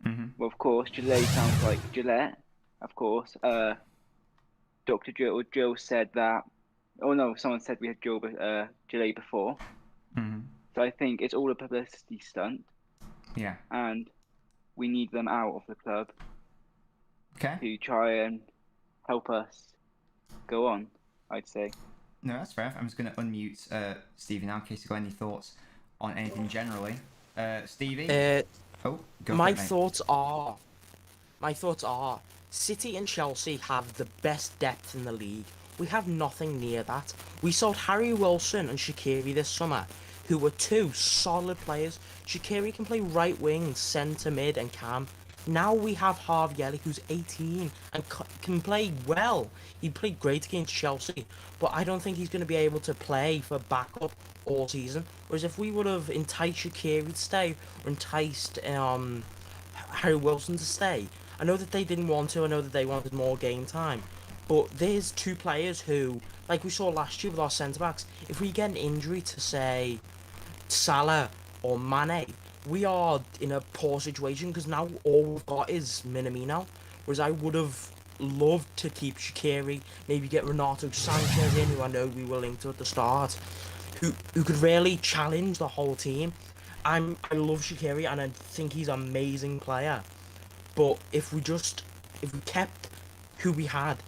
Mhm. Well, of course, gilet sounds like Gillette. Of course, Dr. Joe said that. Oh no, someone said we had gilet before. Mhm. So I think it's all a publicity stunt, Yeah. and we need them out of the club Okay. to try and help us go on. I'd say. No, that's fair. I'm just going to unmute Stevie now in case you've got any thoughts on anything generally. Stevie? Go my for it, mate. thoughts are, City and Chelsea have the best depth in the league. We have nothing near that. We sold Harry Wilson and Shaqiri this summer, who were two solid players. Shaqiri can play right wing, centre mid and cam. Now we have Harvey Elliott, who's 18 and can play well. He played great against Chelsea, but I don't think he's going to be able to play for backup all season. Whereas if we would have enticed Shaqiri to stay, or enticed Harry Wilson to stay, I know that they didn't want to, I know that they wanted more game time, but there's two players who, like we saw last year with our centre-backs, if we get an injury to, say, Salah or Mane, we are in a poor situation because now all we've got is Minamino. Whereas I would have loved to keep Shaqiri, maybe get Renato Sanchez in, who I know we were linked to at the start, who could really challenge the whole team. I love Shaqiri and I think he's an amazing player. But if we kept who we had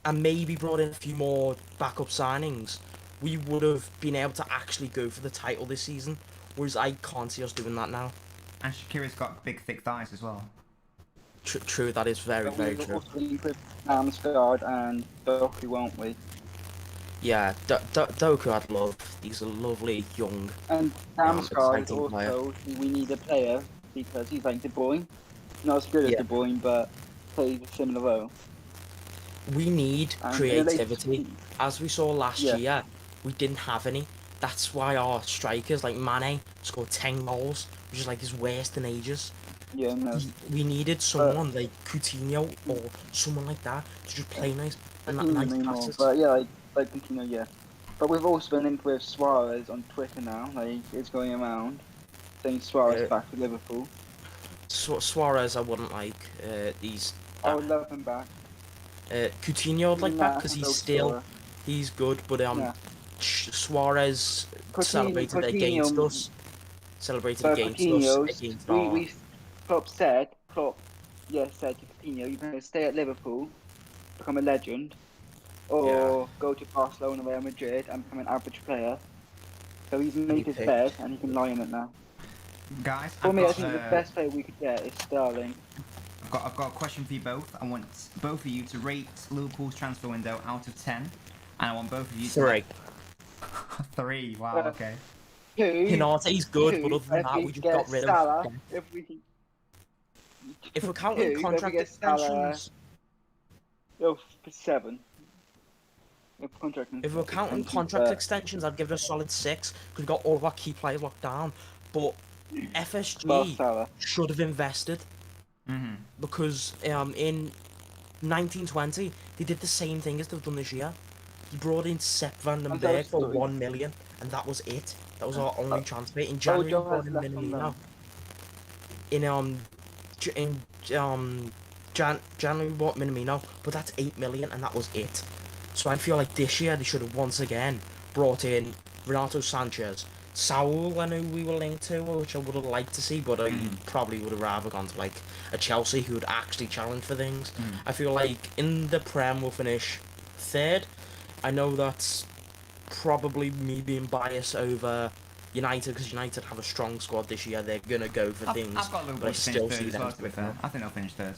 and maybe brought in a few more backup signings, we would have been able to actually go for the title this season. Whereas I can't see us doing that now. And Shakira's got big, thick thighs as well. True, that is very, very true. Also with Ramsgaard and Doku, won't we? Yeah, Doku I'd love. He's a lovely young. And Ramsgaard exciting player. also, we need a player because he's like De Bruyne. Not as good as De Bruyne, but plays a similar role. We need creativity. As we saw last year, we didn't have any. That's why our strikers, like Mane, scored 10 goals, which is like his worst in ages. Yeah, no. We needed someone like Coutinho or someone like that to just play nice and that nice passes. But yeah, like Coutinho, yeah. But we've also been linked with Suarez on Twitter now. Like, it's going around saying Suarez back to Liverpool. Suarez, I wouldn't like. I would love him back. Coutinho I'd like back because he's good, but Suarez celebrated against us. Celebrated against us. Klopp said to Coutinho, you're going to stay at Liverpool, become a legend, or go to Barcelona, Real Madrid, and become an average player. So he's made his bed, and he can lie in it now. Guys, for me, I think the best player we could get is Sterling. I've got a question for you both. I want both of you to rate Liverpool's transfer window out of 10, and I want both of you to 3. Wow. Okay. He's good, but other than that, we just got rid of him. If we're counting contract extensions, 7. If we're counting contract extensions, I'd give it a solid 6 because we've got all of our key players locked down. But FSG should have invested because in 1920 they did the same thing as they've done this year. He brought in Sepp van den Berg for 1 million, and that was it. That was our only transfer. In January, we brought in Minamino. January we bought Minamino, but that's 8 million, and that was it. So I feel like this year they should have once again brought in Renato Sanchez, Saul, I know we were linked to, which I would have liked to see, but I probably would have rather gone to like a Chelsea who would actually challenge for things. I feel like in the Prem we'll finish 3rd. I know that's probably me being biased over United because United have a strong squad this year. They're gonna go for things. I've got Liverpool but I to still finish see 3rd as them. well, to be fair. I think they'll finish 3rd.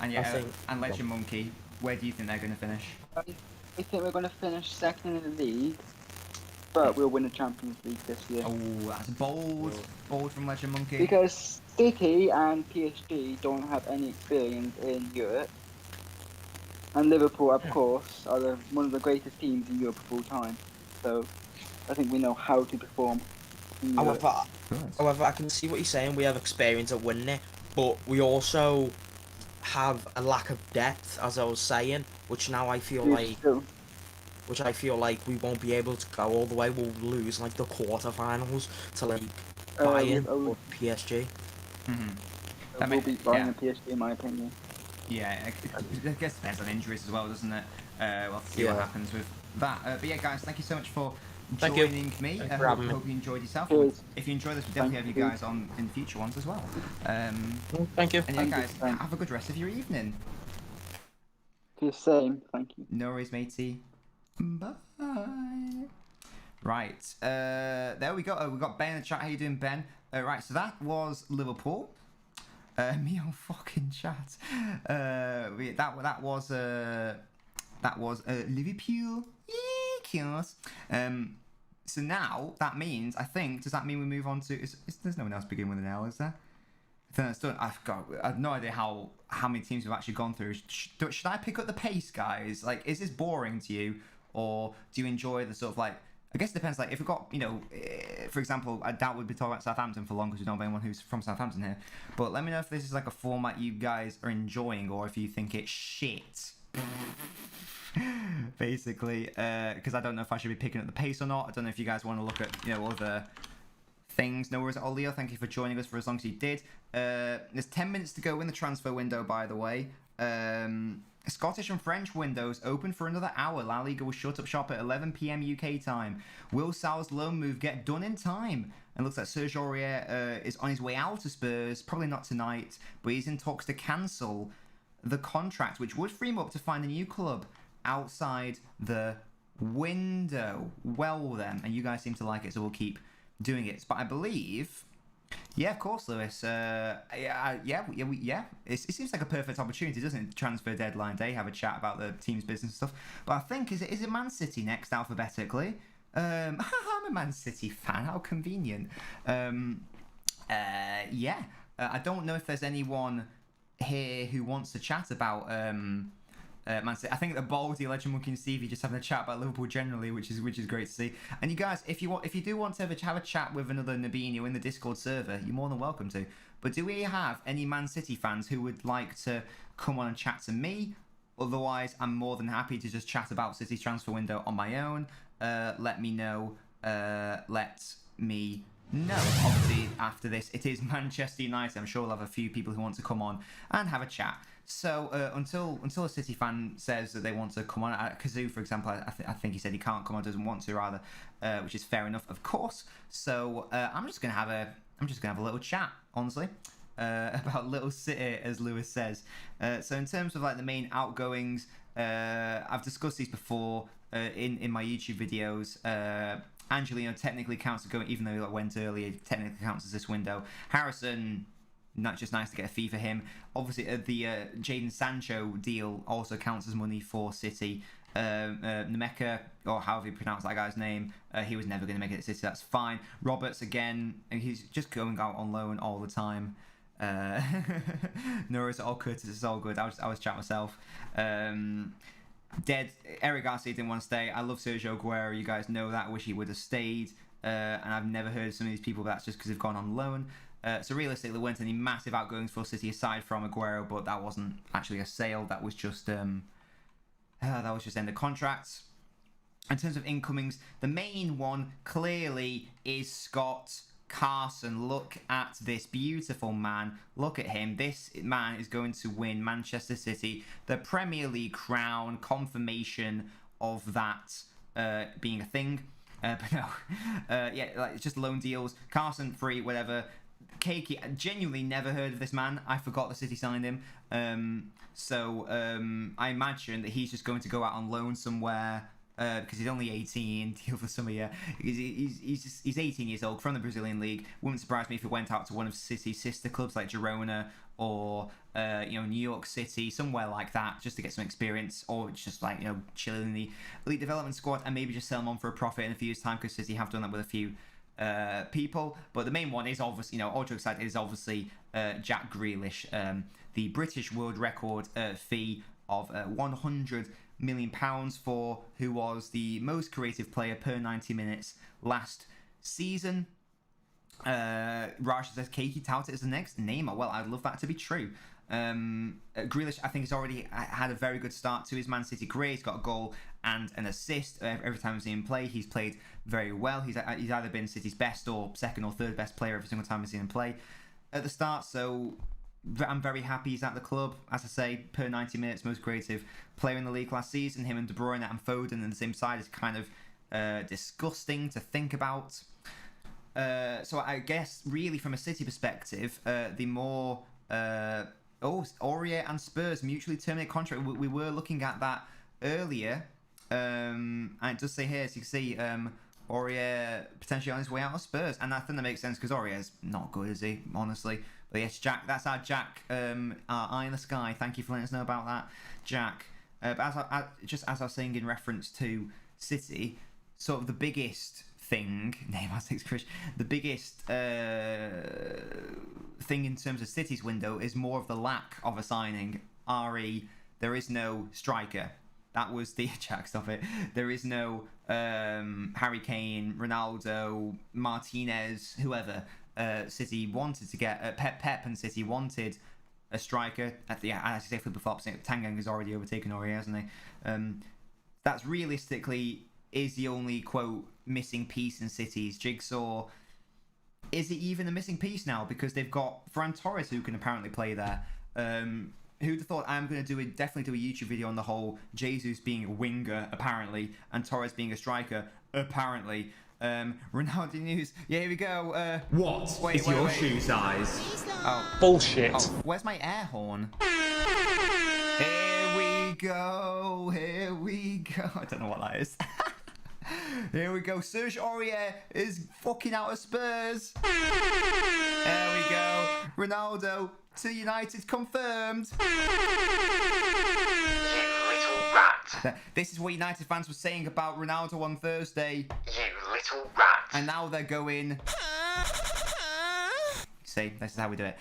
And yeah, and Legend Monkey, where do you think they're going to finish? I think we're going to finish 2nd in the league, but we'll win the Champions League this year. Oh, that's bold from Legend Monkey. Because City and PSG don't have any experience in Europe, and Liverpool, of course, are one of the greatest teams in Europe of all time. So I think we know how to perform in Europe. However, I can see what you're saying. We have experience at winning it, but we also have a lack of depth, as I was saying, which now I feel like we won't be able to go all the way. We'll lose like the quarterfinals to like Bayern or PSG. We'll beat Bayern and PSG, in my opinion. Yeah, I guess it depends on injuries as well, doesn't it? We'll have to see what happens with that. But yeah, guys, thank you so much for joining me. I hope you enjoyed yourself. If you enjoyed this, we'll definitely have you guys on in future ones as well. Thank you. And yeah, guys, have a good rest of your evening. The same, thank you. No worries, matey. Bye. Right, there we go. We got Ben in the chat. How you doing, Ben? Right, so that was Liverpool. Me on fucking chat. That was Liverpool. So now that means, I think, does that mean we move on to? There's no one else beginning with an L, is there? I think that's done. I have no idea how many teams we've actually gone through. Should I pick up the pace, guys? Like, is this boring to you, or do you enjoy the sort of like? I guess it depends. Like, if we've got, for example, I doubt we'd be talking about Southampton for long because we don't have anyone who's from Southampton here. But let me know if this is like a format you guys are enjoying, or if you think it's shit. Basically, because I don't know if I should be picking up the pace or not. I don't know if you guys want to look at other things. No worries at all, Leo. Thank you for joining us for as long as you did. There's 10 minutes to go in the transfer window, by the way. Scottish and French windows open for another hour. La Liga will shut up shop at 11 p.m. UK time. Will Sal's loan move get done in time? And looks like Serge Aurier is on his way out to Spurs. Probably not tonight, but he's in talks to cancel the contract, which would free him up to find a new club outside the window. Well then, and you guys seem to like it, so we'll keep doing it. But I believe, yeah, of course, Lewis. Yeah. It seems like a perfect opportunity, doesn't it? Transfer deadline day, have a chat about the team's business and stuff. But I think is it Man City next alphabetically? I'm a Man City fan. How convenient. Yeah. I don't know if there's anyone here who wants to chat about Man City. I think the Baldy, Legend Monkey, and Stevie just having a chat about Liverpool generally, which is great to see. And you guys, if you do want to have a chat with another Nobbins in the Discord server, you're more than welcome to. But do we have any Man City fans who would like to come on and chat to me? Otherwise, I'm more than happy to just chat about City's transfer window on my own. Let me know. Obviously, after this, it is Manchester United. I'm sure we'll have a few people who want to come on and have a chat. So until a City fan says that they want to come on, Kazoo, for example, I think he said he can't come on, doesn't want to rather, which is fair enough, of course. So I'm just gonna have a little chat, honestly, about Little City, as Lewis says. So in terms of like the main outgoings, I've discussed these before in my YouTube videos. Angelino technically counts as going, even though he went earlier, technically counts as this window. Harrison, not just nice to get a fee for him. Obviously, the Jadon Sancho deal also counts as money for City. Nemeka, or however you pronounce that guy's name, he was never going to make it at City. That's fine. Roberts again, he's just going out on loan all the time. No, it's all good. It's all good. I was chatting myself. dead. Eric Garcia didn't want to stay. I love Sergio Aguero. You guys know that. I wish he would have stayed. And I've never heard of some of these people, but that's just because they've gone on loan. So realistically, there weren't any massive outgoings for City aside from Aguero, but that wasn't actually a sale. That was just end of contracts. In terms of incomings, the main one clearly is Scott Carson. Look at this beautiful man. Look at him. This man is going to win Manchester City the Premier League crown. Confirmation of that being a thing. But no, yeah, like it's just loan deals. Carson free, whatever. Cakey, I genuinely never heard of this man. I forgot the City signed him. So I imagine that he's just going to go out on loan somewhere. Because he's only 18, deal for summer, yeah. He's 18 years old, from the Brazilian league. Wouldn't surprise me if he went out to one of City's sister clubs like Girona or New York City, somewhere like that, just to get some experience, or just like chilling in the elite development squad and maybe just sell him on for a profit in a few years' time, because City have done that with a few people. But the main one is obviously, all jokes aside, is obviously Jack Grealish, the British world record fee of £100 million for who was the most creative player per 90 minutes last season. Raj says Keiki touted as the next Neymar. Well, I'd love that to be true. Grealish, I think, has already had a very good start to his Man City career. He's got a goal and an assist every time I've seen him play. He's played very well. He's either been City's best or second or third best player every single time I've seen him play at the start. So I'm very happy he's at the club. As I say, per 90 minutes, most creative player in the league last season. Him and De Bruyne and Foden on the same side is kind of disgusting to think about. So I guess, really, from a City perspective, the more Aurier and Spurs mutually terminate contract. We were looking at that earlier, and it does say here, as you can see, Aurier potentially on his way out of Spurs, and I think that makes sense because Aurier's not good, is he? Honestly. But yes, Jack, that's our Jack, our eye in the sky. Thank you for letting us know about that, Jack. But as I was saying in reference to City, sort of the biggest thing, the biggest thing in terms of City's window is more of the lack of a signing. There is no striker. That was the Jack, stop it. There is no Harry Kane, Ronaldo, Martinez, whoever. City wanted to get Pep and City wanted a striker. As I say, flip-flops, Tangang has already overtaken Aurier, hasn't he? That's realistically is the only, quote, missing piece in City's jigsaw. Is it even a missing piece now? Because they've got Ferran Torres, who can apparently play there. Who'd have thought? I'm going to definitely do a YouTube video on the whole Jesus being a winger, apparently, and Torres being a striker, apparently. Ronaldo news. Yeah, here we go. What is your shoe size? Oh. Bullshit. Oh, where's my air horn? Here we go. Here we go. I don't know what that is. Here we go. Serge Aurier is fucking out of Spurs. There we go. Ronaldo to United confirmed. This is what United fans were saying about Ronaldo on Thursday. You little rat. And now they're going. See, this is how we do it.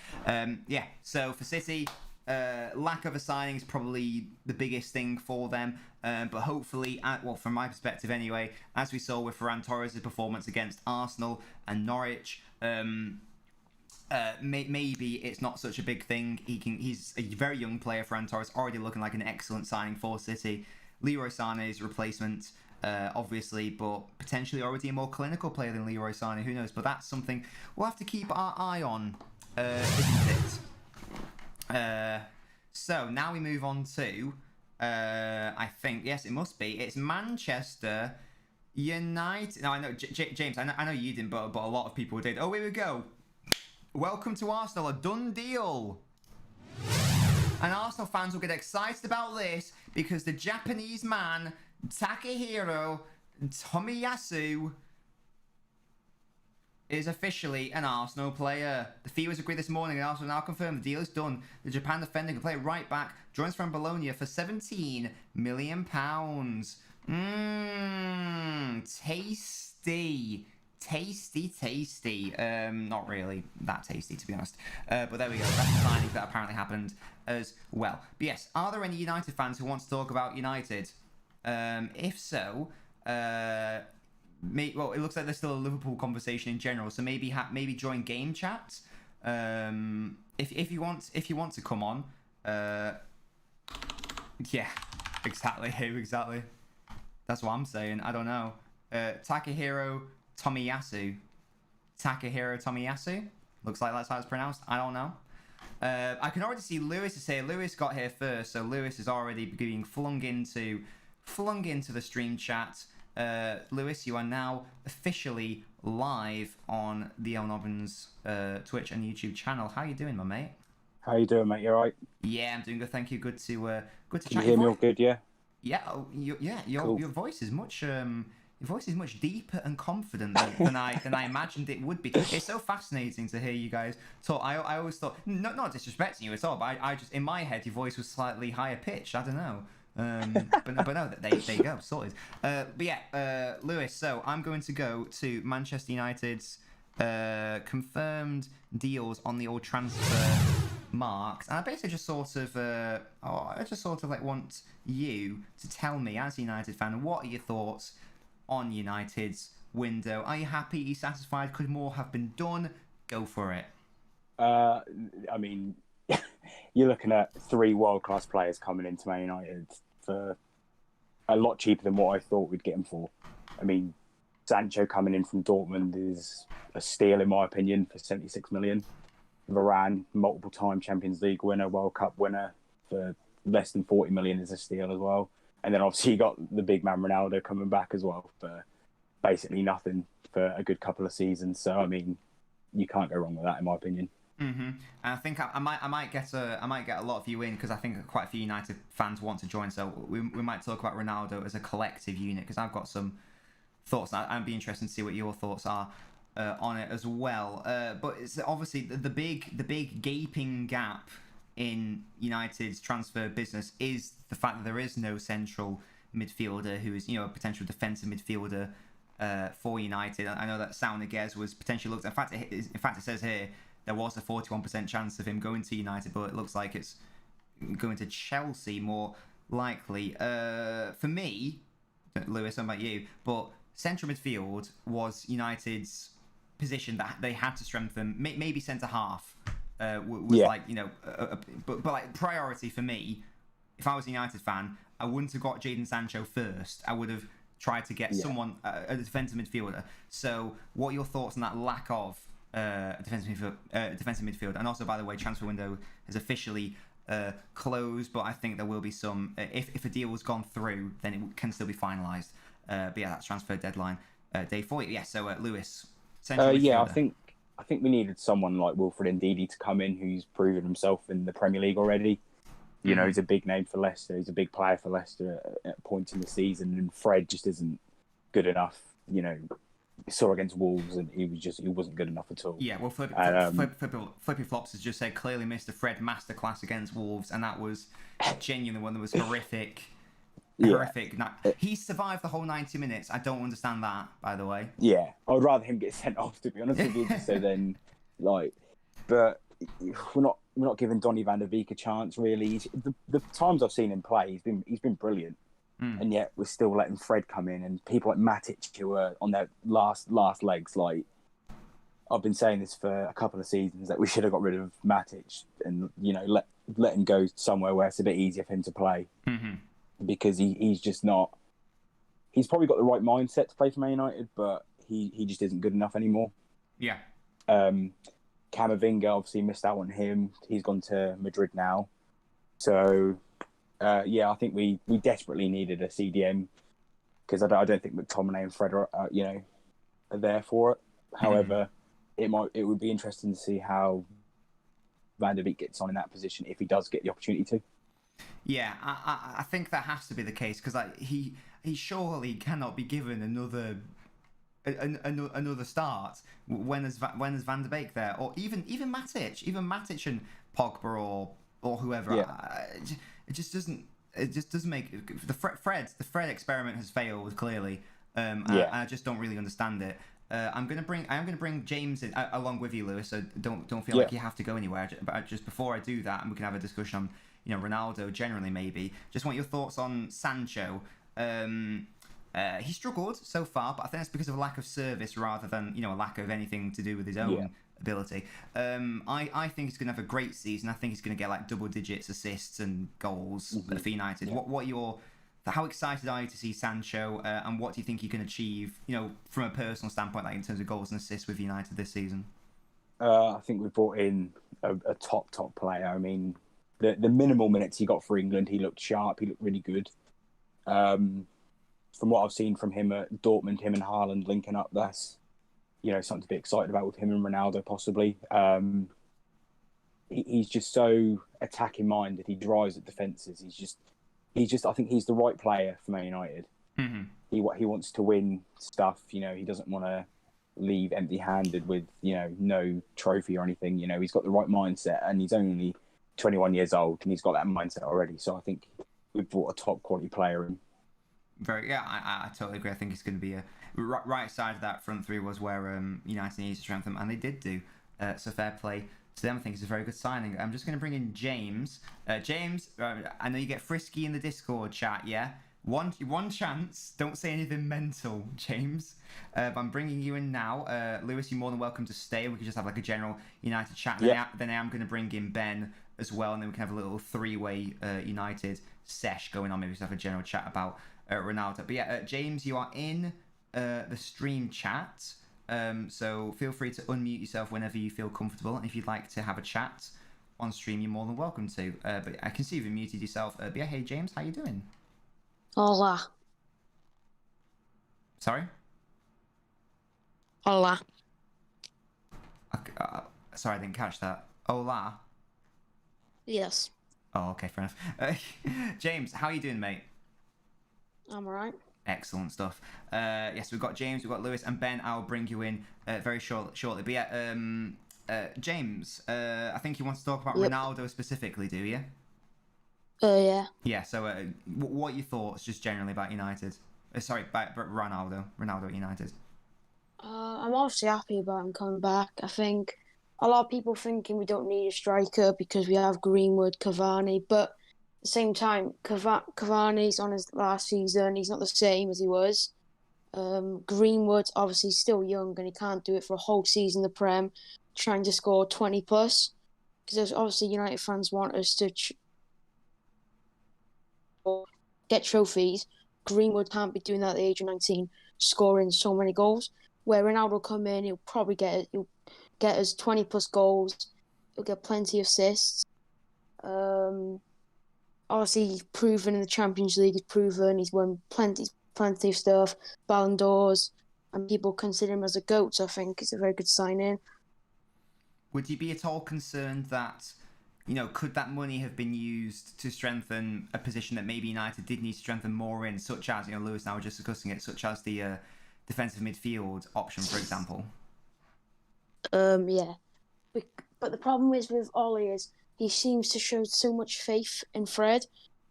Yeah, so for City, lack of a signing is probably the biggest thing for them. But hopefully, well, from my perspective anyway, as we saw with Ferran Torres' performance against Arsenal and Norwich, maybe it's not such a big thing. He's a very young player. Ferran Torres already looking like an excellent signing for City. Leroy Sané's replacement, obviously, but potentially already a more clinical player than Leroy Sané. Who knows? But that's something we'll have to keep our eye on, isn't it? So now we move on to, I think, yes, it must be. It's Manchester United. No, I know, James. I know you didn't, but a lot of people did. Oh, here we go. Welcome to Arsenal, a done deal. And Arsenal fans will get excited about this because the Japanese man, Takehiro Tomiyasu, is officially an Arsenal player. The fee was agreed this morning and Arsenal now confirmed the deal is done. The Japan defender can play right back, joins from Bologna for £17 million. Tasty. Tasty. Not really that tasty, to be honest. But there we go. That's the signing that apparently happened as well. But yes, are there any United fans who want to talk about United? If so, well, it looks like there's still a Liverpool conversation in general. So maybe join game chat. If you want to come on. Yeah, exactly. That's what I'm saying. I don't know. Takahiro Tomiyasu. Looks like that's how it's pronounced. I don't know. I can already see Lewis is here. Lewis got here first, so Lewis is already being flung into the stream chat. Lewis, you are now officially live on the LNobbins Twitch and YouTube channel. How you doing, my mate? How you doing, mate? You alright? Yeah, I'm doing good. Thank you. Good to Can chat. you hear me all good? Yeah. Yeah. Your Cool. your voice is much deeper and confident than I imagined it would be. It's so fascinating to hear you guys talk. I always thought, not disrespecting you at all, but I just, in my head, your voice was slightly higher pitched. I don't know. But no, there you go, sorted. But yeah, Lewis. So I'm going to go to Manchester United's confirmed deals on the old transfer marks, and I basically just sort of like want you to tell me, as a United fan, what are your thoughts on United's window? Are you happy? Are you satisfied? Could more have been done? Go for it. I mean, you're looking at 3 world-class players coming into Man United for a lot cheaper than what I thought we'd get them for. I mean, Sancho coming in from Dortmund is a steal, in my opinion, for 76 million. Varane, multiple-time Champions League winner, World Cup winner, for less than 40 million is a steal as well. And then obviously you got the big man Ronaldo coming back as well for basically nothing for a good couple of seasons. So I mean, you can't go wrong with that, in my opinion. And I think I might get a lot of you in, because I think quite a few United fans want to join. So we might talk about Ronaldo as a collective unit, because I've got some thoughts. I'd be interested to see what your thoughts are on it as well. But it's obviously the big gaping gap in United's transfer business is the fact that there is no central midfielder who is, a potential defensive midfielder for United. I know that Saul Niguez was potentially looked. In fact, it says here there was a 41% chance of him going to United, but it looks like it's going to Chelsea more likely. For me, Lewis, I don't know about you, but central midfield was United's position that they had to strengthen. Maybe centre half was like, but like priority for me. If I was a United fan, I wouldn't have got Jadon Sancho first. I would have tried to get someone, a defensive midfielder. So, what are your thoughts on that lack of defensive midfield? And also, by the way, transfer window is officially closed, but I think there will be some. If a deal has gone through, then it can still be finalised. But yeah, that's transfer deadline day 40. Yeah. So, Lewis. Yeah, I think we needed someone like Wilfred Ndidi to come in, who's proven himself in the Premier League already. You know, he's a big name for Leicester. He's a big player for Leicester at points in the season, and Fred just isn't good enough. You know, saw against Wolves, and he wasn't good enough at all. Yeah, well, Flippy Flops has just said clearly missed a Fred masterclass against Wolves, and that was genuinely one that was horrific. Horrific. He survived the whole 90 minutes. I don't understand that, by the way. Yeah, I'd rather him get sent off, to be honest with you. So then, but we're not giving Donny van der Beek a chance, really. The times I've seen him play, he's been brilliant, and yet we're still letting Fred come in, and people like Matic who are on their last legs. Like, I've been saying this for a couple of seasons, that we should have got rid of Matic and let him go somewhere where it's a bit easier for him to play. Because he's just not. He's probably got the right mindset to play for Man United, but he just isn't good enough anymore. Yeah. Camavinga obviously missed out on him. He's gone to Madrid now. So, I think we desperately needed a CDM, because I don't think McTominay and Fred are there for it. However, it would be interesting to see how Van der Beek gets on in that position if he does get the opportunity to. Yeah, I think that has to be the case, because he surely cannot be given another start when there's Van der Beek there, or even Matic and Pogba or whoever. Yeah. It just doesn't make the Fred experiment has failed clearly. I just don't really understand it. I'm gonna bring James in along with you, Lewis. So don't feel like you have to go anywhere. But just before I do that, and we can have a discussion on Ronaldo generally maybe. Just want your thoughts on Sancho. He struggled so far, but I think that's because of a lack of service rather than a lack of anything to do with his own ability. I think he's gonna have a great season. I think he's gonna get like double digits assists and goals for United. How excited are you to see Sancho, and what do you think he can achieve, from a personal standpoint, like in terms of goals and assists with United this season? I think we've brought in a top player. I mean, the minimal minutes he got for England, he looked sharp. He looked really good. From what I've seen from him at Dortmund, him and Haaland linking up, that's something to be excited about with him and Ronaldo possibly. He's just so attacking minded. He drives at defences. He's just. I think he's the right player for Man United. Mm-hmm. He wants to win stuff. He doesn't want to leave empty-handed with no trophy or anything. He's got the right mindset, and he's only 21 years old, and he's got that mindset already. So I think we've brought a top quality player in. I totally agree. I think it's going to be a right side of that front three was where United needs to strengthen, and they did do. So fair play to them. I think it's a very good signing. I'm just going to bring in James. James, I know you get frisky in the Discord chat. Yeah, one chance. Don't say anything mental, James. But I'm bringing you in now. Lewis, you're more than welcome to stay. We could just have like a general United chat. Then I am going to bring in Ben as well, and then we can have a little three-way United sesh going on. Maybe just have a general chat about Ronaldo. But yeah, James, you are in the stream chat. So feel free to unmute yourself whenever you feel comfortable. And if you'd like to have a chat on stream, you're more than welcome to. But I can see you've muted yourself. But yeah, hey James, how you doing? Hola. Sorry? Hola. Sorry, I didn't catch that. Hola? Yes. Oh, okay, fair enough. James, how you doing, mate? I'm alright. Excellent stuff. Yes, we've got James, we've got Lewis, and Ben. I'll bring you in very shortly. But yeah, James, I think you want to talk about Ronaldo specifically, do you? Yeah. Yeah. So, what are your thoughts, just generally about United? About Ronaldo at United. I'm obviously happy about him coming back. I think a lot of people thinking we don't need a striker because we have Greenwood, Cavani, but at the same time, Cavani's on his last season. He's not the same as he was. Greenwood's obviously still young and he can't do it for a whole season in the Prem, trying to score 20 plus. Because obviously United fans want us to get trophies. Greenwood can't be doing that at the age of 19, scoring so many goals. Where Ronaldo will come in, he'll probably get us 20 plus goals. He'll get plenty of assists. Obviously, he's proven in the Champions League. He's won plenty of stuff, Ballon d'Ors, and people consider him as a GOAT. So I think it's a very good signing. Would you be at all concerned that, could that money have been used to strengthen a position that maybe United did need to strengthen more in, such as, Lewis and I were just discussing it, such as the defensive midfield option, for example? Yeah. But the problem is with Ollie is he seems to show so much faith in Fred,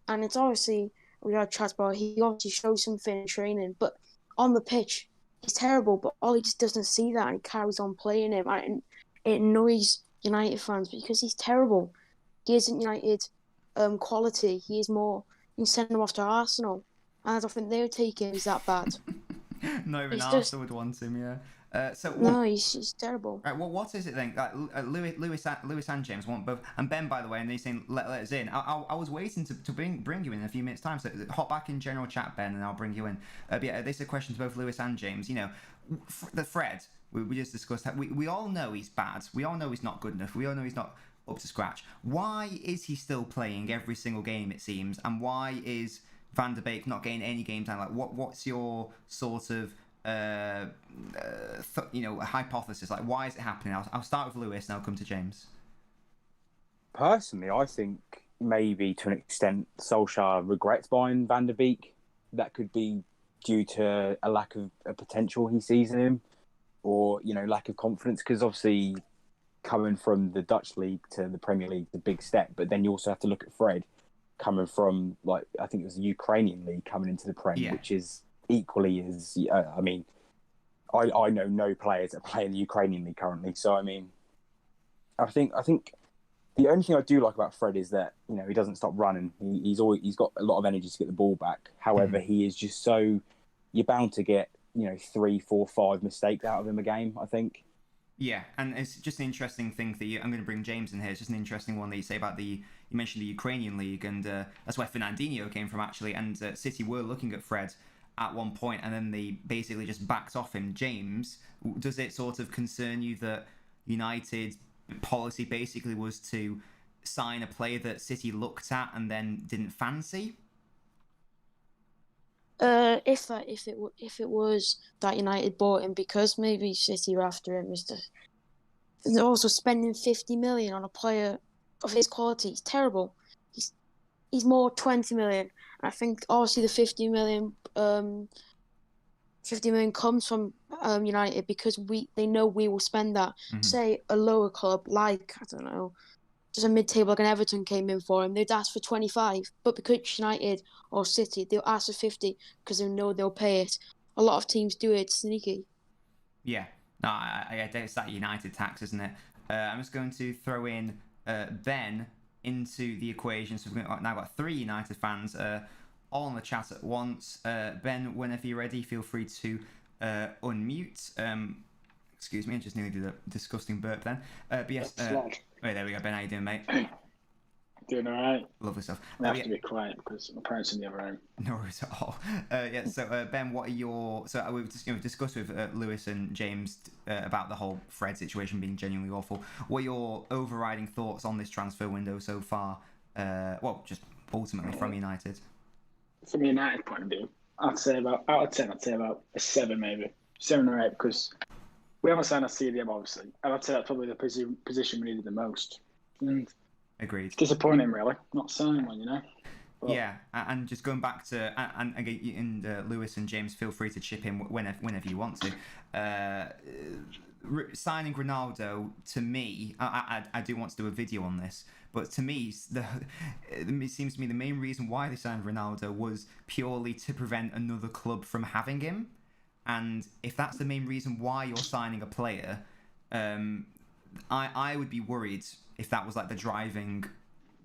and it's obviously, we had chat about, he obviously shows something in training, but on the pitch, he's terrible, but Ollie just doesn't see that, and he carries on playing him, and it annoys United fans because he's terrible. He isn't United quality. He is more, you send him off to Arsenal, and I don't think they would take him, he's that bad. No, even Arsenal would want him, yeah. No, he's terrible. Right, well, what is it then? Like, Lewis and James want both, and Ben, by the way, and they're saying let us in. I was waiting to bring you in a few minutes time. So hop back in general chat, Ben, and I'll bring you in. But yeah, this is a question to both Lewis and James. The Fred we just discussed that we all know he's bad. We all know he's not good enough. We all know he's not up to scratch. Why is he still playing every single game? It seems, and why is Van der Beek not getting any game time? Like, what's your sort of hypothesis? Like, why is it happening? I'll start with Lewis and I'll come to James. Personally, I think maybe to an extent Solskjaer regrets buying Van der Beek. That could be due to a lack of a potential he sees in him, or lack of confidence, because obviously coming from the Dutch league to the Premier League is a big step, but then you also have to look at Fred coming from, like, I think it was the Ukrainian league coming into the Prem, which is equally as I know no players that play in the Ukrainian league currently. So I mean, I think the only thing I do like about Fred is that he doesn't stop running. He's got a lot of energy to get the ball back. However, he is just so you're bound to get 3, 4, 5 mistakes out of him a game, I think. Yeah, and it's just an interesting thing that I'm going to bring James in here. It's just an interesting one that you say about you mentioned the Ukrainian league, and that's where Fernandinho came from actually. And City were looking at Fred at one point, and then they basically just backed off him. James, does it sort of concern you that United policy basically was to sign a player that City looked at and then didn't fancy? If it was that United bought him because maybe City were after him, they're also spending 50 million on a player of his quality. He's terrible. He's more 20 million. I think obviously the 50 million comes from United because they know we will spend that. Say a lower club like, I don't know, just a mid-table like an Everton came in for him, they'd ask for 25. But because United or City, they'll ask for 50 because they know they'll pay it. A lot of teams do it sneaky. Yeah. No, it's that United tax, isn't it? I'm just going to throw in Ben into the equation. So we've now got 3 United fans all on the chat at once. Ben, whenever you're ready, feel free to unmute. Excuse me, I just nearly did a disgusting burp then. But yes, wait, there we go. Ben, how you doing, mate? Doing all right. Lovely stuff. I have to be quiet because my parents in the other room. No worries at all. Yeah. So Ben, what are your? So we've just discussed with Lewis and James about the whole Fred situation being genuinely awful. What are your overriding thoughts on this transfer window so far? Well, just ultimately from United. From a United point of view, I'd say about out of 10, I'd say about a 7 maybe, 7 or 8 because we haven't signed a CDM obviously, and I'd say that's probably the position we needed the most. And agreed. It's disappointing, really, not signing one, But... Yeah, and just going back to and again, Lewis and James, feel free to chip in whenever you want to. Signing Ronaldo, to me, I do want to do a video on this, but to me, it seems to me the main reason why they signed Ronaldo was purely to prevent another club from having him. And if that's the main reason why you're signing a player, I would be worried if that was like the driving,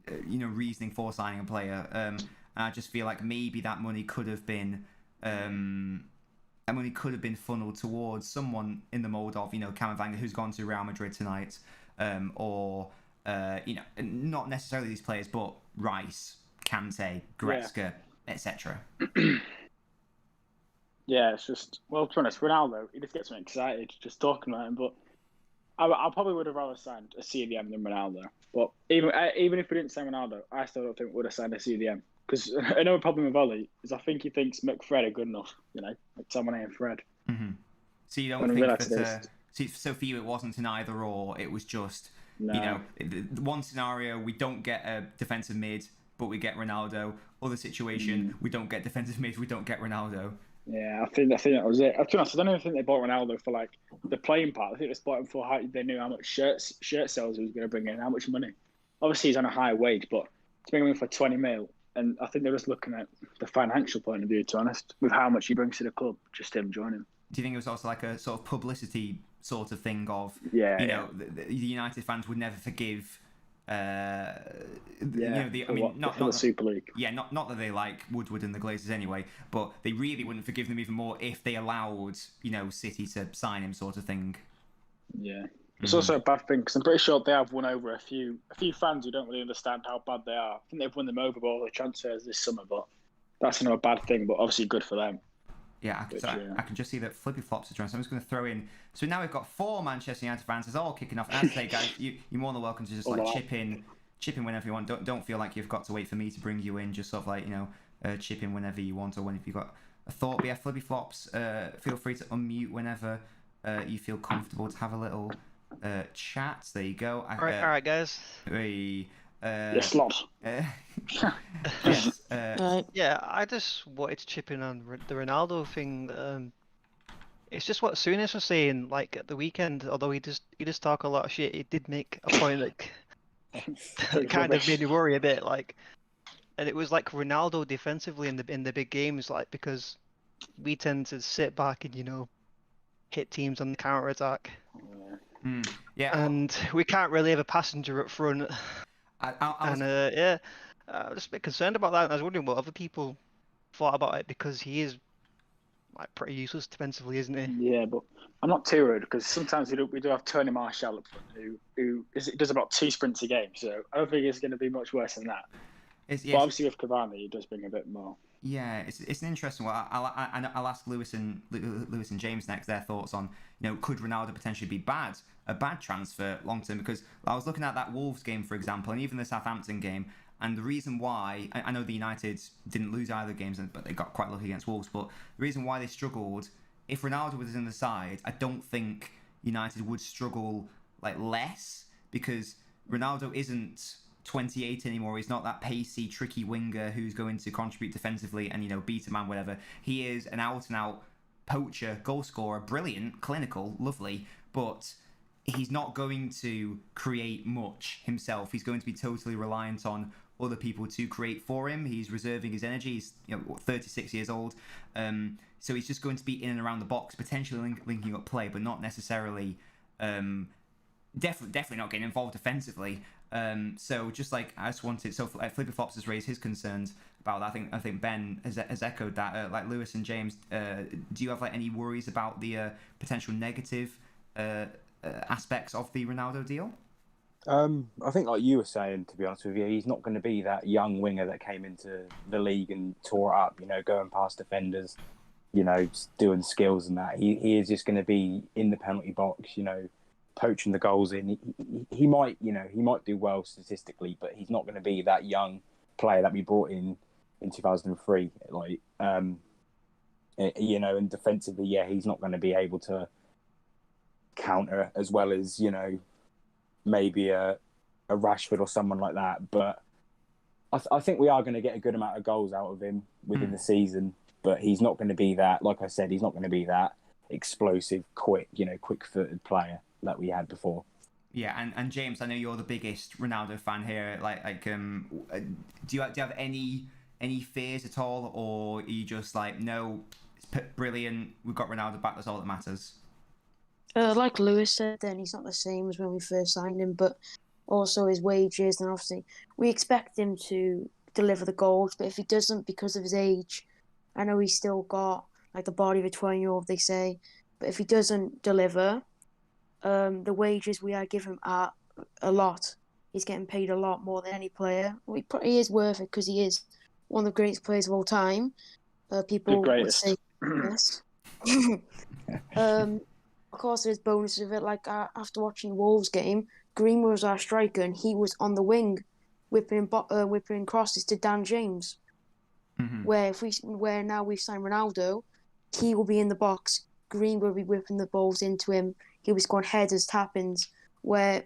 reasoning for signing a player. And I just feel like maybe that money could have been, funneled towards someone in the mold of, Camavinga, who's gone to Real Madrid tonight, or not necessarily these players, but Rice, Kante, Goretzka, etc. Yeah, it's just, well, to be honest, Ronaldo, he just gets me excited just talking about him, but I probably would have rather signed a CDM than Ronaldo. But even if we didn't sign Ronaldo, I still don't think we would have signed a CDM. Because another problem with Ollie is I think he thinks McFred are good enough, like someone named Fred. Mm-hmm. So you don't think that... So for you, it wasn't an either or, it was just, one scenario, we don't get a defensive mid, but we get Ronaldo. Other situation, we don't get defensive mid, we don't get Ronaldo. Yeah, I think that was it. To be honest, I don't even think they bought Ronaldo for like the playing part. I think they bought him for how they knew how much shirt sales he was going to bring in, how much money. Obviously, he's on a high wage, but to bring him in for 20 mil, and I think they're just looking at the financial point of view. To be honest, with how much he brings to the club, just him joining. Do you think it was also like a sort of publicity sort of thing of, the United fans would never forgive? Not the Super League. Yeah, not that they like Woodward and the Glazers anyway, but they really wouldn't forgive them even more if they allowed, City to sign him, sort of thing. Yeah, it's also a bad thing because I'm pretty sure they have won over a few fans who don't really understand how bad they are. I think they've won them over by all the transfers this summer, but that's another bad thing. But obviously good for them. Yeah, I can just see that Flippy Flops are trying. So I'm just going to throw in. So now we've got 4 Manchester United fans. It's all kicking off. And as I say, guys, you're more than welcome to just chip in whenever you want. Don't feel like you've got to wait for me to bring you in. Just sort of like chip in whenever you want or whenever you've got a thought. But yeah, Flippy Flops, feel free to unmute whenever you feel comfortable to have a little chat. There you go. All right, guys. Yes, Lobbs. Yes. Yeah, I just wanted to chip in on the Ronaldo thing. It's just what Souness was saying, like at the weekend. Although he just talk a lot of shit, he did make a point that kind of made me worry a bit. Like, and it was like Ronaldo defensively in the big games, like because we tend to sit back and hit teams on the counter attack. Yeah. And we can't really have a passenger up front. I'm just a bit concerned about that. And I was wondering what other people thought about it, because he is like pretty useless defensively, isn't he? Yeah, but I'm not too worried, because sometimes we do have Tony Marshall up front who does about 2 sprints a game. So I don't think it's going to be much worse than that. But obviously with Cavani, he does bring a bit more. Yeah, it's an interesting one. I'll ask Lewis and James next their thoughts on, could Ronaldo potentially be a bad transfer long term? Because I was looking at that Wolves game, for example, and even the Southampton game, and the reason why I know the United didn't lose either games, but they got quite lucky against Wolves. But the reason why they struggled, if Ronaldo was in the side, I don't think United would struggle like less, because Ronaldo isn't 28 anymore. He's not that pacey, tricky winger who's going to contribute defensively and beat a man, whatever. He is an out-and-out poacher, goal scorer, brilliant, clinical, lovely, but he's not going to create much himself. He's going to be totally reliant on other people to create for him. He's reserving his energy. He's 36 years old, so he's just going to be in and around the box, potentially linking up play, but not necessarily. Definitely not getting involved defensively. So just like I just wanted, so Flippy Flops has raised his concerns about that. I think Ben has echoed that. Like Lewis and James, do you have any worries about the potential negative aspects of the Ronaldo deal? I think, like you were saying, to be honest with you, he's not going to be that young winger that came into the league and tore it up, going past defenders, doing skills and that. He is just going to be in the penalty box, poaching the goals in. He might do well statistically, but he's not going to be that young player that we brought in 2003. And defensively, he's not going to be able to counter as well as, maybe a Rashford or someone like that. But I think we are going to get a good amount of goals out of him within the season, but he's not going to be that, like I said, he's not going to be that explosive, quick-footed player that we had before. Yeah, and James, I know you're the biggest Ronaldo fan here. Do you have any fears at all, or are you just like, no, it's brilliant, we've got Ronaldo back, that's all that matters? Like Lewis said, then he's not the same as when we first signed him, but also his wages, and obviously we expect him to deliver the goals, but if he doesn't because of his age, I know he's still got the body of a 20-year-old, they say, but if he doesn't deliver, the wages we are giving are a lot. He's getting paid a lot more than any player. He is worth it because he is one of the greatest players of all time. People would say yes. Of course, there's bonuses of it. After watching the Wolves game, Greenwood was our striker, and he was on the wing, whipping crosses to Dan James. Mm-hmm. Where now we've signed Ronaldo, he will be in the box. Greenwood will be whipping the balls into him. He'll be scoring headers, tap-ins, where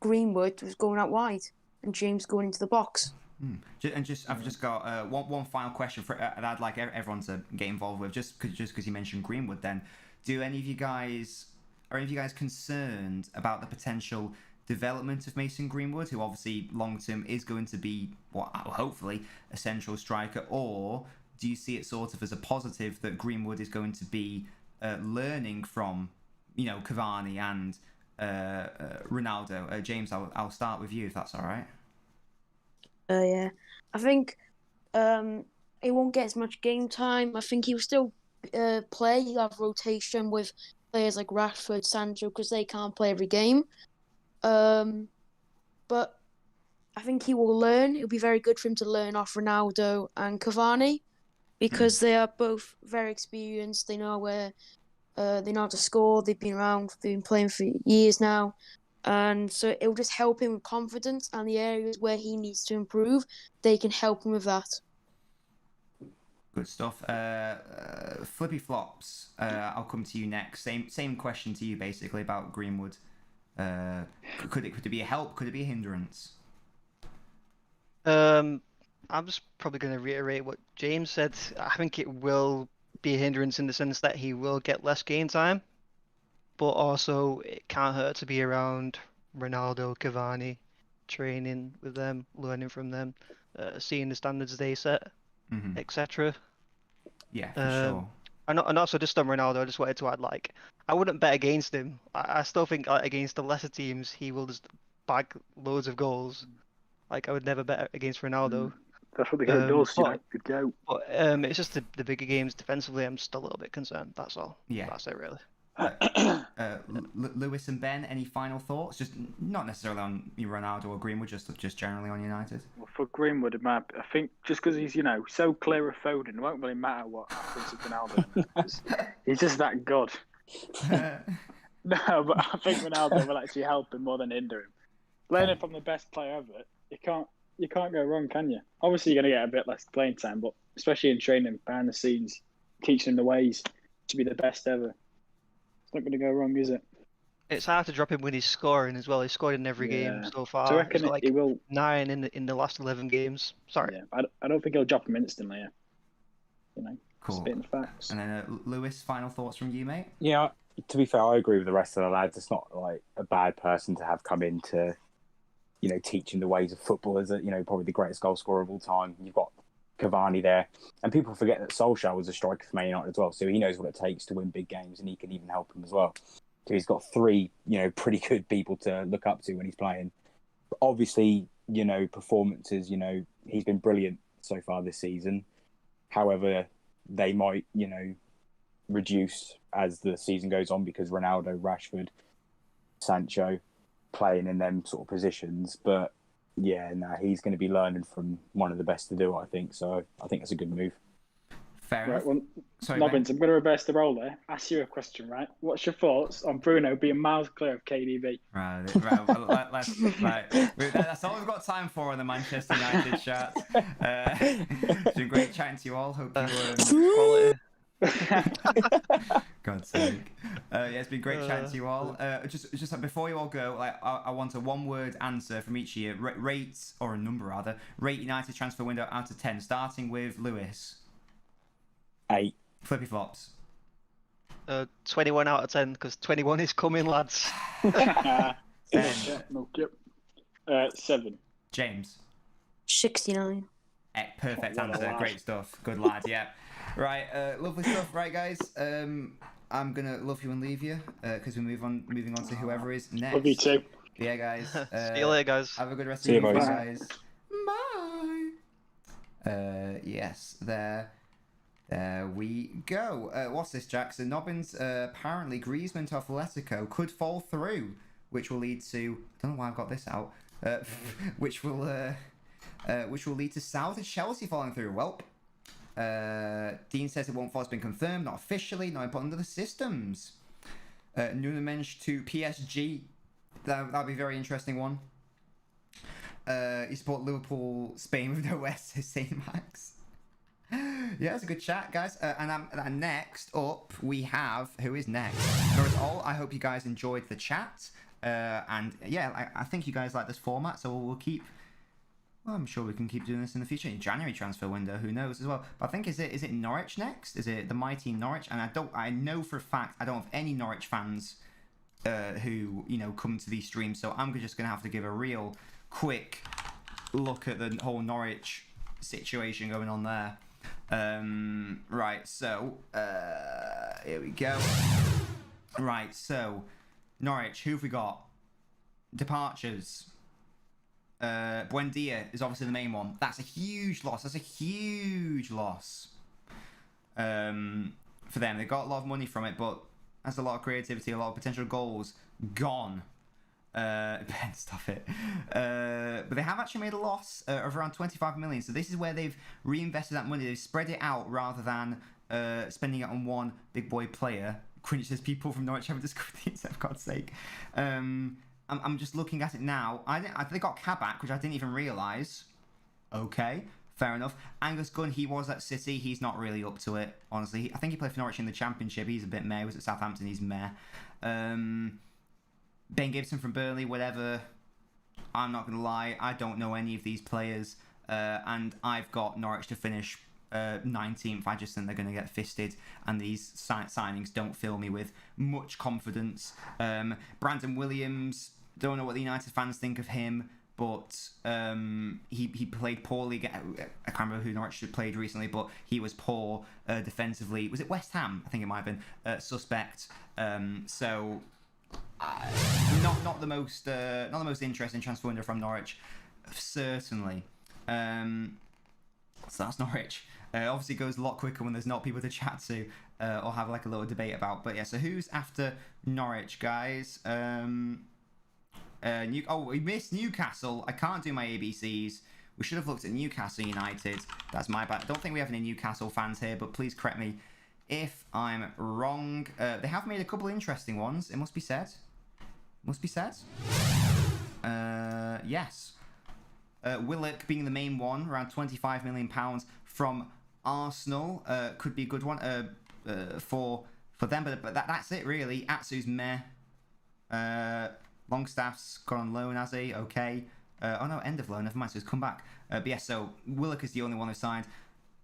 Greenwood was going out wide and James going into the box. And I've just got one final question that I'd like everyone to get involved with, just because you mentioned Greenwood. Then, are any of you guys concerned about the potential development of Mason Greenwood, who obviously long term is going to be hopefully a central striker, or do you see it sort of as a positive that Greenwood is going to be learning from Cavani and Ronaldo? James, I'll start with you if that's all right. Yeah, I think he won't get as much game time. I think he will still play. He'll have rotation with players like Rashford, Sancho, because they can't play every game. But I think he will learn. It'll be very good for him to learn off Ronaldo and Cavani, because they are both very experienced. They know where they know how to score. They've been around. They've been playing for years now. And so it will just help him with confidence, and the areas where he needs to improve, they can help him with that. Good stuff. Flippy Flops, I'll come to you next. Same question to you, basically, about Greenwood. Could it be a help? Could it be a hindrance? I'm just probably going to reiterate what James said. I think it will be a hindrance in the sense that he will get less game time, but also it can't hurt to be around Ronaldo, Cavani, training with them, learning from them, seeing the standards they set, etc. Yeah, for sure. And also just on Ronaldo, I just wanted to add, I wouldn't bet against him. I still think against the lesser teams he will just bag loads of goals. Like I would never bet against Ronaldo. That's what the guy does, you know. But, Good go. but it's just the bigger games defensively. I'm just a little bit concerned. That's all. Yeah. That's it really. Lewis and Ben, any final thoughts? Just not necessarily on Ronaldo or Greenwood, just generally on United. Well, for Greenwood, I think just because he's so clear of Foden, it won't really matter what happens with Ronaldo. He's just that good. No, but I think Ronaldo will actually help him more than hinder him. Learning from the best player ever, you can't go wrong, can you? Obviously, you're going to get a bit less playing time, but especially in training behind the scenes, teaching him the ways to be the best ever. It's not going to go wrong, is it? It's hard to drop him when he's scoring as well. He's scored in every game so far. So I reckon like he will 9 in the last 11 games. Sorry. Yeah, I don't think he'll drop him instantly. Cool. Spitting facts. And then Lewis, final thoughts from you, mate? Yeah, to be fair, I agree with the rest of the lads. It's not like a bad person to have come in to, teaching the ways of football. As probably the greatest goal scorer of all time. You've got Cavani there, and people forget that Solskjaer was a striker for Man United as well, so he knows what it takes to win big games, and he can even help him as well. So he's got 3, pretty good people to look up to when he's playing. But obviously, performances, he's been brilliant so far this season. However, they might, reduce as the season goes on because Ronaldo, Rashford, Sancho playing in them sort of positions. But yeah, he's going to be learning from one of the best to do it, I think. So I think that's a good move. Fair right, enough. well, Sorry, Nobbins, I'm going to reverse the role there. Ask you a question, right? What's your thoughts on Bruno being miles clear of KDB? Right. That's all we've got time for on the Manchester United chat. It's been great chatting to you all. Hope you God's sake. It's been great chatting to you all. Just before you all go, I want a one-word answer from each of you. Rate, or a number rather, rate United transfer window out of 10, starting with Lewis. 8. Flippy flops. 21 out of 10 because 21 is coming, lads. 7. James. 69. Perfect answer. Great stuff. Good lad. Yeah. Right. Lovely stuff. Right, guys. I'm gonna love you and leave you because we're moving on to whoever is next. Love you too. Yeah, guys. See you later, guys. Have a good rest See of you, your week, boys. guys. Yes. There we go. What's this, Jackson? Nobbins, apparently Griezmann to Atletico could fall through, which will lead to... I don't know why I've got this out. Which will lead to South and Chelsea falling through. Well, Dean says it won't fall. It's been confirmed, not officially, not put under the systems. Nobbins to PSG. That'll be a very interesting one. You support Liverpool, Spain with no S, St. Max. Yeah, it's a good chat, guys. And next up, we have... Who is next? I hope you guys enjoyed the chat. And yeah, I think you guys like this format, so we'll keep... Well, I'm sure we can keep doing this in the future. In January transfer window, who knows as well. But I think, is it Norwich next? Is it the mighty Norwich? And I know for a fact I don't have any Norwich fans who, come to these streams. So I'm just going to have to give a real quick look at the whole Norwich situation going on there. Right, so here we go. Right, so Norwich, who have we got? Departures. Buendia is obviously the main one. That's a huge loss. For them. They got a lot of money from it, but that's a lot of creativity, a lot of potential goals gone. Ben, stop it. But they have actually made a loss of around 25 million. So this is where they've reinvested that money. They've spread it out rather than spending it on one big boy player. Quinch says people from Norwich haven't discovered these, for God's sake. I'm just looking at it now. They got Kabak, which I didn't even realise. Okay, fair enough. Angus Gunn, he was at City. He's not really up to it, honestly. I think he played for Norwich in the Championship. He's a bit meh. He was at Southampton. He's meh. Ben Gibson from Burnley, whatever. I'm not going to lie. I don't know any of these players. And I've got Norwich to finish 19th. I just think they're going to get fisted. And these signings don't fill me with much confidence. Brandon Williams, don't know what the United fans think of him. but he played poorly. I can't remember who Norwich played recently, but he was poor defensively. Was it West Ham? I think it might have been suspect. So not the most interesting transfer window from Norwich, certainly. So that's Norwich. Obviously goes a lot quicker when there's not people to chat to or have like a little debate about. But yeah, so who's after Norwich, guys? We missed Newcastle. I can't do my ABCs. We should have looked at Newcastle United. That's my bad. I don't think we have any Newcastle fans here, but please correct me if I'm wrong. They have made a couple of interesting ones, it must be said. Yes. Willock being the main one, around £25 million from Arsenal. Could be a good one for them, but that's it really. Atsu's meh. Longstaff's gone on loan, has he? Okay. Oh no, end of loan. Never mind. So he's come back. But yeah, so Willock is the only one who signed.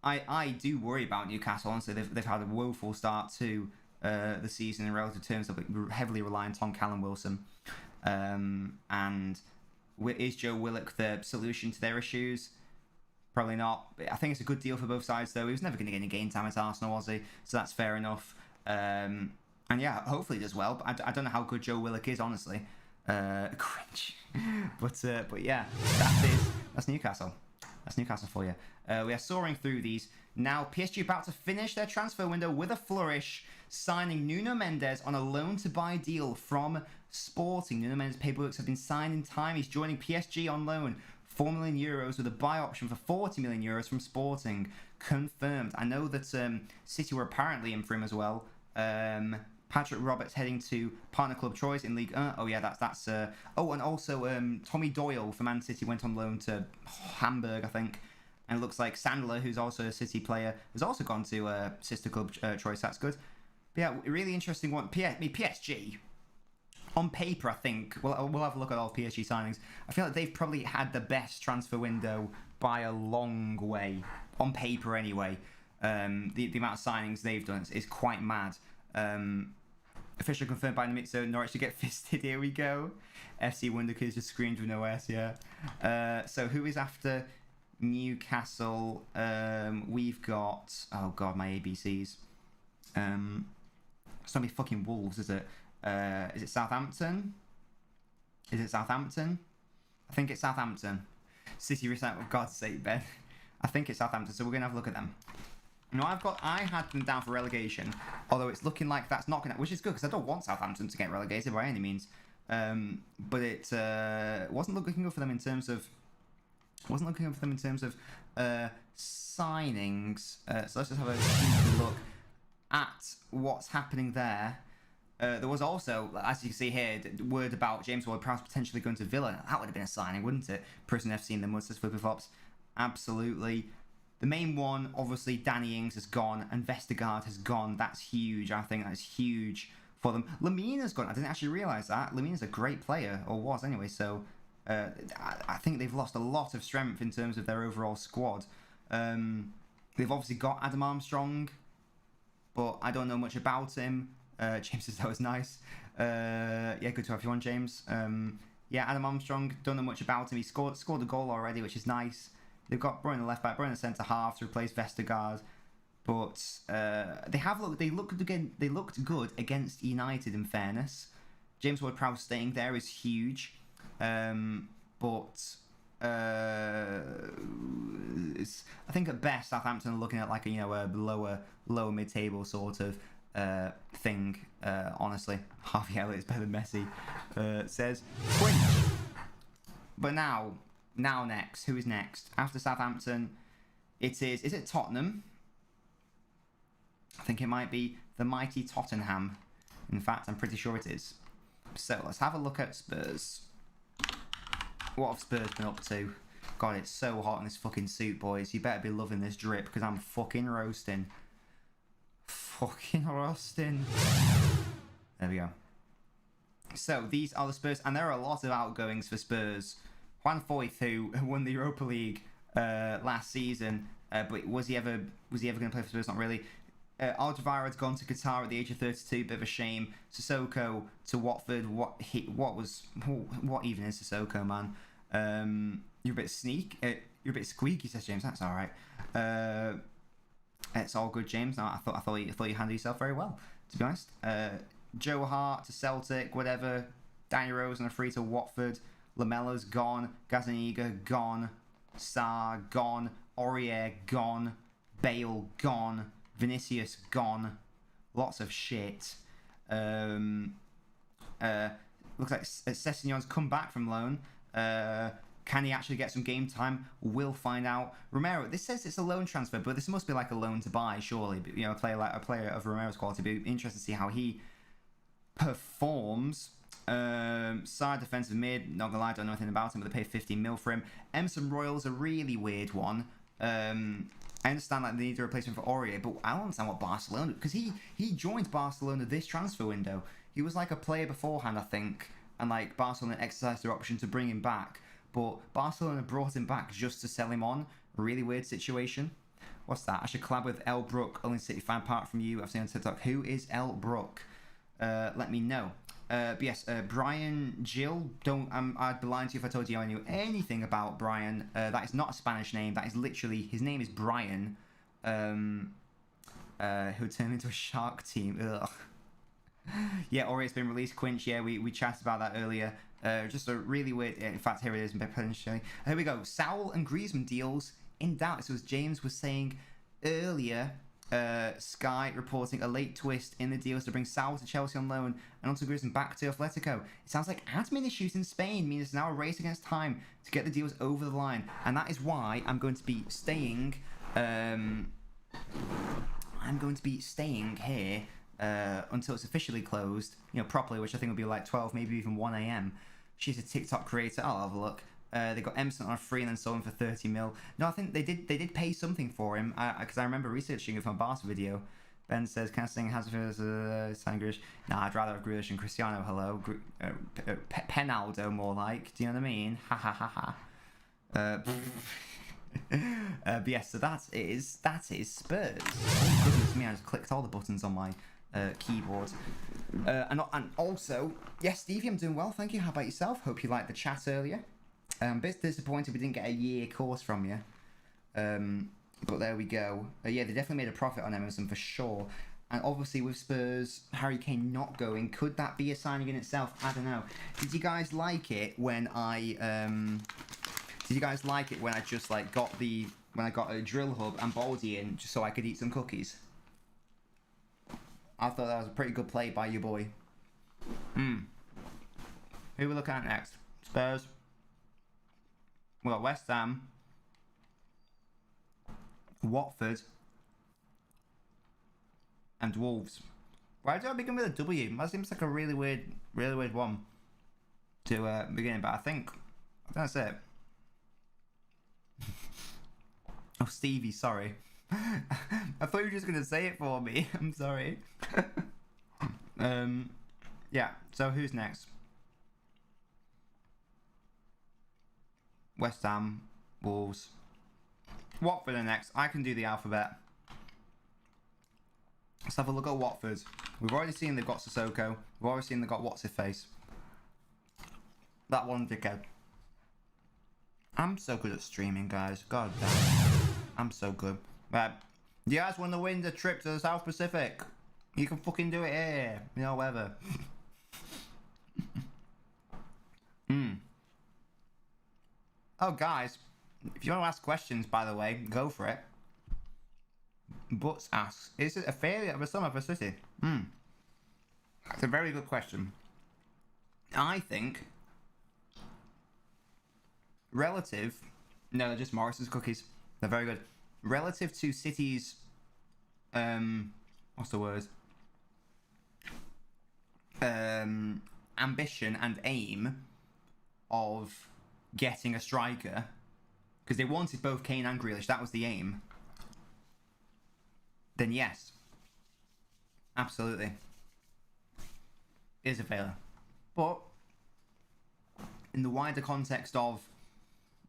I do worry about Newcastle. Honestly, they've had a woeful start to the season in relative terms. They're heavily reliant on Callum Wilson. And is Joe Willock the solution to their issues? Probably not. I think it's a good deal for both sides, though. He was never going to get any game time at Arsenal, was he? So that's fair enough. And yeah, hopefully he does well. But I don't know how good Joe Willock is, honestly. Cringe. But yeah, that's Newcastle. That's Newcastle for you. We are soaring through these. Now, PSG about to finish their transfer window with a flourish, signing Nuno Mendes on a loan-to-buy deal from Sporting. Nuno Mendes' paperwork have been signed in time. He's joining PSG on loan. €4 million with a buy option for €40 million from Sporting. Confirmed. I know that City were apparently in for him as well. Patrick Roberts heading to partner club Troyes in League 1. Oh yeah, that's and also Tommy Doyle for Man City went on loan to Hamburg, I think. And it looks like Sandler, who's also a City player, has also gone to sister club Troyes. That's good. But yeah, really interesting one. PSG. On paper, I think we'll have a look at all PSG signings. I feel like they've probably had the best transfer window by a long way. On paper, anyway. The amount of signings they've done is quite mad. Officially confirmed by Namitsu, Norwich to get fisted. Here we go. FC Wunderkids just screamed with no S. Yeah. So who is after Newcastle? We've got my ABCs. It's not be fucking Wolves, is it? Is it Southampton? I think it's Southampton. City resign, for God's sake, Ben. I think it's Southampton, so we're gonna have a look at them. Now I had them down for relegation, although it's looking like that's not gonna, which is good because I don't want Southampton to get relegated by any means. But it wasn't looking good for them in terms of signings. So let's just have a look at what's happening there. There was also, as you can see here, word about James Ward-Prowse potentially going to Villa. That would have been a signing, wouldn't it? Prison FC in the Musters Flippy Flops. Absolutely. The main one, obviously, Danny Ings has gone and Vestergaard has gone. That's huge. I think that's huge for them. Lamina's gone. I didn't actually realise that. Lamina's a great player, or was anyway, so I think they've lost a lot of strength in terms of their overall squad. They've obviously got Adam Armstrong, but I don't know much about him. James says that was nice. Yeah, good to have you on, James. Yeah, Adam Armstrong, don't know much about him. He scored a goal already, which is nice. They've got Brian the left back, Brian the centre half to replace Vestergaard, but they looked good against United. In fairness, James Ward-Prowse staying there is huge, but I think at best Southampton are looking at like a lower mid-table sort of thing. Honestly, Harvey Elliott is better than Messi, says Quinch. But now next, who is next after Southampton? Is it Tottenham? I think it might be the mighty Tottenham. In fact, I'm pretty sure it is. So let's have a look at Spurs. What have Spurs been up to? God, it's so hot in this fucking suit, boys. You better be loving this drip because I'm fucking roasting. There we go. So these are the Spurs, and there are a lot of outgoings for Spurs. Juan Foyth, who won the Europa League last season, but was he ever going to play for Spurs? Not really. Alderweireld had gone to Qatar at the age of 32. Bit of a shame. Sissoko to Watford. What even is Sissoko, man? You're a bit you're a bit squeaky, says James. That's all right. It's all good, James. No, I thought you handled yourself very well, to be honest. Joe Hart to Celtic, whatever. Danny Rose on a free to Watford. Lamella's gone. Gazaniga gone. Sarr gone. Aurier gone. Bale gone. Vinicius gone. Lots of shit. Looks like Sessegnon's come back from loan. Can he actually get some game time? We'll find out. Romero, this says it's a loan transfer, but this must be like a loan to buy, surely. You know, a player of Romero's quality. But it'd be interesting to see how he performs. Side defensive mid, not gonna lie, don't know anything about him, but they paid 15 mil for him. Emerson Royal's a really weird one. I understand that they need a replacement for Aurier, but I don't understand what Barcelona, because he joined Barcelona this transfer window. He was like a player beforehand, I think, and like Barcelona exercised their option to bring him back, but Barcelona brought him back just to sell him on. Really weird situation. What's that? I should collab with El Brook, only City fan apart from you. I've seen on TikTok. Who is El Brook? Let me know. But yes, Brian Gill. I'd be lying to you if I told you I knew anything about Brian. That is not a Spanish name. That is literally, his name is Brian. Who turned into a shark team. Ugh. Yeah, Aurier's been released. Quinch. Yeah, we chatted about that earlier. Just a really weird. In fact, here it is. Potentially. Here we go. Saul and Griezmann deals in doubt. So as James was saying earlier. Sky reporting a late twist in the deals to bring Saul to Chelsea on loan and onto Griezmann back to Atletico. It sounds like admin issues in Spain mean it's now a race against time to get the deals over the line, and that is why I'm going to be staying. I'm going to be staying here until it's officially closed, you know, properly, which I think will be like 12, maybe even 1 a.m. She's a TikTok creator. I'll have a look. They got Emerson on a free and then sold him for 30 mil. No, I think they did pay something for him, because I remember researching it from a Barca video. Ben says, can I sing sign Grealish? Nah, I'd rather have Grealish and Cristiano. Hello. Penaldo, more like. Do you know what I mean? Ha ha ha ha. But yes, so that is Spurs. Goodness me, I just clicked all the buttons on my keyboard. And also, yes, Stevie, I'm doing well, thank you. How about yourself? Hope you liked the chat earlier. I'm a bit disappointed we didn't get a year course from you. But there we go. Yeah, they definitely made a profit on Emerson for sure. And obviously with Spurs, Harry Kane not going, could that be a signing in itself? I don't know. Did you guys like it when I just like got a drill hub and Baldy in just so I could eat some cookies? I thought that was a pretty good play by your boy. Who are we looking at next? Spurs. We got West Ham, Watford, and Wolves. Why do I begin with a W? That seems like a really weird one to begin, but I think that's it. Oh, Stevie, sorry. I thought you were just gonna say it for me. I'm sorry. Yeah. So who's next? West Ham, Wolves. Watford are next. I can do the alphabet. Let's have a look at Watford. We've already seen they've got Sissoko. We've already seen they've got What's-His-Face. That one dickhead. I'm so good at streaming, guys. God damn. I'm so good. Right. You guys want to win the trip to the South Pacific? You can fucking do it here. You know, whatever. Oh, guys, if you want to ask questions, by the way, go for it. Butts asks, is it a failure of a summer for City? That's a very good question. I think relative... No, they're just Morrison's cookies. They're very good. Relative to City's... what's the word? Ambition and aim of getting a striker, because they wanted both Kane and Grealish, that was the aim, then yes, absolutely is a failure. But in the wider context of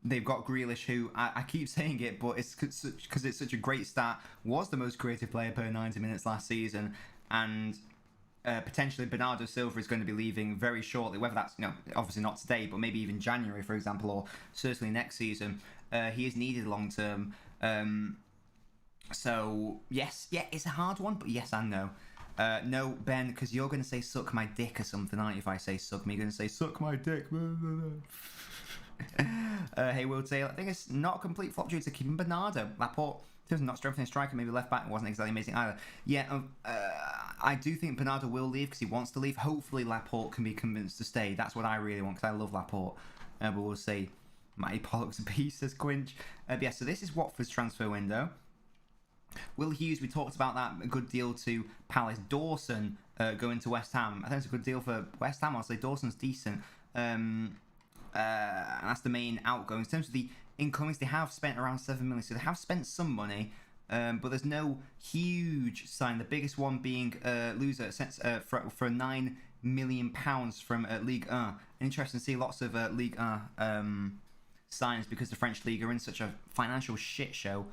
they've got Grealish, who I keep saying it, but it's because it's such a great stat, was the most creative player per 90 minutes last season, and potentially Bernardo Silva is going to be leaving very shortly, whether that's, obviously not today, but maybe even January, for example, or certainly next season. He is needed long term. So, yes, it's a hard one, but yes and no. No, Ben, because you're going to say suck my dick or something, aren't you? If I say suck me, you're going to say suck my dick. Hey, Will Taylor, I think it's not a complete flop due to keeping Bernardo. Laporte, in terms of not strengthening striker, maybe left back wasn't exactly amazing either. Yeah, I do think Bernardo will leave because he wants to leave. Hopefully Laporte can be convinced to stay. That's what I really want because I love Laporte. But we'll see. Matty Pollock's a beast, says Quinch. Yeah, so this is Watford's transfer window. Will Hughes, we talked about that, a good deal to Palace. Dawson going to West Ham. I think it's a good deal for West Ham. I'll say Dawson's decent. And that's the main outgoings. In terms of the incomings, they have spent around 7 million, so they have spent some money, but there's no huge sign. The biggest one being Loser for £9 million from Ligue 1. Interesting to see lots of Ligue 1 signs because the French league are in such a financial shit show.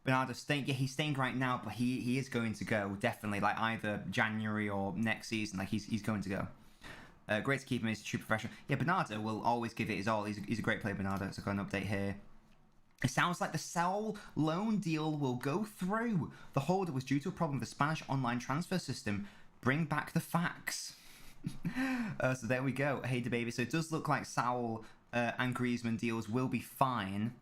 Bernardo staying, yeah, he's staying right now, but he is going to go, definitely, like either January or next season. Like he's going to go. Great to keep him. He's a true professional. Yeah, Bernardo will always give it his all. He's a great player, Bernardo. So I've got an update here. It sounds like the Saul loan deal will go through. The holder was due to a problem with the Spanish online transfer system. Bring back the facts. So there we go. Hey, the baby. So it does look like Saul and Griezmann deals will be fine.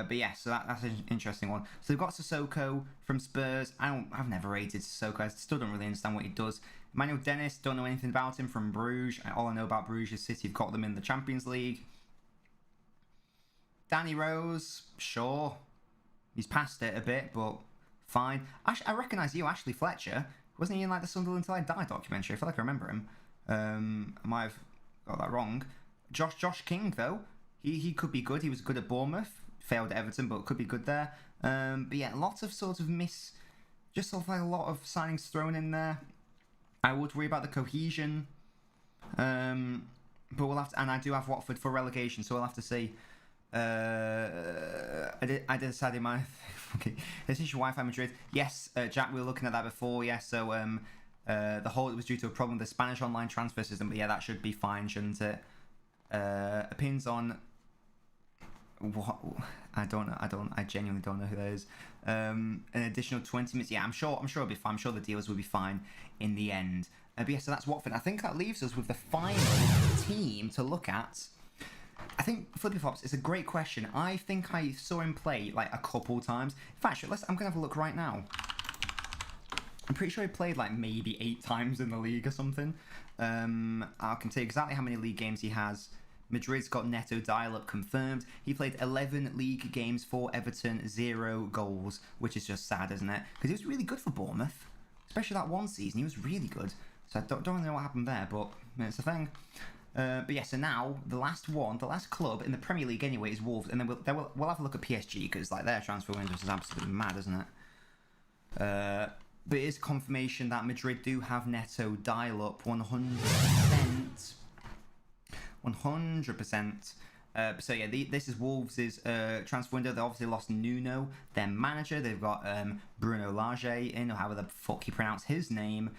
But yeah, so that's an interesting one. So they've got Sissoko from Spurs. I've never rated Sissoko. I still don't really understand what he does. Emmanuel Dennis, don't know anything about him from Bruges. All I know about Bruges is City have got them in the Champions League. Danny Rose, sure. He's passed it a bit, but fine. I recognise you, Ashley Fletcher. Wasn't he in like the Sunderland Till I Die documentary? I feel like I remember him. I might have got that wrong. Josh King, though. He could be good. He was good at Bournemouth. Failed at Everton, but could be good there. But yeah, lots of sort of just sort of like a lot of signings thrown in there. I would worry about the cohesion. But we'll have to, and I do have Watford for relegation, so we'll have to see. I did decide in my okay. This is your Wi-Fi Madrid. Yes, Jack, we were looking at that before. Yes, so the whole was due to a problem with the Spanish online transfer system, but yeah, that should be fine, shouldn't it? Opinions on what? I don't know. I genuinely don't know who that is. An additional 20 minutes. Yeah, I'm sure it'll be fine. I'm sure the deals will be fine in the end. But yeah, so that's Watford. I think that leaves us with the final team to look at. I think Flippy Flops is a great question. I think I saw him play like a couple times. In fact, I'm gonna have a look right now. I'm pretty sure he played like maybe 8 times in the league or something. I can tell you exactly how many league games he has. Madrid's got Neto dial-up confirmed. He played 11 league games for Everton, 0 goals, which is just sad, isn't it? Because he was really good for Bournemouth, especially that one season. He was really good. So I don't really know what happened there, but it's a thing. But yeah, so now the last club in the Premier League anyway is Wolves, and then we'll have a look at PSG because like their transfer window is absolutely mad, isn't it? But it is confirmation that Madrid do have Neto dial-up 100%. 100%. So yeah, this is Wolves' transfer window. They obviously lost Nuno, their manager. They've got Bruno Lage in, or however the fuck you pronounce his name.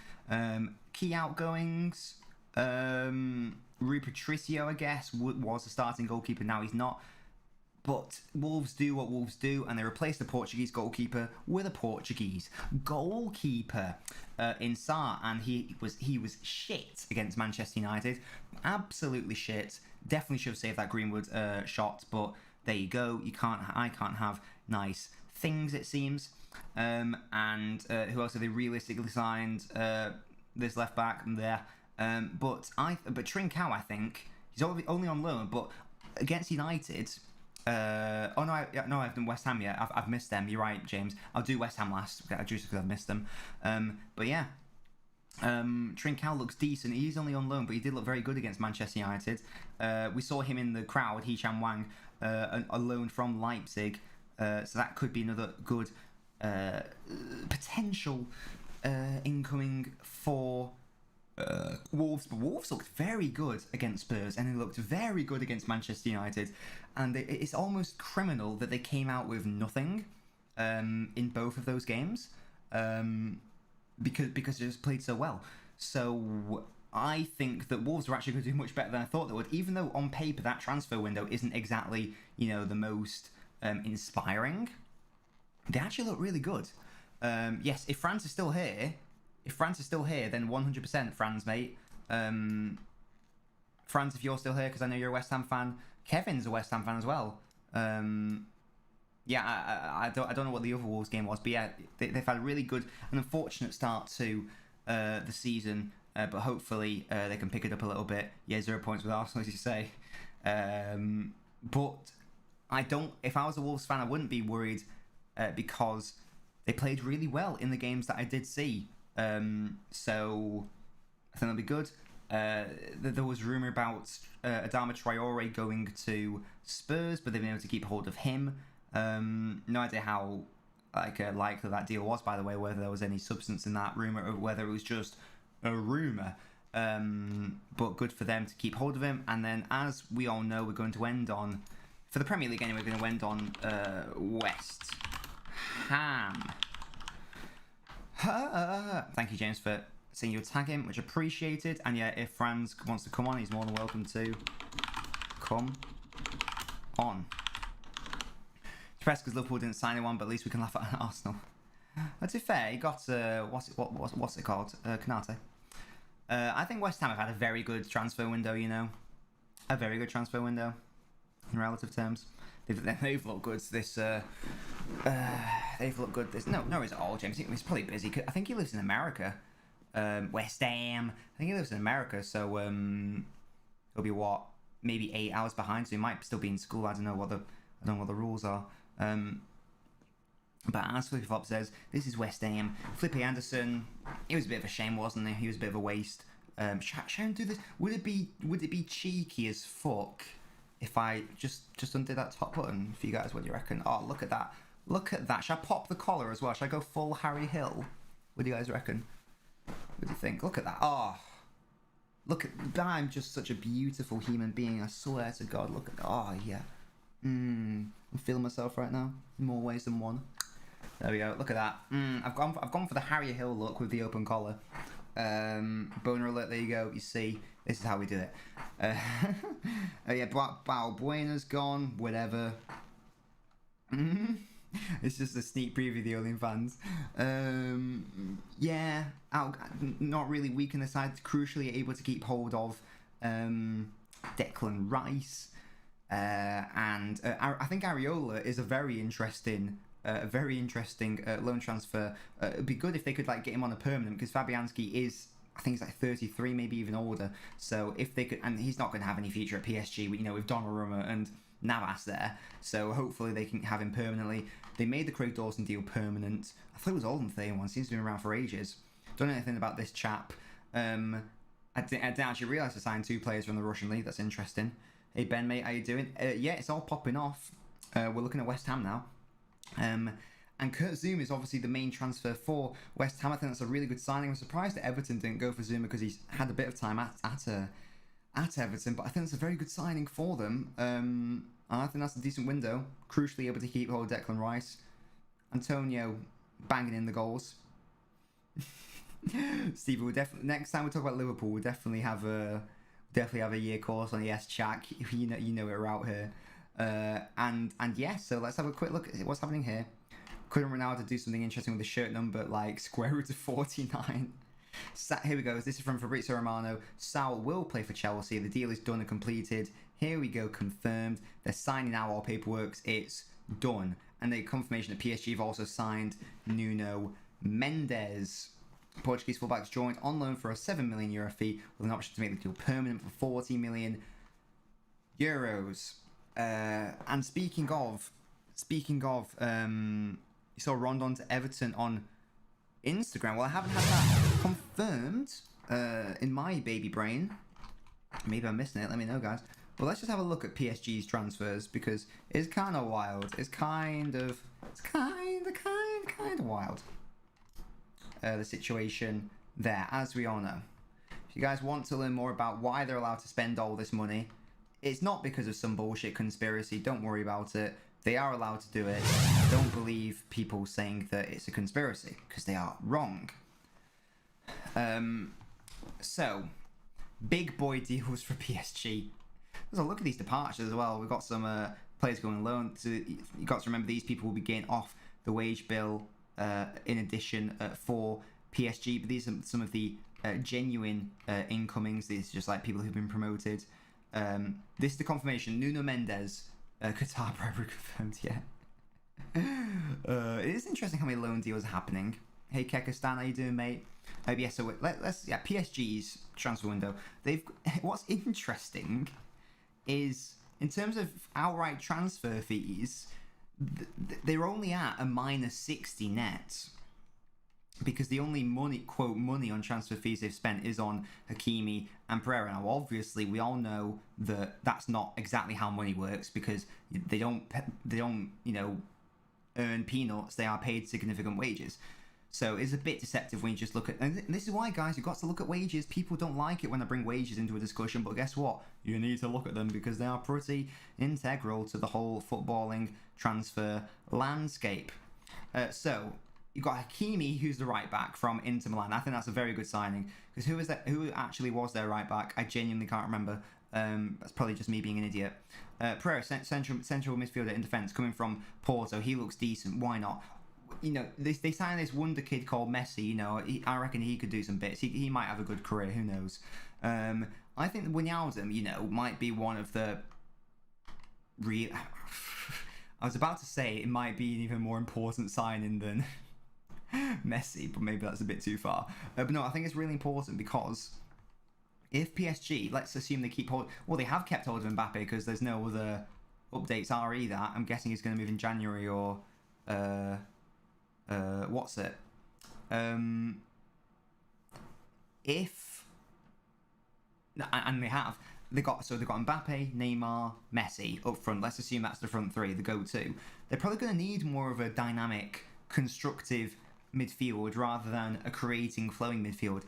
Key outgoings. Rui Patricio, I guess, was the starting goalkeeper. Now he's not. But Wolves do what Wolves do, and they replaced the Portuguese goalkeeper with a Portuguese goalkeeper in Sarr, and he was shit against Manchester United, absolutely shit. Definitely should have saved that Greenwood shot, but there you go. I can't have nice things, it seems. And who else have they realistically signed? This left back there. But Trincao, I think he's only on loan, but against United. I've done West Ham yet. I've missed them. You're right, James. I'll do West Ham last, just because I've missed them. But yeah, Trincao looks decent. He's only on loan, but he did look very good against Manchester United. We saw him in the crowd. Hee-Chan Wang, a loan from Leipzig. So that could be another good potential incoming for Wolves. But Wolves looked very good against Spurs, and they looked very good against Manchester United, and it's almost criminal that they came out with nothing in both of those games. because they just played so well. So I think that Wolves are actually going to do much better than I thought they would, even though on paper that transfer window isn't exactly, the most inspiring. They actually look really good. Yes, if Franz is still here, then 100% Franz, mate. Franz, if you're still here, because I know you're a West Ham fan. Kevin's a West Ham fan as well. Yeah, I don't know what the other Wolves game was, but yeah, they've had a really good and unfortunate start to the season, but hopefully they can pick it up a little bit. Yeah, 0 points with Arsenal, as you say. But if I was a Wolves fan, I wouldn't be worried because they played really well in the games that I did see. So I think they'll be good. There was rumour about Adama Traore going to Spurs, but they've been able to keep hold of him. No idea how likely that deal was, by the way, whether there was any substance in that rumour or whether it was just a rumour. But good for them to keep hold of him. And then, as we all know, we're going to end on, for the Premier League anyway, we're going to end on West Ham. Thank you, James, for seeing you tag him, much appreciated. And yeah, if Franz wants to come on, he's more than welcome to come on. Depressed because Liverpool didn't sign anyone, but at least we can laugh at Arsenal. To be fair, he got what's it called? Kanate. I think West Ham have had a very good transfer window. A very good transfer window in relative terms. They've looked good this. They've looked good this. No, it's all James. He's probably busy. I think he lives in America. West Ham. I think he lives in America, so he'll be maybe 8 hours behind. So he might still be in school. I don't know what the rules are. But as Flippy Flop says, this is West Ham. Flippy Anderson, it was a bit of a shame, wasn't he? He was a bit of a waste. Shall I do this? Would it be cheeky as fuck if I just undid that top button for you guys? What do you reckon? Oh, look at that. Look at that. Shall I pop the collar as well? Shall I go full Harry Hill? What do you guys reckon? What do you think? Look at that. Oh, look at that. I'm just such a beautiful human being. I swear to God. Look at that. Oh, yeah. I'm feeling myself right now in more ways than one. There we go. Look at that. I've gone for the Harry Hill look with the open collar. Boner alert. There you go. You see, this is how we do it. Yeah, Balbuena's gone. Whatever. It's just a sneak preview of the Olean fans. Yeah, not really weak in the side. Crucially able to keep hold of Declan Rice. And I think Areola is a very interesting loan transfer. It'd be good if they could get him on a permanent, because Fabianski is, I think he's 33, maybe even older. So if they could, and he's not going to have any future at PSG, with Donnarumma and Navas there. So hopefully they can have him permanently. They made the Craig Dawson deal permanent. I thought it was older than 31. Seems to be around for ages. Don't know anything about this chap. I didn't actually realise they signed 2 players from the Russian league. That's interesting. Hey Ben, mate, how you doing? Yeah, it's all popping off. We're looking at West Ham now. And Kurt Zouma is obviously the main transfer for West Ham. I think that's a really good signing. I'm surprised that Everton didn't go for Zouma because he's had a bit of time at Everton, but I think it's a very good signing for them. And I think that's a decent window. Crucially able to keep hold of Declan Rice. Antonio banging in the goals. Steve, we'll definitely, next time we talk about Liverpool, we'll definitely have a year course on ES Chat. You know we're out here. And yeah, so let's have a quick look at what's happening here. Couldn't Ronaldo do something interesting with the shirt number, square root of 49? Here we go. This is from Fabrizio Romano. Saul will play for Chelsea. The deal is done and completed. Here we go, confirmed. They're signing now all paperwork. It's done. And the confirmation that PSG have also signed Nuno Mendes. Portuguese fullbacks joined on loan for a €7 million fee with an option to make the deal permanent for €40 million. And speaking of, you saw Rondon to Everton on Instagram. Well, I haven't had that confirmed in my baby brain. Maybe I'm missing it. Let me know, guys. But let's just have a look at PSG's transfers, because it's kind of wild. It's kind of wild. The situation there, as we all know. If you guys want to learn more about why they're allowed to spend all this money, it's not because of some bullshit conspiracy. Don't worry about it. They are allowed to do it. Don't believe people saying that it's a conspiracy, because they are wrong. So, big boy deals for PSG. There's a look at these departures as well. We've got some players going on loan. So you've got to remember these people will be getting off the wage bill in addition for PSG. But these are some of the genuine incomings. These are just like people who've been promoted. This is the confirmation. Nuno Mendes, Qatar bribery confirmed. Yeah. It is interesting how many loan deals are happening. Hey Kekistan, how you doing, mate? Yeah. So let's PSG's transfer window. What's interesting is in terms of outright transfer fees, they're only at a minus 60 net. Because the only money on transfer fees they've spent is on Hakimi and Pereira. Now, obviously, we all know that that's not exactly how money works because they don't earn peanuts. They are paid significant wages. So it's a bit deceptive when you just look at... And this is why, guys, you've got to look at wages. People don't like it when I bring wages into a discussion, but guess what? You need to look at them because they are pretty integral to the whole footballing transfer landscape. So... You've got Hakimi, who's the right back from Inter Milan. I think that's a very good signing. Because who actually was their right back? I genuinely can't remember. That's probably just me being an idiot. Pereira, central midfielder in defence, coming from Porto. He looks decent. Why not? They signed this wonder kid called Messi. I reckon he could do some bits. He might have a good career. Who knows? I think that Wijnaldum, might be one of the real... I was about to say it might be an even more important signing than... Messi, but maybe that's a bit too far. But no, I think it's really important because if PSG, let's assume they keep hold, well, they have kept hold of Mbappe because there's no other updates are either. I'm guessing he's going to move in January or what's it? If and they've got Mbappe, Neymar, Messi up front. Let's assume that's the front three, the go-to. They're probably going to need more of a dynamic, constructive midfield rather than a creating, flowing midfield.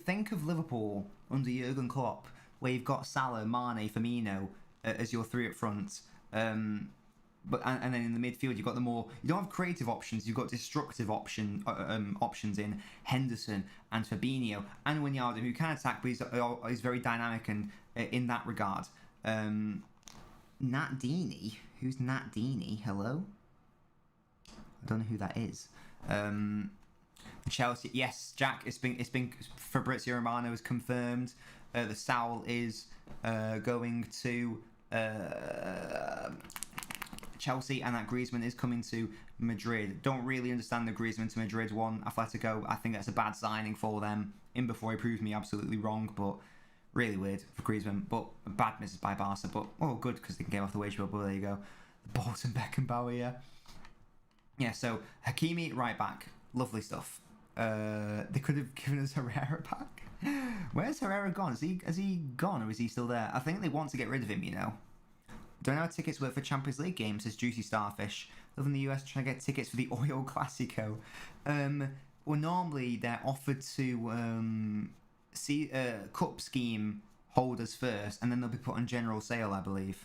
Think of Liverpool under Jurgen Klopp, where you've got Salah, Mane, Firmino as your three up front. And then in the midfield you've got you don't have creative options, you've got destructive options in Henderson and Fabinho and Wijnaldum, who can attack, but he's very dynamic and in that regard. Nat Deeney, who's Nat Deeney? Hello, I don't know who that is. Chelsea, yes, Jack. It's been Fabrizio Romano has confirmed the Saul is going to Chelsea, and that Griezmann is coming to Madrid. Don't really understand the Griezmann to Madrid one. Atletico, I think that's a bad signing for them. In before he proves me absolutely wrong, but really weird for Griezmann. But a bad misses by Barca. But good because they can get off the wage bill. But there you go, the Bolton Beckenbauer, yeah. Yeah, so Hakimi, right back. Lovely stuff. They could have given us Herrera back. Where's Herrera gone? Has he gone or is he still there? I think they want to get rid of him, Don't know how tickets work for Champions League games, says Juicy Starfish. Live in the US trying to get tickets for the Oil Classico. Well, normally they're offered to cup scheme holders first, and then they'll be put on general sale, I believe.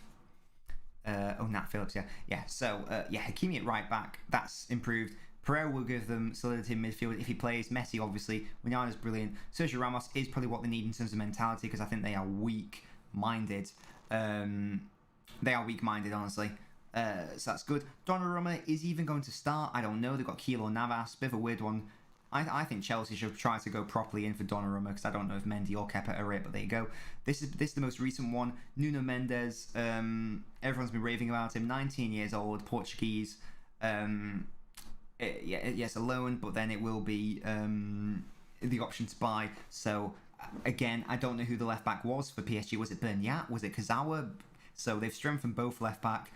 Nat Phillips, yeah. So, Hakimi at right back, that's improved. Pereira will give them solidity in midfield if he plays. Messi, obviously. Wijnaldum's brilliant. Sergio Ramos is probably what they need in terms of mentality because I think they are weak-minded. They are weak-minded, honestly. So that's good. Donnarumma is even going to start. I don't know. They've got Keylor Navas, bit of a weird one. I think Chelsea should try to go properly in for Donnarumma because I don't know if Mendy or Kepa are it, but there you go. This is the most recent one. Nuno Mendes. Everyone's been raving about him. 19 years old, Portuguese. Yes, a loan, but then it will be the option to buy. So again, I don't know who the left back was for PSG. Was it Bernat? Was it Kazawa? So they've strengthened both left back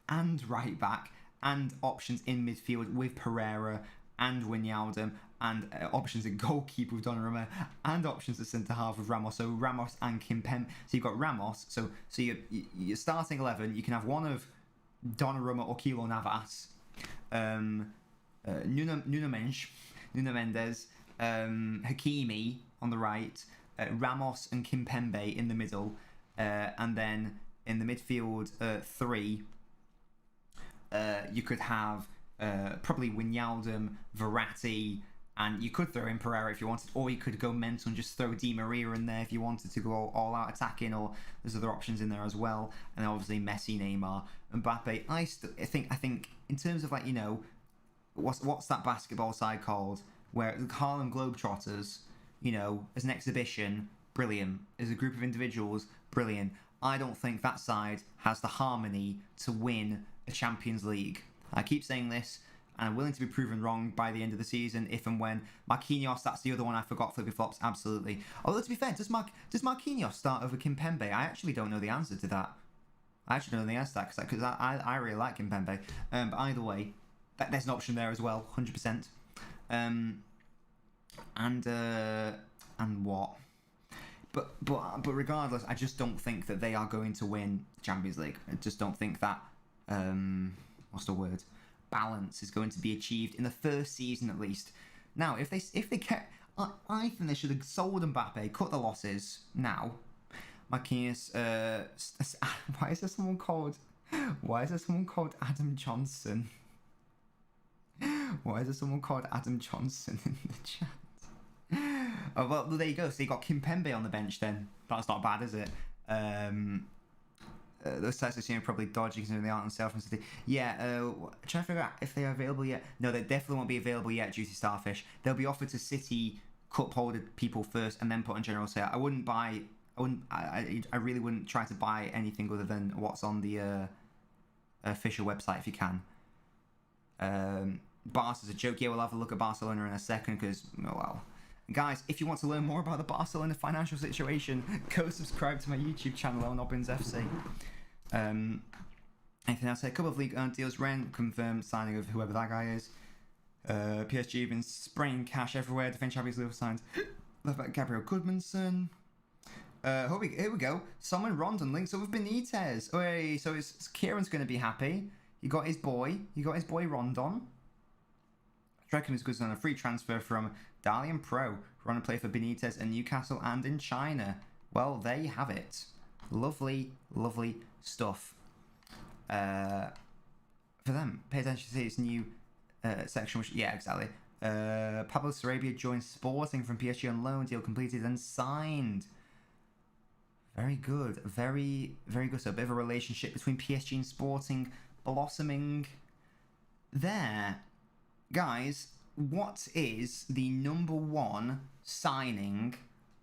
and right back, and options in midfield with Pereira and Wijnaldum, and options at goalkeeper with Donnarumma, and options at centre half with Ramos. So Ramos and Kimpembe. So you've got Ramos. So you're starting 11. You can have one of Donnarumma or Keylor Navas, Nuno Mendes, Hakimi on the right, Ramos and Kimpembe in the middle, and then in the midfield three You could have probably Wijnaldum, Verratti, and you could throw in Pereira if you wanted, or you could go mental and just throw Di Maria in there if you wanted to go all out attacking, or there's other options in there as well. And obviously Messi, Neymar, Mbappe. I think in terms of like, you know, what's that basketball side called? Where the Harlem Globetrotters, you know, as an exhibition, brilliant. As a group of individuals, brilliant. I don't think that side has the harmony to win a Champions League. I keep saying this, and I'm willing to be proven wrong by the end of the season, if and when. Marquinhos, that's the other one I forgot, flippy flops, absolutely. Although, to be fair, does Marquinhos start over Kimpembe? I actually don't know the answer to that. Because I really like Kimpembe. But either way, there's an option there as well, 100%. And what? But regardless, I just don't think that they are going to win the Champions League. I just don't think that what's the word? Balance is going to be achieved in the first season at least. Now, if they get, I think they should have sold Mbappe, cut the losses now. Marquinhos, why is there someone called Adam Johnson? Why is there someone called Adam Johnson in the chat? Oh, well, there you go. So you got Kimpembe on the bench then. That's not bad, is it? Those sites are probably dodgy considering they aren't on sale from City. Yeah, trying to figure out if they are available yet. No, they definitely won't be available yet, Juicy Starfish. They'll be offered to City cup holder people first and then put on general sale. I really wouldn't try to buy anything other than what's on the official website if you can. Barca's a joke. Yeah, we'll have a look at Barcelona in a second because, oh well. Guys, if you want to learn more about the Barcelona financial situation, go subscribe to my YouTube channel, LNobbins FC. Anything else? A couple of league deals. Ren confirmed signing of whoever that guy is. PSG have been spraying cash everywhere. Defense Champions League signed. Left back Gabriel Goodmanson. Here we go. Someone Rondon links up with Benitez. Hey, so Kieran's going to be happy. You got his boy Rondon. I reckon it's good on a free transfer from Dalian Pro. Run and play for Benitez in Newcastle and in China. Well, there you have it. Lovely, lovely stuff. For them, pay attention to its new section. Which, yeah, exactly. Pablo Sarabia joined Sporting from PSG on loan. Deal completed and signed. Very good. Very, very good. So a bit of a relationship between PSG and Sporting blossoming there. Guys, what is the number one signing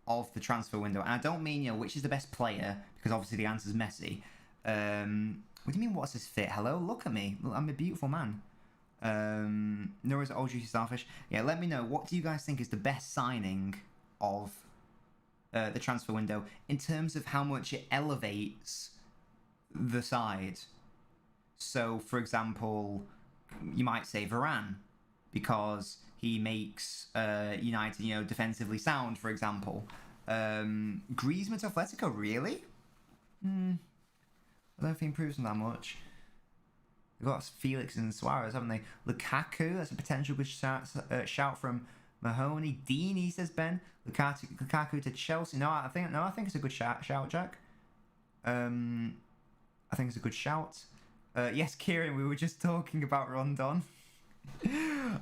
of the transfer window? And I don't mean, you know, which is the best player, because obviously the answer is Messi. What do you mean, what's his fit? Hello, look at me. I'm a beautiful man. Nora's old juicy starfish. Yeah, let me know. What do you guys think is the best signing of the transfer window in terms of how much it elevates the side? So, for example, you might say Varane, because he makes United, you know, defensively sound, for example. Griezmann to Atletico, really? I don't think he improves them that much. They've got Felix and Suarez, haven't they? Lukaku, that's a potential good shout from Mahoney. Dini, says Ben. Lukaku to Chelsea. No, I think it's a good shout, Jack. I think it's a good shout. Yes, Kieran, we were just talking about Rondon.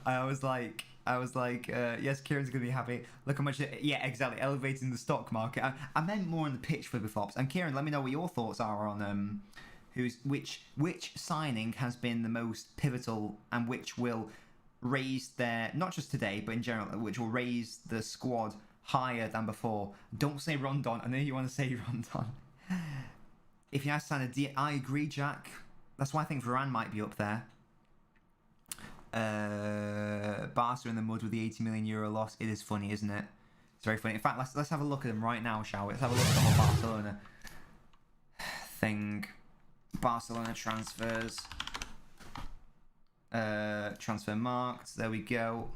I was like, yes, Kieran's gonna be happy. Look how much, yeah, exactly, elevating the stock market. I meant more on the pitch for the flops. And Kieran, let me know what your thoughts are on which signing has been the most pivotal and which will raise their, not just today, but in general, which will raise the squad higher than before. Don't say Rondon. I know you want to say Rondon. If you have to sign a deal, I agree, Jack. That's why I think Varane might be up there. Barca in the mud with the €80 million loss. It is funny, isn't it? It's very funny. In fact, let's have a look at them right now, shall we? Let's have a look at the whole Barcelona thing. Barcelona transfers. Transfer marked. There we go.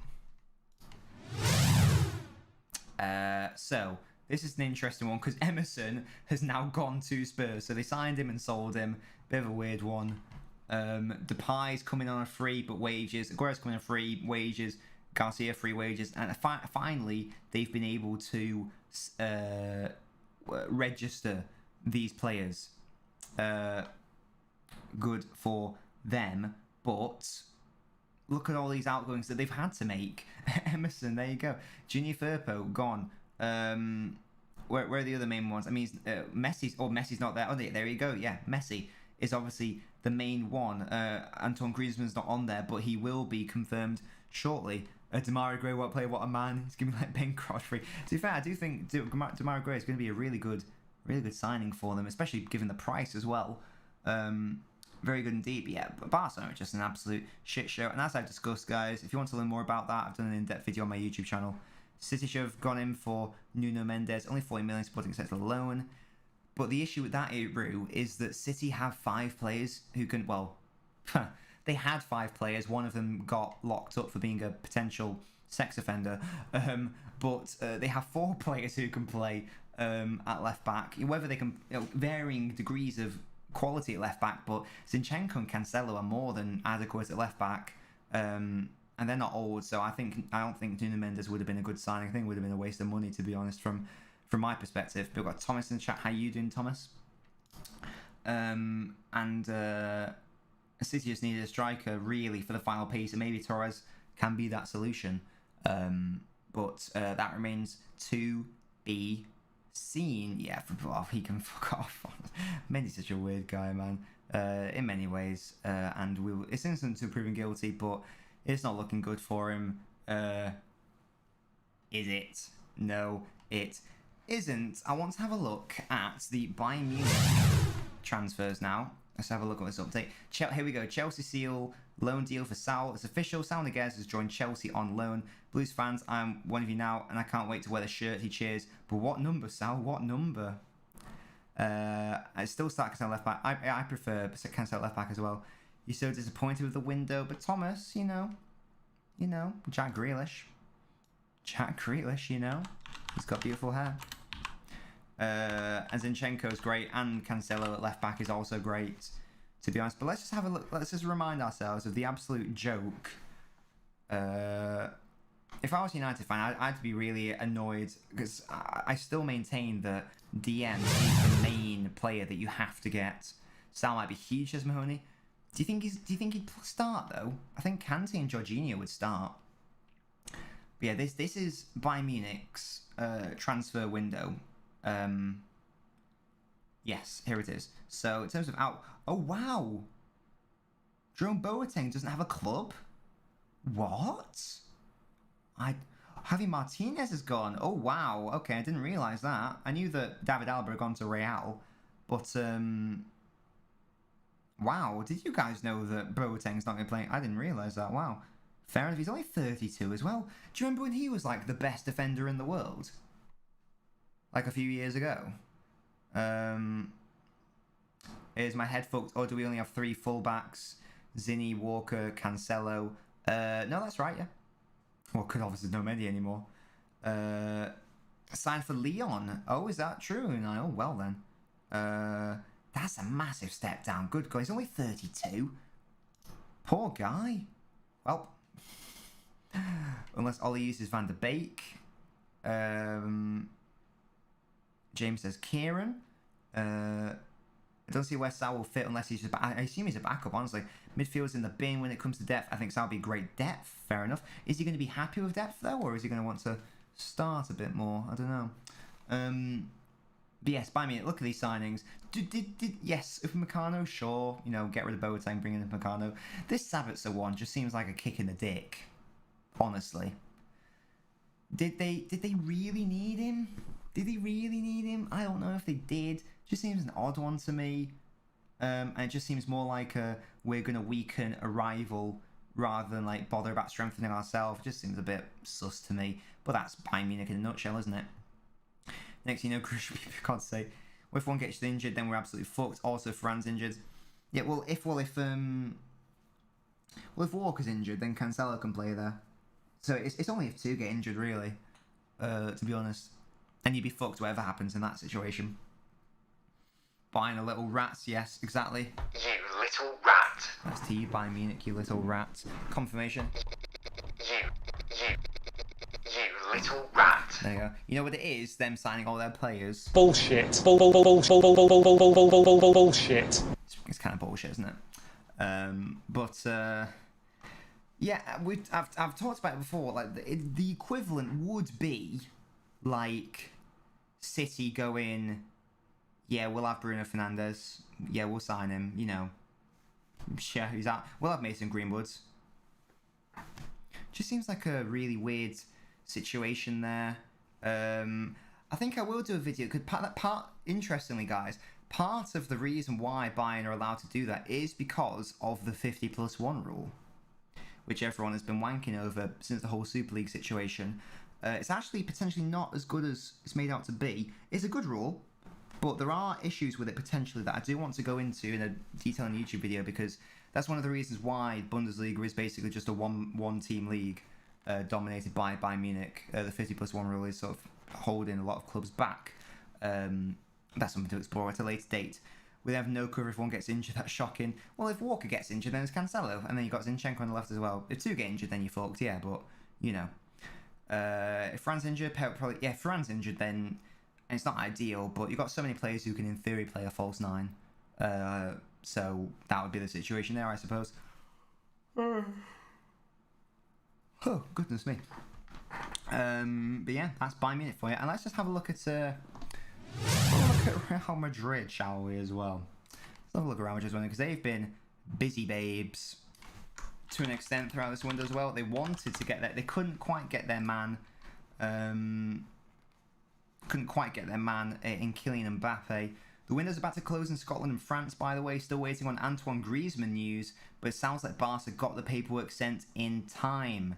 So this is an interesting one because Emerson has now gone to Spurs. So they signed him and sold him. Bit of a weird one. Depay's coming on a free but wages. Aguero's coming on free wages. Garcia free wages. And finally, they've been able to register these players. Good for them, but look at all these outgoings that they've had to make. Emerson, there you go. Junior Firpo, gone. Where are the other main ones? I mean, Messi's not there. Oh, there you go. Yeah, Messi is obviously the main one. Antoine Griezmann's not on there, but he will be confirmed shortly. Demarai Gray won't play. What a man! He's gonna be like Ben Crosby. To be fair, I do think Demarai Gray is going to be a really good signing for them, especially given the price as well. Very good indeed. But yeah, Barcelona are just an absolute shit show. And as I've discussed, guys, if you want to learn more about that, I've done an in-depth video on my YouTube channel. City should have gone in for Nuno Mendes, only 40 million supporting sector alone. But the issue with that, Rue, is that City have 5 players who can, well, they had 5 players. One of them got locked up for being a potential sex offender. But they have 4 players who can play at left back. Whether they can, varying degrees of quality at left back, but Zinchenko and Cancelo are more than adequate at left back. And they're not old, so I don't think Nuno Mendes would have been a good signing. I think it would have been a waste of money, to be honest, from my perspective. But we've got Thomas in the chat. How you doing, Thomas? City just needed a striker, really, for the final piece, and maybe Torres can be that solution. But that remains to be seen. Yeah, he can fuck off. Mendy's such a weird guy, man, in many ways. And it's innocent to proving guilty, but it's not looking good for him. Is it? No, it isn't. I want to have a look at the Bayern Munich transfers now. Let's have a look at this update. Here we go. Chelsea seal loan deal for Saul. It's official. Saul Niguez has joined Chelsea on loan. Blues fans, I'm one of you now, and I can't wait to wear the shirt he cheers. But what number, Sal? What number? I still start Cancelo left back. I prefer Cancelo left back as well. You're so disappointed with the window, but Thomas, you know, Jack Grealish, he's got beautiful hair. And Zinchenko's great, and Cancelo at left back is also great, to be honest. But let's just have a look. Let's just remind ourselves of the absolute joke. If I was a United fan, I'd be really annoyed because I still maintain that DM is the main player that you have to get. Sal might be huge as Mahoney. Do you think he'd start though? I think Kante and Jorginho would start. But yeah, this is Bayern Munich's transfer window. Yes, here it is. So in terms of oh wow, Jerome Boateng doesn't have a club. What? Javi Martinez has gone. Oh wow. Okay, I didn't realize that. I knew that David Alaba had gone to Real, but wow, did you guys know that Boateng's not going to play? I didn't realise that. Wow. Fair enough, he's only 32 as well. Do you remember when he was like the best defender in the world? Like a few years ago. Is my head fucked, or do we only have 3 fullbacks? Zinni, Walker, Cancelo. No, that's right, yeah. Well, because obviously there's no Mendy anymore. Signed for Leon. Oh, is that true? No, well then. That's a massive step down. Good God, he's only 32. Poor guy. Well, unless Ollie uses Van der Beek. James says Kieran. I don't see where Sal will fit unless he's I assume he's a backup, honestly. Midfield's in the bin when it comes to depth. I think Sal will be great depth. Fair enough. Is he going to be happy with depth, though? Or is he going to want to start a bit more? I don't know. But yes, by me, look at these signings. Yes, Upamecano, sure. Get rid of Boateng, bring in Upamecano. This Sabitzer one just seems like a kick in the dick. Honestly. Did they really need him? Did they really need him? I don't know if they did. Just seems an odd one to me. And it just seems more like we're going to weaken a rival rather than like bother about strengthening ourselves. It just seems a bit sus to me. But that's Bayern Munich in a nutshell, isn't it? Next, crucial people can't say. Well, if one gets injured, then we're absolutely fucked. Also, if Ferran's injured. Yeah, if Walker's injured, then Cancelo can play there. So it's only if 2 get injured, really. To be honest. And you'd be fucked whatever happens in that situation. Buying a little rats, yes, exactly. You little rat. That's to you, Bayern Munich, you little rat. Confirmation. You little rat. There you go. You know what it is? Them signing all their players. Bullshit. Bullshit. It's kind of bullshit, isn't it? Yeah, I've talked about it before. Like the equivalent would be like City going, yeah, we'll have Bruno Fernandes. Yeah, we'll sign him. You know, sure, who's that? We'll have Mason Greenwood. Just seems like a really weird situation there. I think I will do a video because interestingly, guys, part of the reason why Bayern are allowed to do that is because of the 50+1 rule, which everyone has been wanking over since the whole Super League situation. It's actually potentially not as good as it's made out to be. It's a good rule, but there are issues with it potentially that I do want to go into in a detailed YouTube video, because that's one of the reasons why Bundesliga is basically just a one-team league dominated by Bayern Munich. The 50+1 rule is sort of holding a lot of clubs back. That's something to explore at a later date. We have no cover if one gets injured. That's shocking. Well, if Walker gets injured, then it's Cancelo, and then you got Zinchenko on the left as well. If two get injured, then you're fucked. Yeah, but you know, if Fran's injured, probably if Fran's injured, then and it's not ideal. But you've got so many players who can, in theory, play a false nine. So that would be the situation there, I suppose. Oh, goodness me. But yeah, that's Bayern Munich for you. And let's just have a look at Real Madrid, shall we, as well? Let's have a look at Real Madrid, because they've been busy babes to an extent throughout this window as well. They wanted to get that. They couldn't quite get their man. In Kylian Mbappe. The window's about to close in Scotland and France, by the way. Still waiting on Antoine Griezmann news, but it sounds like Barca got the paperwork sent in time.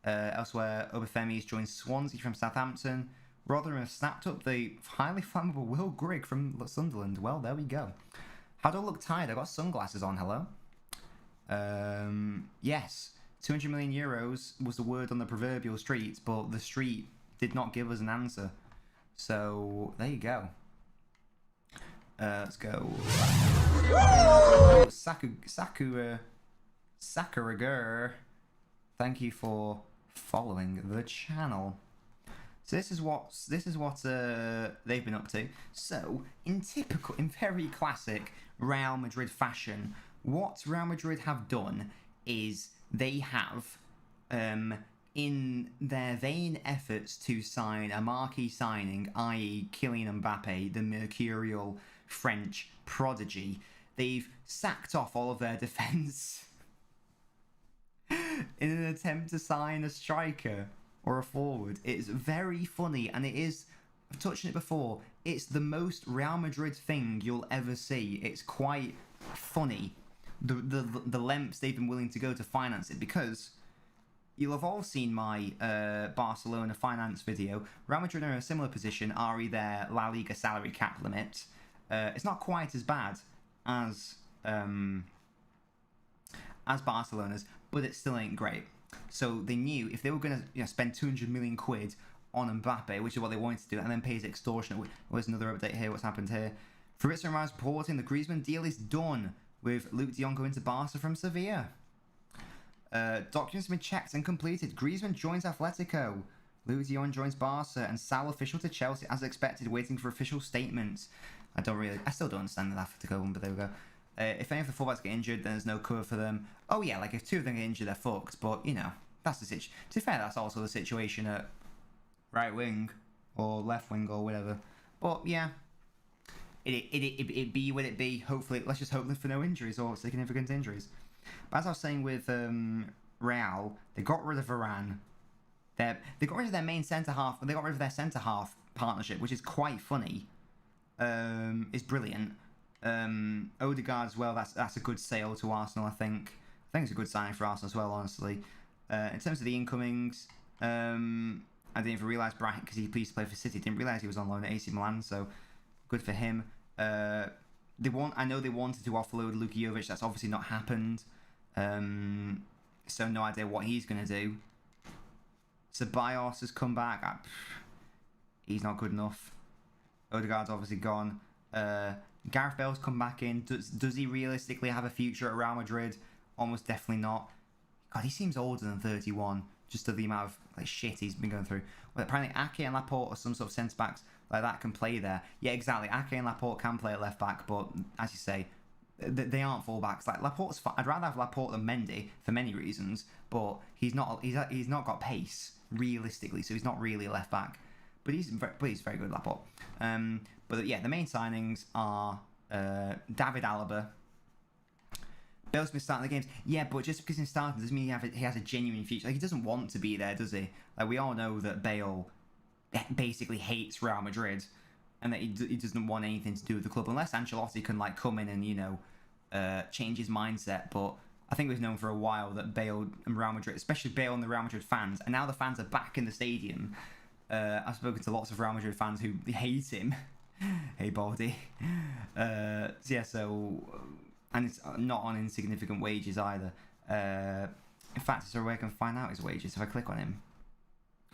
Elsewhere, Obafemi has joined Swansea from Southampton. Rotherham have snapped up the highly flammable Will Grigg from Sunderland. Well, there we go. How do I look tired? I got sunglasses on. Hello. Yes, 200 million euros was the word on the proverbial street, but the street did not give us an answer. So there you go. Let's go. Sakurager. Thank you for following the channel. So this is what they've been up to. So in very classic Real Madrid fashion, what Real Madrid have done is they have, in their vain efforts to sign a marquee signing, i.e. Kylian Mbappe, the mercurial French prodigy, they've sacked off all of their defence in an attempt to sign a striker or a forward. It's very funny, and it is, I've touched on it before, it's the most Real Madrid thing you'll ever see. It's quite funny, the lengths they've been willing to go to finance it, because you'll have all seen my Barcelona finance video. Real Madrid are in a similar position, re their La Liga salary cap limit. It's not quite as bad as Barcelona's, but it still ain't great. So they knew if they were going to spend 200 million quid on Mbappe, which is what they wanted to do, and then pay his extortionate. Where's another update here? What's happened here? Fabrizio Romano's reporting the Griezmann deal is done, with Luke de Jong going to Barca from Sevilla. Documents have been checked and completed. Griezmann joins Atletico. Luke de Jong joins Barca, and Sal official to Chelsea as expected, waiting for official statements. I still don't understand the Atletico one, but there we go. If any of the fullbacks get injured, then there's no cover for them. Oh yeah, like if two of them get injured, they're fucked. But you know, that's the situation. To be fair, that's also the situation at right wing or left wing or whatever. But yeah, it be what it be. Hopefully, let's just hope for no injuries or significant injuries. But as I was saying with Real, they got rid of Varane. They got rid of their main centre half. They got rid of their centre half partnership, which is quite funny. It's brilliant. Odegaard as well. That's a good sale to Arsenal. I think it's a good signing for Arsenal as well. Honestly, in terms of the incomings, I didn't even realise Bright, because he used to play for City. Didn't realise he was on loan at AC Milan. So good for him. I know they wanted to offload Luka Jovic. That's obviously not happened. So no idea what he's going to do. Ceballos has come back. He's not good enough. Odegaard's obviously gone. Gareth Bale's come back in. Does he realistically have a future at Real Madrid? Almost definitely not. God, he seems older than 31, just to the amount of shit he's been going through. Well, apparently Ake and Laporte are some sort of centre backs like that can play there. Yeah, exactly. Ake and Laporte can play at left back, but as you say, they aren't fullbacks. Like Laporte's fine. I'd rather have Laporte than Mendy for many reasons, but he's not got pace realistically, so he's not really a left back. But he's very good, Laporte. But yeah, the main signings are David Alaba. Bale's been starting the games. Yeah, but just because he's starting doesn't mean he has a genuine future. Like, he doesn't want to be there, does he? Like, we all know that Bale basically hates Real Madrid, and that he doesn't want anything to do with the club unless Ancelotti can like come in and change his mindset. But I think we've known for a while that Bale and Real Madrid, especially Bale and the Real Madrid fans, and now the fans are back in the stadium. I've spoken to lots of Real Madrid fans who hate him. Hey, Baldy. And it's not on insignificant wages either. In fact, is there a way I can find out his wages? If I click on him,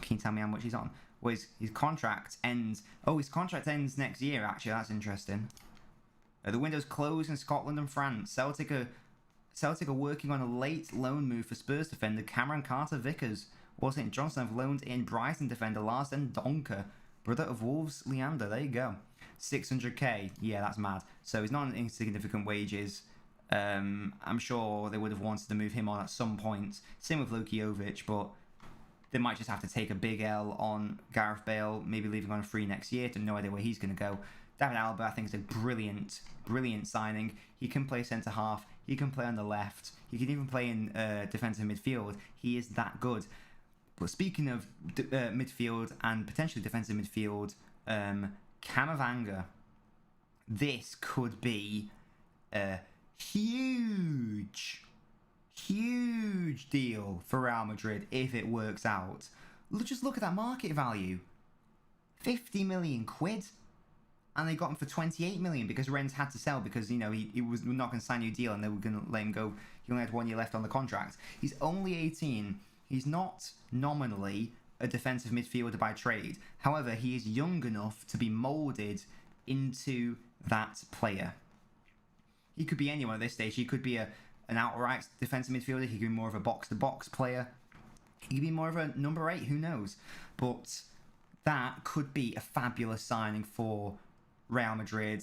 can you tell me how much he's on? Well, his contract ends. Oh, his contract ends next year. Actually, that's interesting. The window's closed in Scotland and France. Celtic are working on a late loan move for Spurs defender Cameron Carter-Vickers. While St Johnstone have loaned in Brighton defender Lars Den Donker, brother of Wolves Leander. There you go. 600k. Yeah, that's mad. So he's not on insignificant wages. I'm sure they would have wanted to move him on at some point. Same with Luka Jovic, but they might just have to take a big L on Gareth Bale, maybe leaving on a free next year. To no idea where he's going to go. David Alaba, I think, is a brilliant signing. He can play centre half. He can play on the left. He can even play in defensive midfield. He is that good. But speaking of midfield and potentially defensive midfield, Camavinga, this could be a huge deal for Real Madrid if it works out. Just look at that market value. 50 million quid. And they got him for 28 million because Rennes had to sell because, he was not going to sign a new deal and they were going to let him go. He only had 1 year left on the contract. He's only 18. He's not nominally a defensive midfielder by trade. However, he is young enough to be moulded into that player. He could be anyone at this stage. He could be an outright defensive midfielder. He could be more of a box-to-box player. He could be more of a number 8. Who knows? But that could be a fabulous signing for Real Madrid.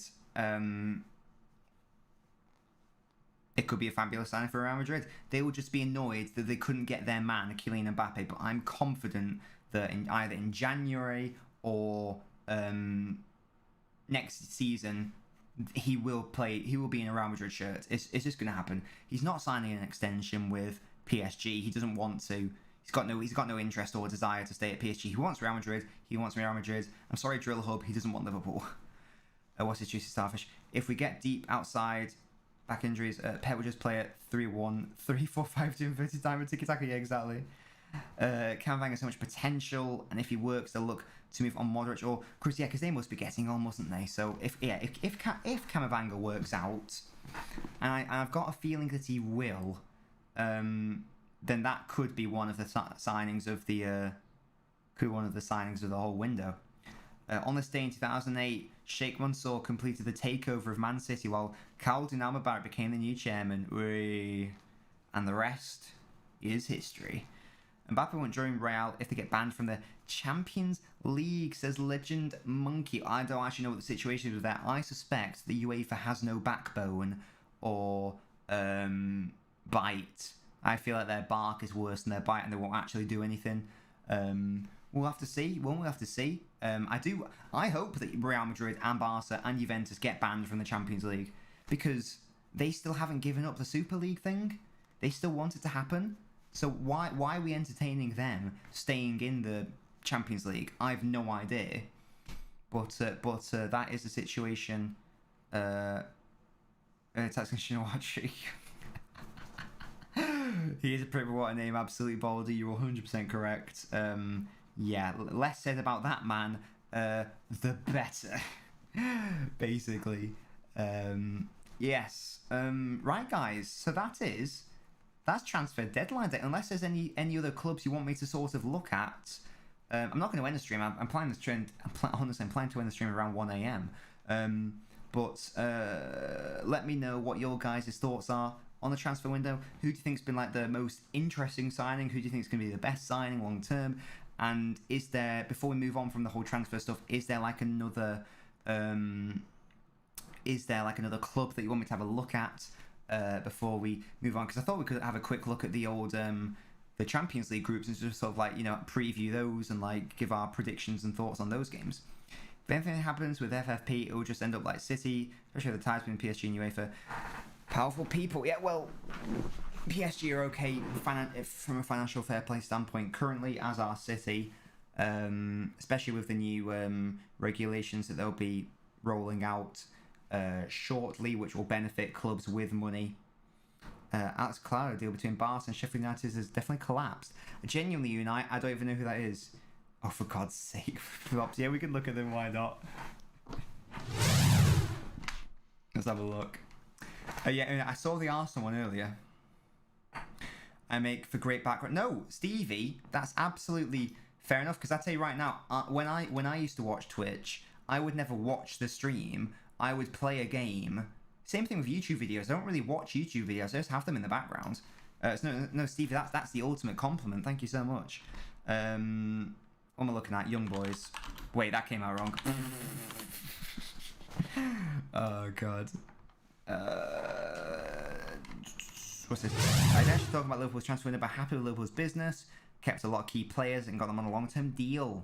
It could be a fabulous signing for Real Madrid. They would just be annoyed that they couldn't get their man, Kylian Mbappe. But I'm confident that either in January or next season, he will play. He will be in a Real Madrid shirt. It's just going to happen. He's not signing an extension with PSG. He doesn't want to. He's got no interest or desire to stay at PSG. He wants Real Madrid. I'm sorry, Drill Hub. He doesn't want Liverpool. What's his juicy starfish? If we get deep outside back injuries, Pep will just play at 3-1, 3-4-5-2 inverted diamond tiki-taka. Yeah, exactly. Camavinga has so much potential, and if he works, they'll look to move on Modric or Cruz. Yeah, because they must be getting on, mustn't they? So if Camavinga works out, and I've got a feeling that he will, then that could be one of the signings of the whole window. On this day in 2008, Sheikh Mansour completed the takeover of Man City while Khaldoun Al-Mubarak became the new chairman. And the rest is history. Mbappe won't join Real if they get banned from the Champions League, says Legend Monkey. I don't actually know what the situation is with that. I suspect the UEFA has no backbone or bite. I feel like their bark is worse than their bite and they won't actually do anything. We'll have to see. We'll have to see. I hope that Real Madrid and Barca and Juventus get banned from the Champions League because they still haven't given up the Super League thing. They still want it to happen. So why are we entertaining them staying in the Champions League? I have no idea. But that is the situation. He is a prick, what a name. Absolutely baldy. You're 100% correct. Yeah, less said about that man, the better. Basically. Yes. Right, guys. So that's transfer deadline day. Unless there's any other clubs you want me to sort of look at. I'm not going to end the stream. I'm planning this trend. Honestly, I'm planning to end the stream around 1 a.m. But let me know what your guys' thoughts are on the transfer window. Who do you think's been like the most interesting signing? Who do you think is going to be the best signing long term? And is there, before we move on from the whole transfer stuff, is there like another is there like another club that you want me to have a look at before we move on? Because I thought we could have a quick look at the old the Champions League groups and just sort of like, you know, preview those and like give our predictions and thoughts on those games. If anything happens with FFP, it will just end up like City, especially with the ties between PSG and UEFA. Powerful people. Yeah, well, PSG are okay from a financial fair play standpoint currently, as are City, especially with the new regulations that they'll be rolling out shortly, which will benefit clubs with money. Alex Cloud, deal between Barca and Sheffield United has definitely collapsed. Genuinely, Unite, I don't even know who that is. Oh, for God's sake. Yeah, we can look at them, why not? Let's have a look. Yeah, I saw the Arsenal one earlier. I make for great background. No, Stevie, that's absolutely fair enough, because I tell you right now, when I used to watch Twitch, I would never watch the stream. I would play a game. Same thing with YouTube videos. I don't really watch YouTube videos. I just have them in the background. No, Stevie, that's the ultimate compliment. Thank you so much. What am I looking at? Young Boys. Wait, that came out wrong. Oh, God. What's this? I actually talking about Liverpool's transfer window, but happy with Liverpool's business. Kept a lot of key players and got them on a long-term deal.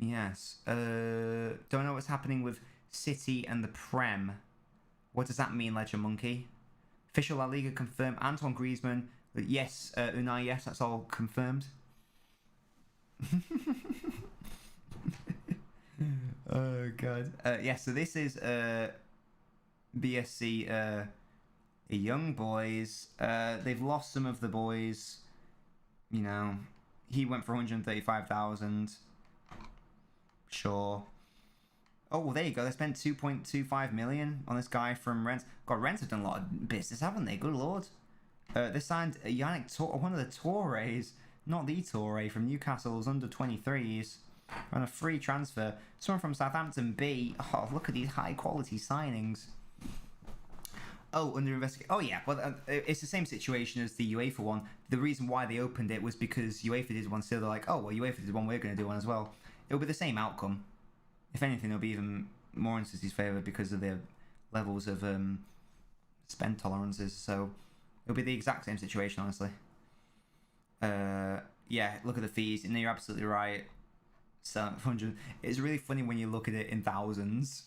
Yes. Don't know what's happening with City and the Prem. What does that mean, Ledger Monkey? Official La Liga confirmed. Antoine Griezmann. Yes, Unai, yes, that's all confirmed. Oh, God. Yeah, so this is BSC Young Boys. They've lost some of the boys. You know, he went for 135,000. Sure. Oh, well, there you go. They spent 2.25 million on this guy from Rennes. God, Rennes have done a lot of business, haven't they? Good lord. They signed Yannick one of the Torres, not the Torre, from Newcastle's under 23s on a free transfer. Someone from Southampton B. Oh, look at these high quality signings. Oh, under investigation. Oh, yeah. Well, it's the same situation as the UEFA one. The reason why they opened it was because UEFA did one, so they're like, oh, well, UEFA did one, we're going to do one as well. It'll be the same outcome. If anything, it'll be even more in City's favour because of their levels of spend tolerances. So it'll be the exact same situation, honestly. Yeah, look at the fees, and you're absolutely right. 700. It's really funny when you look at it in thousands.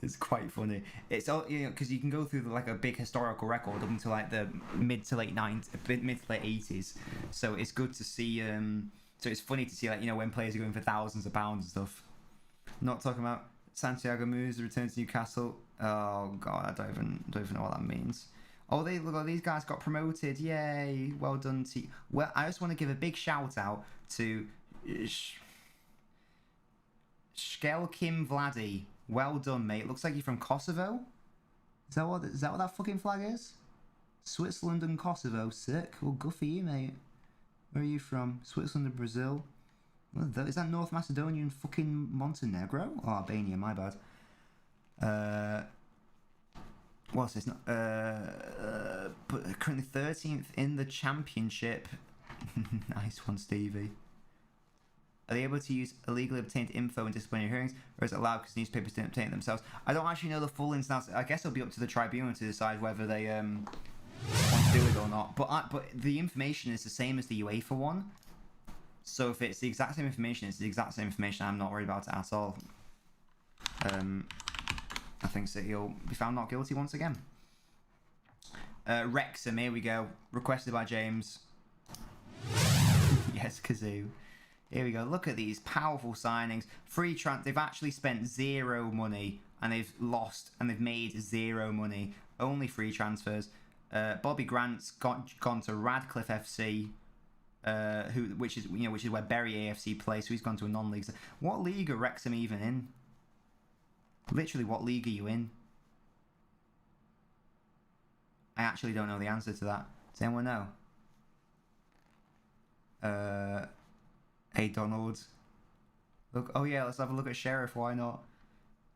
It's quite funny. It's all, you know, because you can go through like a big historical record up until like the mid to late 80s. So it's good to see. So it's funny to see, like, you know, when players are going for thousands of pounds and stuff. Not talking about Santiago Munoz return to Newcastle. Oh God, I don't even know what that means. Oh, these guys got promoted. Yay! Well done, team. Well, I just want to give a big shout out to Shkelkim Vladi. Well done, mate. Looks like you're from Kosovo. Is that what that fucking flag is? Switzerland and Kosovo. Sick. Well, good for you, mate. Where are you from? Switzerland and Brazil. Is that North Macedonia and fucking Montenegro? Oh, Albania, my bad. What's this? But currently 13th in the championship. Nice one, Stevie. Are they able to use illegally obtained info in disciplinary hearings, or is it allowed because newspapers didn't obtain it themselves? I don't actually know the full ins and outs. I guess it'll be up to the tribunal to decide whether they want to do it or not. But the information is the same as the UEFA one. So if it's the exact same information, it's the exact same information. I'm not worried about it at all. I think City will be found not guilty once again. Wrexham, here we go. Requested by James. Yes, Kazoo. Here we go. Look at these powerful signings. They've actually spent zero money, and they've lost, and they've made zero money. Only free transfers. Bobby Grant's gone to Radcliffe FC. Which is where Bury AFC plays, so he's gone to a non-league. What league are Wrexham even in? Literally, what league are you in? I actually don't know the answer to that. Does anyone know? Hey Donald. Look, oh yeah, let's have a look at Sheriff, why not?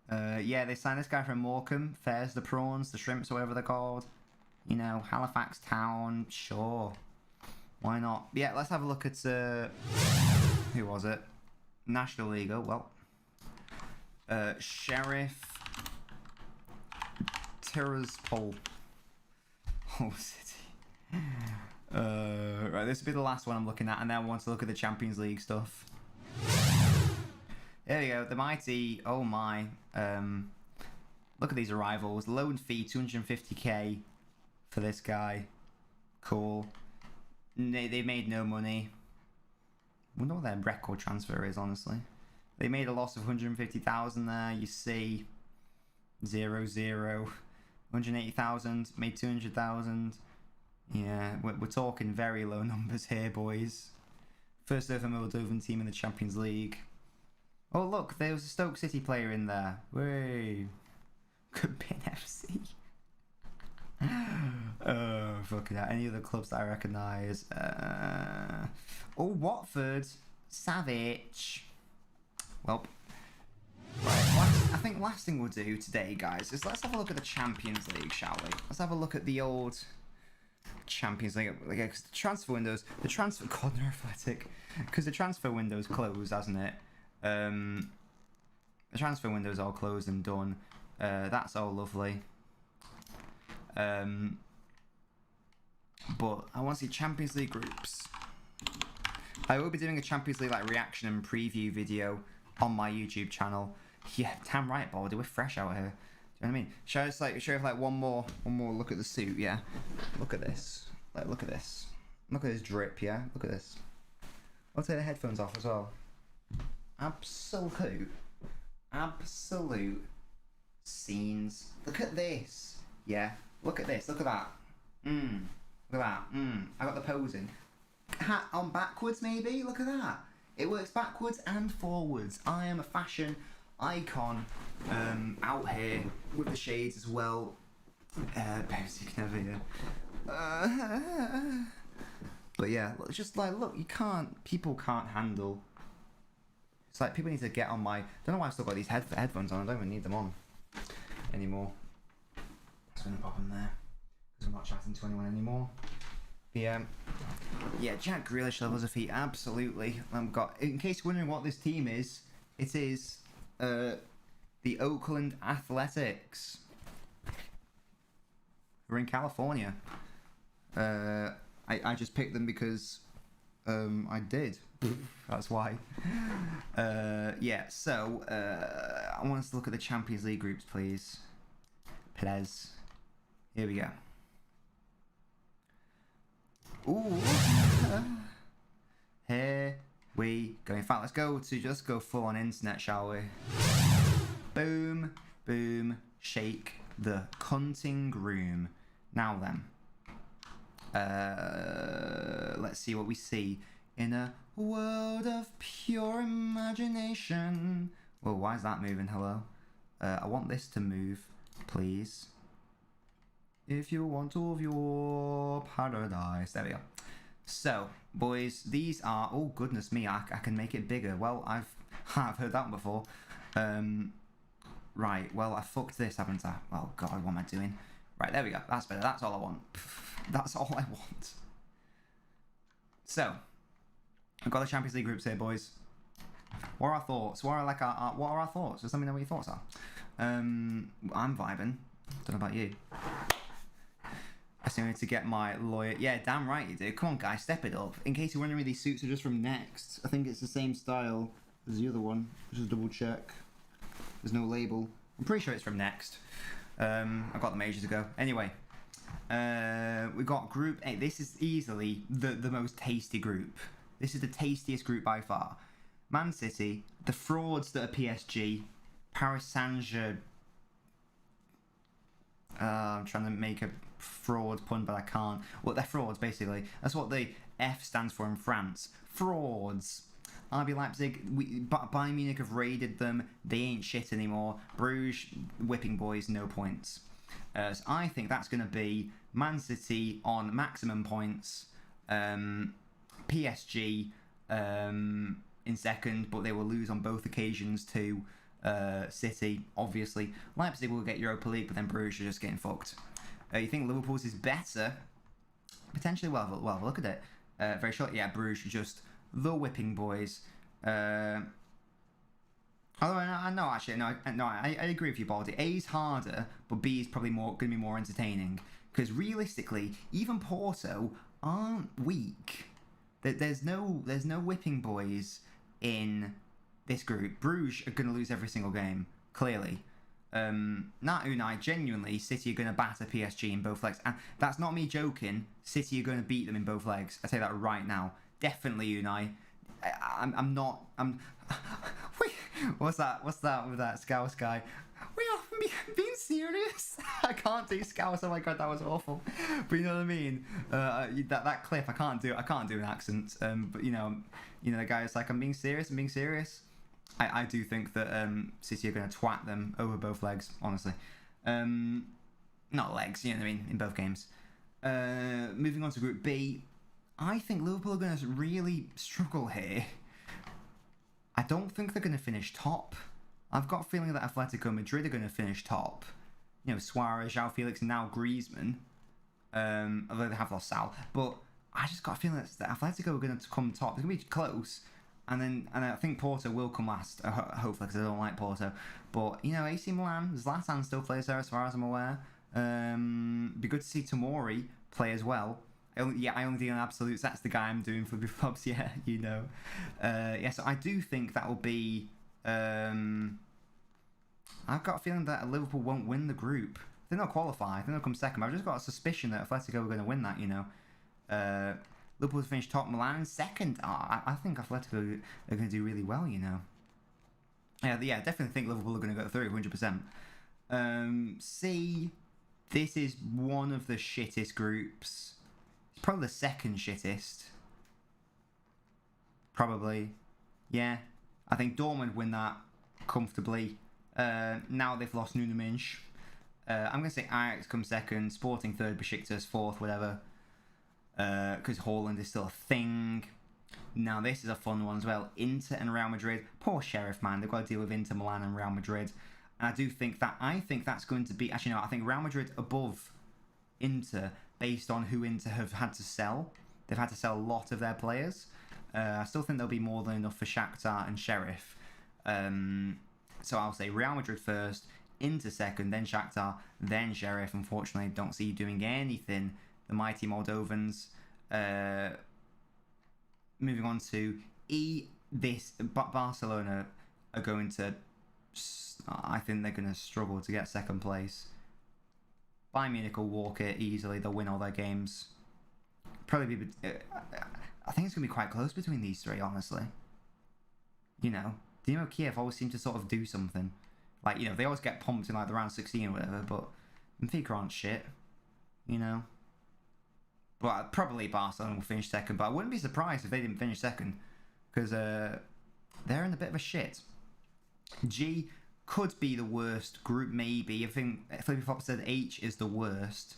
Yeah, they signed this guy from Morecambe, Fairs, the Prawns, the Shrimps, or whatever they're called. You know, Halifax Town, sure. Why not? Yeah, let's have a look at, who was it? National League, oh well. Sheriff Tiraspol. Hull City. Right, this will be the last one I'm looking at, and then I want to look at the Champions League stuff. There we go, the mighty, oh my. Look at these arrivals. Loan fee, 250k for this guy. Cool. They made no money. Wonder what their record transfer is, honestly. They made a loss of 150,000 there. You see, 0-0. 180,000, made 200,000. Yeah, we're talking very low numbers here, boys. First ever Moldovan team in the Champions League. Oh look, there was a Stoke City player in there. Way. Could be an FC. Oh, fucking hell. Any other clubs that I recognise? Oh, Watford. Savage. Well, right, I think last thing we'll do today, guys, is let's have a look at the Champions League, shall we? Let's have a look at the old Champions League. Because the transfer windows, God, they're athletic. Because the transfer window's closed, hasn't it? The transfer window's all closed and done. That's all lovely. But I want to see Champions League groups. I will be doing a Champions League like reaction and preview video on my YouTube channel. Yeah, damn right, Baldy, we're fresh out here. Do you know what I mean? Should I just like show you like one more look at the suit? Yeah, look at this. Like, look at this. Look at this drip. Yeah, look at this. I'll take the headphones off as well. Absolute scenes. Look at this. Yeah, look at this. Look at that. Look at that. I got the posing. Hat on backwards, maybe. Look at that. It works backwards and forwards. I am a fashion icon out here with the shades as well. Basic never here. But yeah, it's just like, look, people can't handle. It's like people need to get on my. Don't know why I've still got these headphones on. I don't even need them on anymore. Just gonna pop them there because I'm not chatting to anyone anymore. Yeah, Jack Grealish levels of feet, absolutely. In case you're wondering what this team is, it is the Oakland Athletics. We're in California. I just picked them because I did. That's why. Yeah, so I want us to look at the Champions League groups, please. Please. Here we go. Ooh. Here we go. In fact, let's go full on internet, shall we? Boom, boom, shake the cunting room. Now then, let's see what we see in a world of pure imagination. Well, why is that moving? Hello. I want this to move, please. If you want of your paradise. There we go. So, boys, these are... Oh, goodness me, I can make it bigger. Well, I've heard that one before. Right, well, I fucked this, haven't I? Oh, God, what am I doing? Right, there we go. That's better. That's all I want. That's all I want. So, I've got the Champions League groups here, boys. What are our thoughts? What are our thoughts? Just let me know what your thoughts are. I'm vibing. Don't know about you. I still need to get my lawyer. Yeah, damn right you do. Come on, guys, step it up. In case you're wondering, these suits are just from Next. I think it's the same style as the other one. Just double check. There's no label. I'm pretty sure it's from Next. I got them ages ago. Anyway, we got Group A. This is easily the most tasty group. This is the tastiest group by far. Man City, the frauds that are PSG, Paris Saint-Germain. I'm trying to make a fraud pun, but I can't. Well, they're frauds, basically. That's what the F stands for in France. Frauds. RB Leipzig, Bayern Munich have raided them. They ain't shit anymore. Bruges, whipping boys, no points. So I think that's going to be Man City on maximum points. PSG in second, but they will lose on both occasions to City, obviously. Leipzig will get Europa League, but then Bruges are just getting fucked. You think Liverpool's is better? Potentially. Well, look at it. Very short. Yeah, Bruges just the whipping boys. Although I agree with you, Baldy. A is harder, but B is probably going to be more entertaining. Because realistically, even Porto aren't weak. There's no whipping boys in this group. Bruges are going to lose every single game, clearly. Not Unai, genuinely, City are going to batter PSG in both legs. And that's not me joking. City are going to beat them in both legs. I tell you that right now. Definitely Unai. I'm not. Wait, what's that with that Scouse guy? We are being serious. I can't do Scouse. Oh my god, that was awful. But you know what I mean. That clip, I can't do an accent. But you know, the guy is like, I'm being serious. I do think that City are going to twat them over both legs. Honestly, not legs. You know what I mean. In both games. Moving on to Group B. I think Liverpool are going to really struggle here. I don't think they're going to finish top. I've got a feeling that Atletico Madrid are going to finish top. You know, Suarez, João Felix, and now Griezmann. Although they have lost Sal. But I just got a feeling that Atletico are going to come top. They're going to be close. And I think Porto will come last, hopefully, because I don't like Porto. But, you know, AC Milan, Zlatan still plays there as far as I'm aware. Be good to see Tomori play as well. I only do an absolutes. That's the guy I'm doing for the clubs. Yeah, you know. So I do think that will be. I've got a feeling that Liverpool won't win the group. They're not qualified. They're not come second. But I've just got a suspicion that Atletico are going to win that. You know. Liverpool's finished top, Milan second. I think Atletico are going to do really well. You know. Yeah, definitely think Liverpool are going to go through 100%. C. This is one of the shittest groups. Probably the second shittest. Probably. Yeah. I think Dortmund win that comfortably. Now they've lost Nuno Mendes. I'm going to say Ajax comes second. Sporting third. Besiktas fourth. Whatever. Because Haaland is still a thing. Now this is a fun one as well. Inter and Real Madrid. Poor Sheriff, man. They've got to deal with Inter Milan and Real Madrid. And I think that's going to be... Actually, no. I think Real Madrid above Inter... based on who Inter have had to sell. They've had to sell a lot of their players. I still think there'll be more than enough for Shakhtar and Sheriff. So I'll say Real Madrid first, Inter second, then Shakhtar, then Sheriff. Unfortunately, don't see you doing anything. The mighty Moldovans. Moving on to E. Barcelona are going to... I think they're going to struggle to get second place. Bayern Munich will walk it easily. They'll win all their games. Probably be... I think it's going to be quite close between these three, honestly. You know, Dynamo Kiev always seem to sort of do something. Like, you know, they always get pumped in like the round 16 or whatever, but Benfica aren't shit. You know? But probably Barcelona will finish second, but I wouldn't be surprised if they didn't finish second. Because they're in a bit of a shit. G... could be the worst group, maybe. I think Flippy Flop said H is the worst.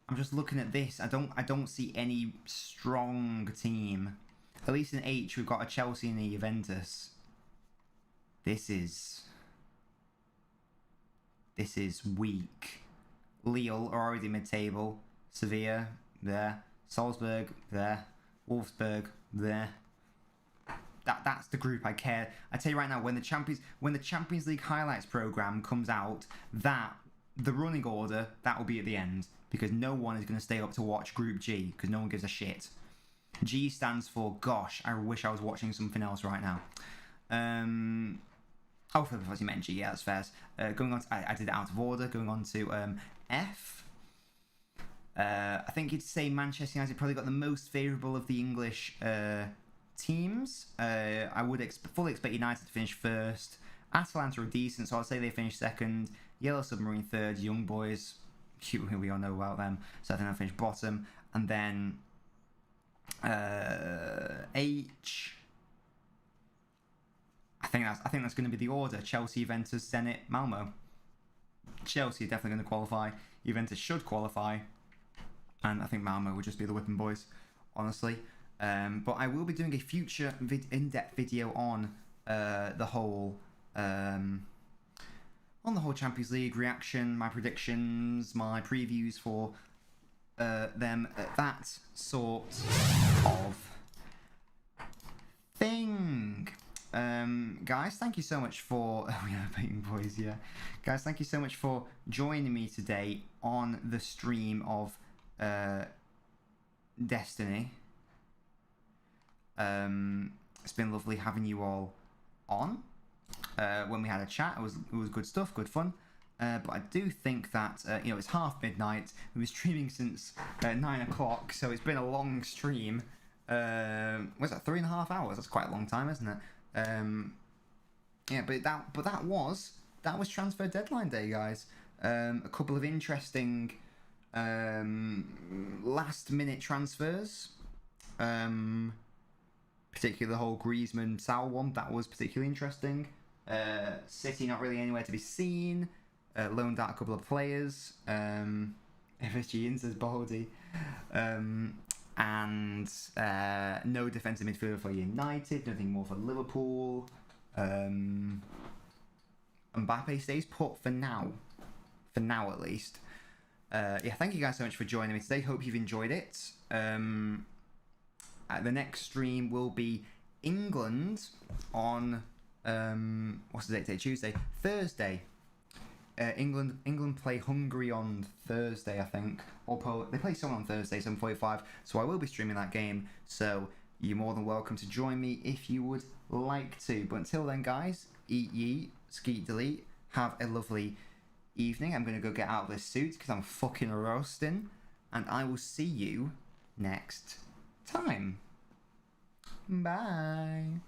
I'm just looking at this. I don't see any strong team. At least in H, we've got a Chelsea and a Juventus. This is weak. Lille are already mid-table. Sevilla, there. Salzburg, there. Wolfsburg, there. That's the group I care. I tell you right now, when the Champions League highlights program comes out, the running order that will be at the end, because no one is going to stay up to watch Group G because no one gives a shit. G stands for gosh. I wish I was watching something else right now. Oh, for you meant G. Yeah, that's fair. Going on, I did it out of order. Going on to F. I think you'd say Manchester United probably got the most favourable of the English teams. I would fully expect United to finish first. Atalanta are decent, so I'll say they finish second. Yellow Submarine third. Young Boys, we all know about them, so I think they'll finish bottom. And then H. I think that's going to be the order: Chelsea, Juventus, Zenit, Malmo. Chelsea are definitely going to qualify. Juventus should qualify, and I think Malmo would just be the whipping boys, honestly. But I will be doing a future in-depth video on the whole Champions League reaction, my predictions, my previews for them, that sort of thing. Guys, thank you so much for we are Peyton boys, yeah. Guys, thank you so much for joining me today on the stream of Destiny. It's been lovely having you all on. When we had a chat, it was good stuff, good fun. But I do think that it's half midnight. We've been streaming since 9 o'clock, so it's been a long stream. Was that 3.5 hours? That's quite a long time, isn't it? But that was transfer deadline day, guys. A couple of interesting last minute transfers. Particularly the whole Griezmann Sal one, that was particularly interesting. City not really anywhere to be seen. Loaned out a couple of players. FSG in, says Baldy. And no defensive midfielder for United, nothing more for Liverpool. Mbappe stays put for now at least. Thank you guys so much for joining me today. Hope you've enjoyed it. The next stream will be England on what's the date today? Tuesday, Thursday. England play Hungary on Thursday, I think, or they play someone on Thursday, 7:45. So I will be streaming that game. So you're more than welcome to join me if you would like to. But until then, guys, eat ye, skeet delete. Have a lovely evening. I'm gonna go get out of this suit because I'm fucking roasting, and I will see you next time. Bye.